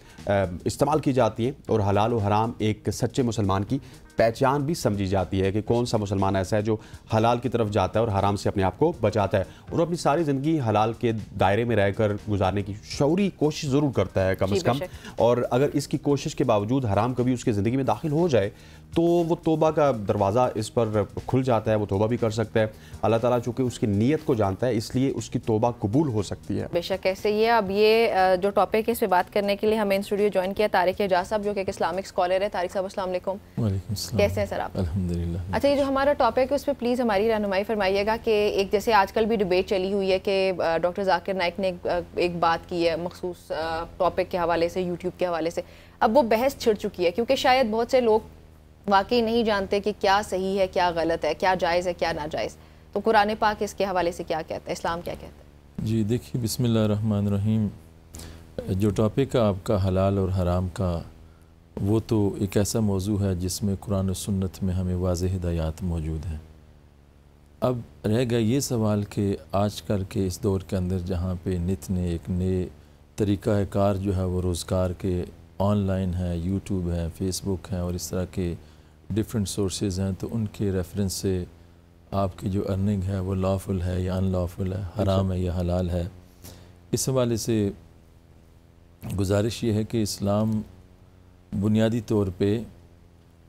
इस्तेमाल की जाती हैं और हलाल और हराम एक सच्चे मुसलमान की पहचान भी समझी जाती है कि कौन सा मुसलमान ऐसा है जो हलाल की तरफ जाता है और हराम से अपने आप को बचाता है और अपनी सारी ज़िंदगी हलाल के दायरे में रहकर गुजारने की शऊरी कोशिश ज़रूर करता है कम से कम। और अगर इसकी कोशिश के बावजूद हराम कभी उसकी ज़िंदगी में दाखिल हो जाए तो वो तौबा का दरवाज़ा इस पर खुल जाता है, वो तौबा भी कर सकता है। अल्लाह ताला चूँकि उसकी नीयत को जानता है इसलिए उसकी तौबा कबूल हो सकती है। बेशक ऐसे ही है। अब ये जो टॉपिक है इस पर बात करने के लिए हमें इन स्टूडियो ज्वाइन किया तारिक एजाज साहब, जो कि एक इस्लामिक स्कॉलर है। तारिक साहब अस्सलाम वालेकुम। कैसे हैं सर आप? अल्हम्दुलिल्लाह। अच्छा, ये जो हमारा टॉपिक है उस पर प्लीज़ हमारी रहनुमाई फरमाइएगा कि एक जैसे आजकल भी डिबेट चली हुई है कि डॉक्टर जाकिर नाइक ने एक बात की है मखसूस टॉपिक के हवाले से, यूट्यूब के हवाले से। अब वो बहस छिड़ चुकी है क्योंकि शायद बहुत से लोग वाकई नहीं जानते कि क्या सही है, क्या गलत है, क्या जायज़ है, क्या नाजायज़। तो कुरान पाक इसके हवाले से क्या कहता है, इस्लाम क्या कहता है? जी देखिए, बिस्मिल्लाहिर्रहमानिर्रहीम, जो टॉपिक है आपका हलाल और हराम का, वो तो एक ऐसा मौजू है जिसमें कुरान और सुन्नत में हमें वाज़ेह हिदायत मौजूद हैं। अब रह गया ये सवाल कि आजकल के इस दौर के अंदर जहाँ पे नित ने एक नए तरीक़ा कार जो है वो रोज़गार के ऑनलाइन है, यूट्यूब है, फेसबुक है और इस तरह के डिफरेंट सोर्सेज हैं, तो उनके रेफरेंस से आपकी जो अर्निंग है वो लॉफुल है या अनलॉफुल है, हराम है या हलाल है। इस हवाले से गुजारिश ये है कि इस्लाम बुनियादी तौर पे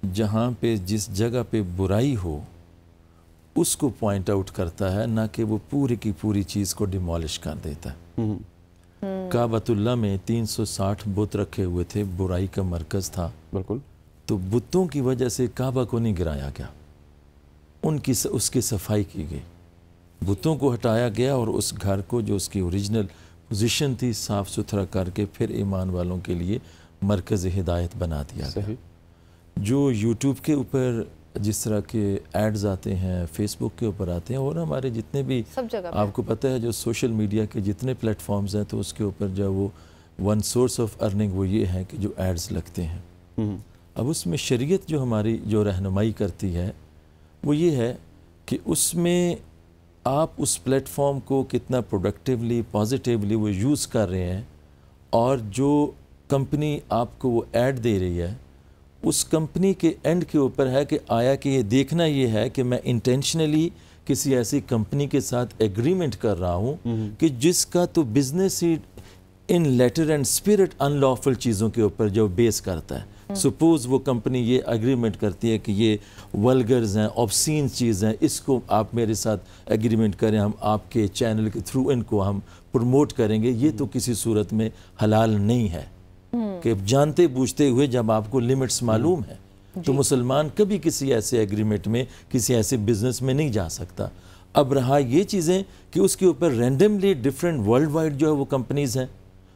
जहाँ पे जिस जगह पे बुराई हो उसको पॉइंट आउट करता है, ना कि वो पूरी की पूरी चीज़ को डिमोलिश कर देता है। काबतुल्लाह में 360 बुत रखे हुए थे, बुराई का मरकज़ था। बिल्कुल। तो बुतों की वजह से काबा को नहीं गिराया गया, उसकी सफाई की गई, बुतों को हटाया गया और उस घर को जो उसकी ओरिजिनल पोजीशन थी साफ़ सुथरा करके फिर ईमान वालों के लिए मरकज़ हिदायत बना दिया गया। जो यूट्यूब के ऊपर जिस तरह के एड्स आते हैं, फेसबुक के ऊपर आते हैं और हमारे जितने भी आपको पता है जो सोशल मीडिया के जितने प्लेटफॉर्म्स हैं, तो उसके ऊपर जो वो वन सोर्स ऑफ अर्निंग वो ये है कि जो एड्स लगते हैं। अब उसमें शरीयत जो हमारी जो रहनुमाई करती है वो ये है कि उसमें आप उस प्लेटफॉर्म को कितना प्रोडक्टिवली, पॉजिटिवली वो यूज़ कर रहे हैं और जो कंपनी आपको वो ऐड दे रही है उस कंपनी के एंड के ऊपर है कि आया कि ये देखना ये है कि मैं इंटेंशनली किसी ऐसी कंपनी के साथ एग्रीमेंट कर रहा हूँ कि जिसका तो बिजनेस ही in letter and spirit unlawful चीज़ों के ऊपर जो बेस करता है। सपोज वो कंपनी ये एग्रीमेंट करती है कि ये वल्गर्स हैं, ऑब्सीन चीज़ हैं, इसको आप मेरे साथ एग्रीमेंट करें, हम आपके चैनल के थ्रू इनको हम प्रमोट करेंगे, ये तो किसी सूरत में हलाल नहीं है। कि जानते बूझते हुए जब आपको लिमिट्स मालूम है तो मुसलमान कभी किसी ऐसे एग्रीमेंट में, किसी ऐसे बिजनेस में नहीं जा सकता। अब रहा ये चीज़ें कि उसके ऊपर रैंडमली डिफरेंट वर्ल्ड वाइड जो है वो कंपनीज़ हैं,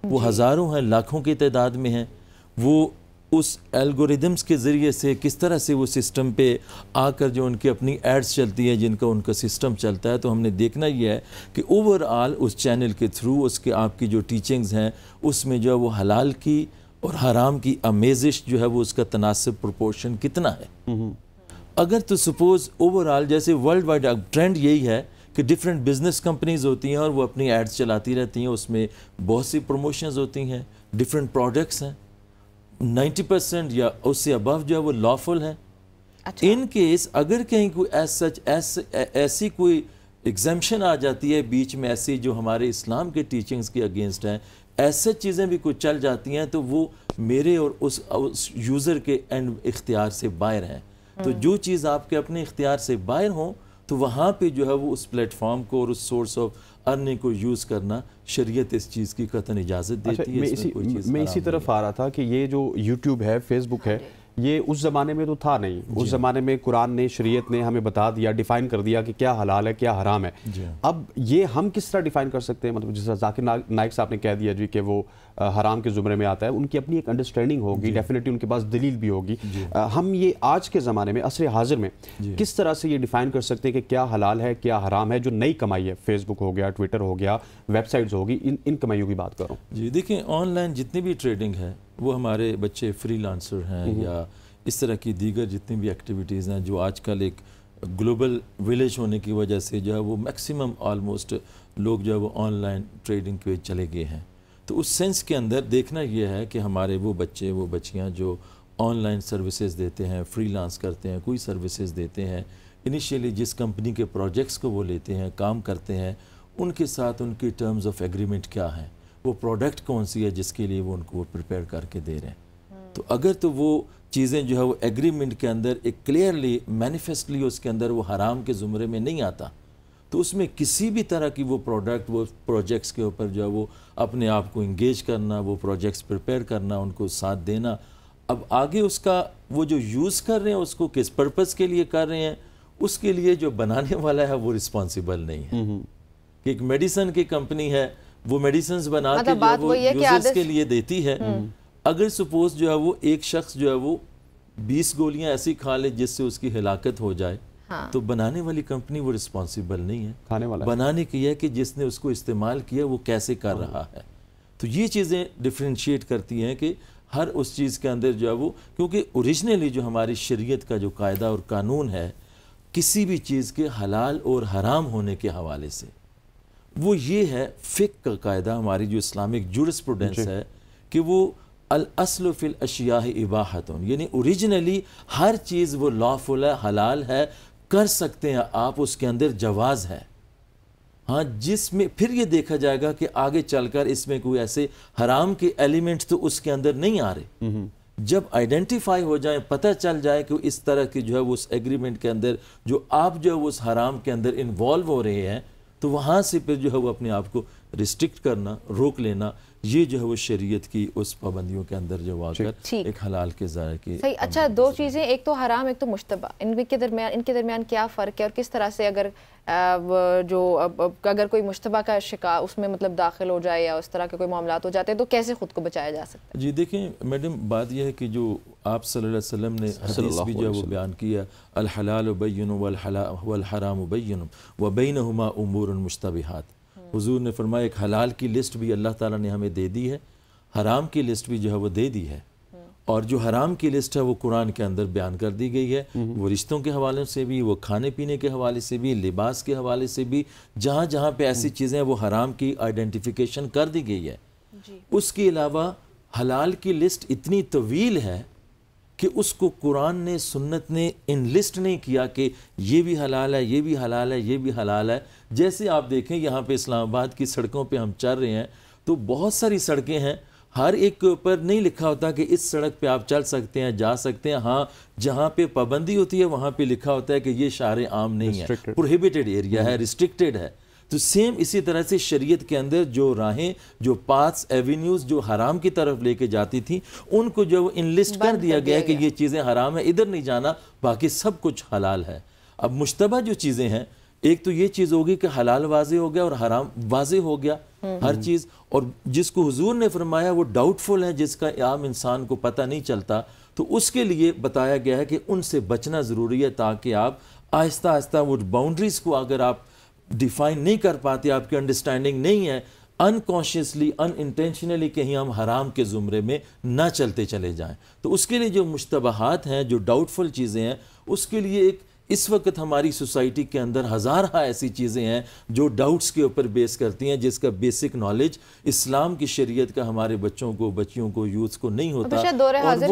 वो हज़ारों हैं, लाखों की तादाद में हैं, वो उस एल्गोरिदम्स के ज़रिए से किस तरह से वो सिस्टम पे आकर जो उनकी अपनी एड्स चलती है, जिनका उनका सिस्टम चलता है, तो हमने देखना ये है कि ओवरऑल उस चैनल के थ्रू उसके आपकी जो टीचिंग्स हैं उसमें जो है वो हलाल की और हराम की आमेजिश जो है वो उसका तनासिब प्रोपोर्शन कितना है। अगर तो सपोज ओवरऑल जैसे वर्ल्ड वाइड ट्रेंड यही है कि डिफरेंट बिजनेस कंपनीज होती हैं और वो अपनी एड्स चलाती रहती हैं, उसमें बहुत सी प्रमोशंस होती हैं, डिफरेंट प्रोडक्ट्स हैं, 90% या उससे अबव जो है वो लॉफुल है। अच्छा। इन केस अगर कहीं कोई ऐसी कोई एग्जाम्पशन आ जाती है बीच में, ऐसी जो हमारे इस्लाम के टीचिंग्स के अगेंस्ट हैं, ऐसे चीज़ें भी कुछ चल जाती हैं, तो वो मेरे और उस यूज़र के एंड इख्तियार से बाहर हैं। तो जो चीज़ आपके अपने इख्तियार से बाहर हो तो वहाँ पे जो है वो उस प्लेटफॉर्म को और उस सोर्स ऑफ अर्निंग को यूज़ करना शरीयत इस चीज़ की कतई इजाज़त देती है। मैं इसी तरफ आ रहा था कि ये जो यूट्यूब है, फेसबुक है, ये उस ज़माने में तो था नहीं। उस ज़माने में कुरान ने, शरीयत ने हमें बता दिया, डिफ़ाइन कर दिया कि क्या हलाल है, क्या हराम है। अब ये हम किस तरह डिफ़ाइन कर सकते हैं? मतलब जिस तरह जाकिर नाइक साहब ने कह दिया जी कि वो हराम के ज़ुमरे में आता है, उनकी अपनी एक अंडरस्टैंडिंग होगी, डेफिनेटली उनके पास दलील भी होगी। हम ये आज के ज़माने में, असर हाजिर में किस तरह से ये डिफ़ाइन कर सकते हैं कि क्या हलाल है, क्या हराम है? जो नई कमाई है, फेसबुक हो गया, ट्विटर हो गया, वेबसाइट्स होगी, इन कमाइयों की बात करो। जी देखिए, ऑनलाइन जितनी भी ट्रेडिंग है वो हमारे बच्चे फ्रीलांसर हैं या इस तरह की दीगर जितनी भी एक्टिविटीज़ हैं जो आजकल एक ग्लोबल विलेज होने की वजह से जो है वो मैक्सिमम ऑलमोस्ट लोग जो है वो ऑनलाइन ट्रेडिंग पे चले गए हैं। तो उस सेंस के अंदर देखना ये है कि हमारे वो बच्चे वो बच्चियाँ जो ऑनलाइन सर्विसेज देते हैं, फ्रीलांस करते हैं, कोई सर्विसेज देते हैं, इनिशियली जिस कंपनी के प्रोजेक्ट्स को वो लेते हैं, काम करते हैं, उनके साथ उनकी टर्म्स ऑफ एग्रीमेंट क्या हैं, वो प्रोडक्ट कौन सी है जिसके लिए वो उनको प्रिपेयर करके दे रहे हैं। तो अगर तो वो चीज़ें जो है वो एग्रीमेंट के अंदर एक क्लियरली मैनिफेस्टली उसके अंदर वो हराम के ज़ुमरे में नहीं आता, तो उसमें किसी भी तरह की वो प्रोडक्ट वो प्रोजेक्ट्स के ऊपर जो है वो अपने आप को इंगेज करना, वो प्रोजेक्ट्स प्रिपेयर करना, उनको साथ देना। अब आगे उसका वो जो यूज़ कर रहे हैं उसको किस पर्पज़ के लिए कर रहे हैं, उसके लिए जो बनाने वाला है वो रिस्पॉन्सिबल नहीं है। कि एक मेडिसिन की कंपनी है, वो मेडिसिन बना के जो है वो यूजर्स के लिए देती है। अगर सपोज जो है वो एक शख्स जो है वो 20 गोलियां ऐसी खा ले जिससे उसकी हिलाकत हो जाए, हाँ। तो बनाने वाली कंपनी वो रिस्पॉन्सिबल नहीं है, खाने वाला बनाने की है कि जिसने उसको इस्तेमाल किया वो कैसे कर रहा है। तो ये चीज़ें डिफ्रेंशिएट करती हैं कि हर उस चीज़ के अंदर जो है वो, क्योंकि ओरिजिनली जो हमारी शरीयत का जो कायदा और कानून है किसी भी चीज़ के हलाल और हराम होने के हवाले से, वो ये है फ़िक़्ह का कायदा, हमारी जो इस्लामिक जुरिस्प्रूडेंस है कि वो अल अस्लु फिल अशियाह इबाहतुन, यानी ओरिजिनली हर चीज़ वो लॉफुल है, हलाल है, कर सकते हैं आप, उसके अंदर जवाज़ है। हाँ, जिसमें फिर ये देखा जाएगा कि आगे चलकर इसमें कोई ऐसे हराम के एलिमेंट्स तो उसके अंदर नहीं आ रहे। जब आइडेंटिफाई हो जाए, पता चल जाए कि इस तरह की जो है उस एग्रीमेंट के अंदर जो आप जो है उस हराम के अंदर इन्वॉल्व हो रहे हैं, तो वहाँ से फिर जो है वो अपने आप को रिस्ट्रिक्ट करना, रोक लेना, ये जो है वो शरीयत की उस पाबंदियों के अंदर जो आकर एक हलाल के ज़ाहिर की। सही। अच्छा, दो चीज़ें, एक तो हराम, एक तो मुश्तबा, इनके दरमियान क्या फ़र्क है और किस तरह से अगर अगर कोई मुश्तबा का शिकार उसमें मतलब दाखिल हो जाए या उस तरह के कोई मामलात हो जाते हैं तो कैसे खुद को बचाया जा सकता है? जी देखें मैडम, बात यह है कि जो आप सल्लल्लाहु अलैहि वसल्लम ने हदीस भी जो है वो बयान किया, अल हलाल बय्यिन वल हराम बय्यिन व बैनहुमा उमूरुन मुश्तबिहात। हुजूर ने फरमाया एक हलाल की लिस्ट भी अल्लाह ताला ने हमें दे दी है, हराम की लिस्ट भी जो है वो दे दी है, और जो हराम की लिस्ट है वो कुरान के अंदर बयान कर दी गई है। वो रिश्तों के हवाले से भी, वो खाने पीने के हवाले से भी, लिबास के हवाले से भी, जहाँ जहाँ पे ऐसी चीज़ें वो हराम की आइडेंटिफिकेशन कर दी गई है। उसके अलावा हलाल की लिस्ट इतनी तवील है कि उसको कुरान ने, सुन्नत ने इनलिस्ट नहीं किया कि ये भी हलाल है, ये भी हलाल है, ये भी हलाल है। जैसे आप देखें यहाँ पे इस्लामाबाद की सड़कों पे हम चल रहे हैं तो बहुत सारी सड़कें हैं, हर एक के ऊपर नहीं लिखा होता कि इस सड़क पे आप चल सकते हैं, जा सकते हैं। हाँ, जहाँ पे पाबंदी होती है वहाँ पे लिखा होता है कि ये शारे आम नहीं है, प्रोहिबिटेड एरिया है, रिस्ट्रिक्टेड है। तो सेम इसी तरह से शरीयत के अंदर जो राहें, जो पाथ्स, एवेन्यूज़ जो हराम की तरफ लेके जाती थी, उनको जो इनलिस्ट कर दिया गया है कि ये चीज़ें हराम है, इधर नहीं जाना, बाकी सब कुछ हलाल है। अब मुश्तबा जो चीज़ें हैं, एक तो ये चीज़ होगी कि हलाल वाजे हो गया और हराम वाजे हो गया हर चीज़, और जिसको हुजूर ने फरमाया वो डाउटफुल है, जिसका आम इंसान को पता नहीं चलता, तो उसके लिए बताया गया है कि उनसे बचना ज़रूरी है, ताकि आप आहिस्ता आहिस्ता वो बाउंड्रीज़ को अगर आप डिफाइन नहीं कर पाते, आपकी अंडरस्टैंडिंग नहीं है, अनकॉन्शियसली अनइंटेंशनली कहीं हम हराम के ज़ुमरे में ना चलते चले जाएं। तो उसके लिए जो मुश्तबहात हैं, जो डाउटफुल चीज़ें हैं, उसके लिए एक इस वक्त हमारी सोसाइटी के अंदर हज़ार ऐसी चीज़ें हैं जो डाउट्स के ऊपर बेस करती हैं, जिसका बेसिक नॉलेज इस्लाम की शरीयत का हमारे बच्चों को, बच्चियों को, यूथ को नहीं होता, दौरे हाजिर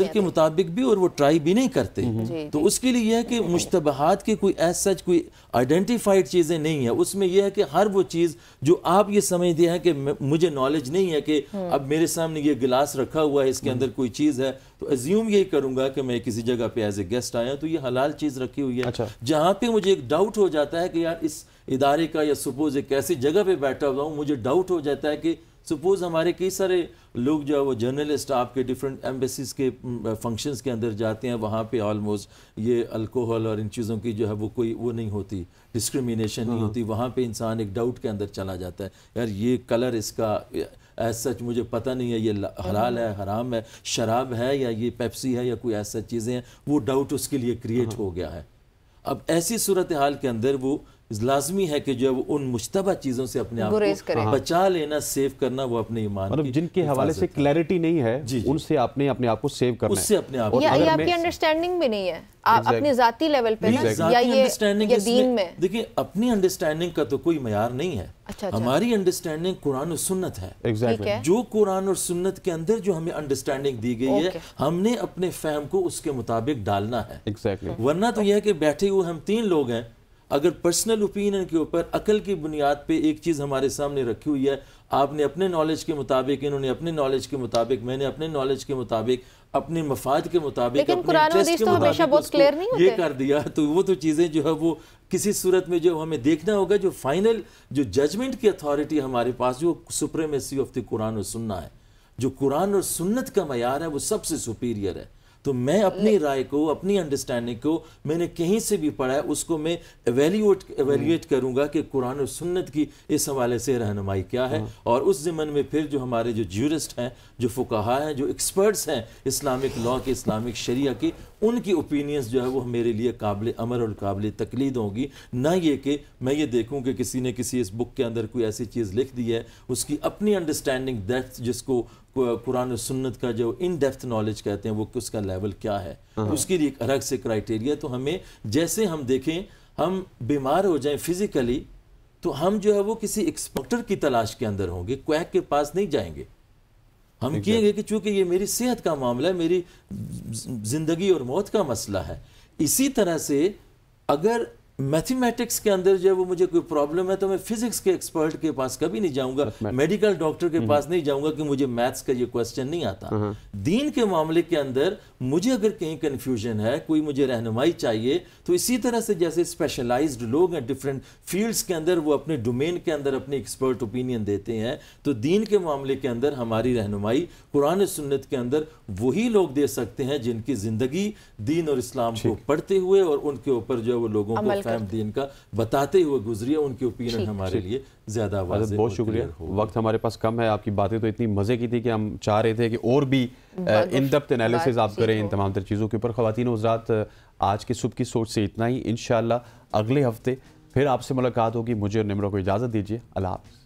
के मुताबिक भी, और वो ट्राई भी नहीं करते। तो उसके लिए यह है कि मुश्तबहात के कोई एज सच कोई आइडेंटिफाइड चीज़ें नहीं है। उसमें यह है कि हर वो चीज़ जो आप ये समझते हैं कि मुझे नॉलेज नहीं है कि अब मेरे सामने ये गिलास रखा हुआ है, इसके अंदर कोई चीज़ है, तो अज्यूम यही करूंगा कि मैं किसी जगह पे एज ए गेस्ट आया तो ये हलाल चीज़ रखी हुई है। अच्छा। जहाँ पे मुझे एक डाउट हो जाता है कि यार इस इदारे का, या सपोज एक ऐसी जगह पे बैठा हुआ हूँ, मुझे डाउट हो जाता है कि सपोज हमारे कई सारे लोग जो है वो जर्नलिस्ट आपके डिफरेंट एम्बेसीज के फंक्शंस के अंदर जाते हैं, वहाँ पे ऑलमोस्ट ये अल्कोहल और इन चीज़ों की जो है वो कोई वो नहीं होती, डिस्क्रिमिनेशन नहीं होती। वहाँ पे इंसान एक डाउट के अंदर चला जाता है, यार ये कलर इसका एज सच मुझे पता नहीं है, ये हलाल है, हराम है, शराब है, या ये पेप्सी है, या कोई ऐसा चीज़ें हैं, वो डाउट उसके लिए क्रिएट हो गया है। अब ऐसी सूरत हाल के अंदर वो लाजमी है कि जो है वो उन मुश्तबा चीज़ों से अपने आप को बचा लेना, सेव करना, वो अपने ईमान मतलब जिनके हवाले से क्लैरिटी नहीं है उनसे आपने अपने आप को सेव करना, उससे अपने आप, या आपकी अंडरस्टैंडिंग भी नहीं है अपने जाती लेवल पे, या ये दीन में। देखिए, अपनी अंडरस्टैंडिंग का तो कोई मयार नहीं है। हमारी अंडरस्टैंडिंग कुरान और सुन्नत है। जो कुरान और सुन्नत के अंदर जो हमें अंडरस्टैंडिंग दी गई है, हमने अपने फहम को उसके मुताबिक डालना है। वरना तो यह है कि बैठे हुए हम 3 लोग हैं, अगर पर्सनल ओपिनियन के ऊपर अकल की बुनियाद पे एक चीज़ हमारे सामने रखी हुई है, आपने अपने नॉलेज के मुताबिक, इन्होंने अपने नॉलेज के मुताबिक, मैंने अपने नॉलेज के मुताबिक, अपने मफाद के मुताबिक, अपने इंटरेस्ट के मुताबिक ये कर दिया, तो वो तो चीज़ें जो है वो किसी सूरत में जो हमें देखना होगा, जो फाइनल जो जजमेंट की अथॉरिटी हमारे पास, जो सुप्रीमेसी ऑफ द कुरान और सुन्ना है, जो कुरान और सुन्नत का मयार है, वो सबसे सुपीरियर है। तो मैं अपनी राय को, अपनी अंडरस्टैंडिंग को, मैंने कहीं से भी पढ़ा है, उसको मैं एवेल्युएट करूंगा कि कुरान और सुन्नत की इस हवाले से रहनुमाई क्या है, और उस ज़मन में फिर जो हमारे जो ज्यूरिस्ट हैं, जो फुकाहा हैं, जो एक्सपर्ट्स हैं इस्लामिक लॉ के, इस्लामिक शरिया की, उनकी ओपिनियंस जो है वो मेरे लिए काबिल अमल और काबिल तकलीद होंगी। ना ये कि मैं ये देखूं कि किसी ने किसी इस बुक के अंदर कोई ऐसी चीज़ लिख दी है, उसकी अपनी अंडरस्टैंडिंग डेप्थ, जिसको कुरान और सुन्नत का जो इन डेप्थ नॉलेज कहते हैं, वो उसका लेवल क्या है, उसके लिए एक अलग से क्राइटेरिया। तो हमें, जैसे हम देखें, हम बीमार हो जाएं फिजिकली, तो हम जो है वो किसी एक्सपर्टर की तलाश के अंदर होंगे, क्वैक के पास नहीं जाएंगे। हम कहेंगे कि चूंकि ये मेरी सेहत का मामला है, मेरी जिंदगी और मौत का मसला है। इसी तरह से अगर मैथमेटिक्स के अंदर जो है वो मुझे कोई प्रॉब्लम है, तो मैं फिजिक्स के एक्सपर्ट के पास कभी नहीं जाऊंगा, मेडिकल डॉक्टर के पास नहीं जाऊंगा कि मुझे मैथ्स का ये क्वेश्चन नहीं आता। दीन के मामले के अंदर मुझे अगर कहीं कंफ्यूजन है, कोई मुझे रहनुमाई चाहिए, तो इसी तरह से जैसे स्पेशलाइज्ड लोग हैं डिफरेंट फील्ड्स के अंदर, वो अपने डोमेन के अंदर अपनी एक्सपर्ट ओपिनियन देते हैं, तो दीन के मामले के अंदर हमारी रहनुमाई कुरान सुन्नत के अंदर वही लोग दे सकते हैं जिनकी जिंदगी दीन और इस्लाम को पढ़ते हुए और उनके ऊपर जो है वो लोगों को दीन का बताते हुए गुजरी है, उनकी ओपिनियन हमारे लिए ज्यादा वाज़ेह। बहुत शुक्रिया। वक्त हमारे पास कम है, आपकी बातें तो इतनी मजे की थी कि हम चाह रहे थे कि और भी इन डेप्थ एनालिसिस आप करें इन तमाम तर चीज़ों के ऊपर। ख़वातीन और हज़रात, आज की सुबह की सोच से इतना ही। इंशाअल्लाह अगले हफ्ते फिर आपसे मुलाकात होगी। मुझे और निमरा को इजाज़त दीजिए। अल्लाह हाफ़िज़।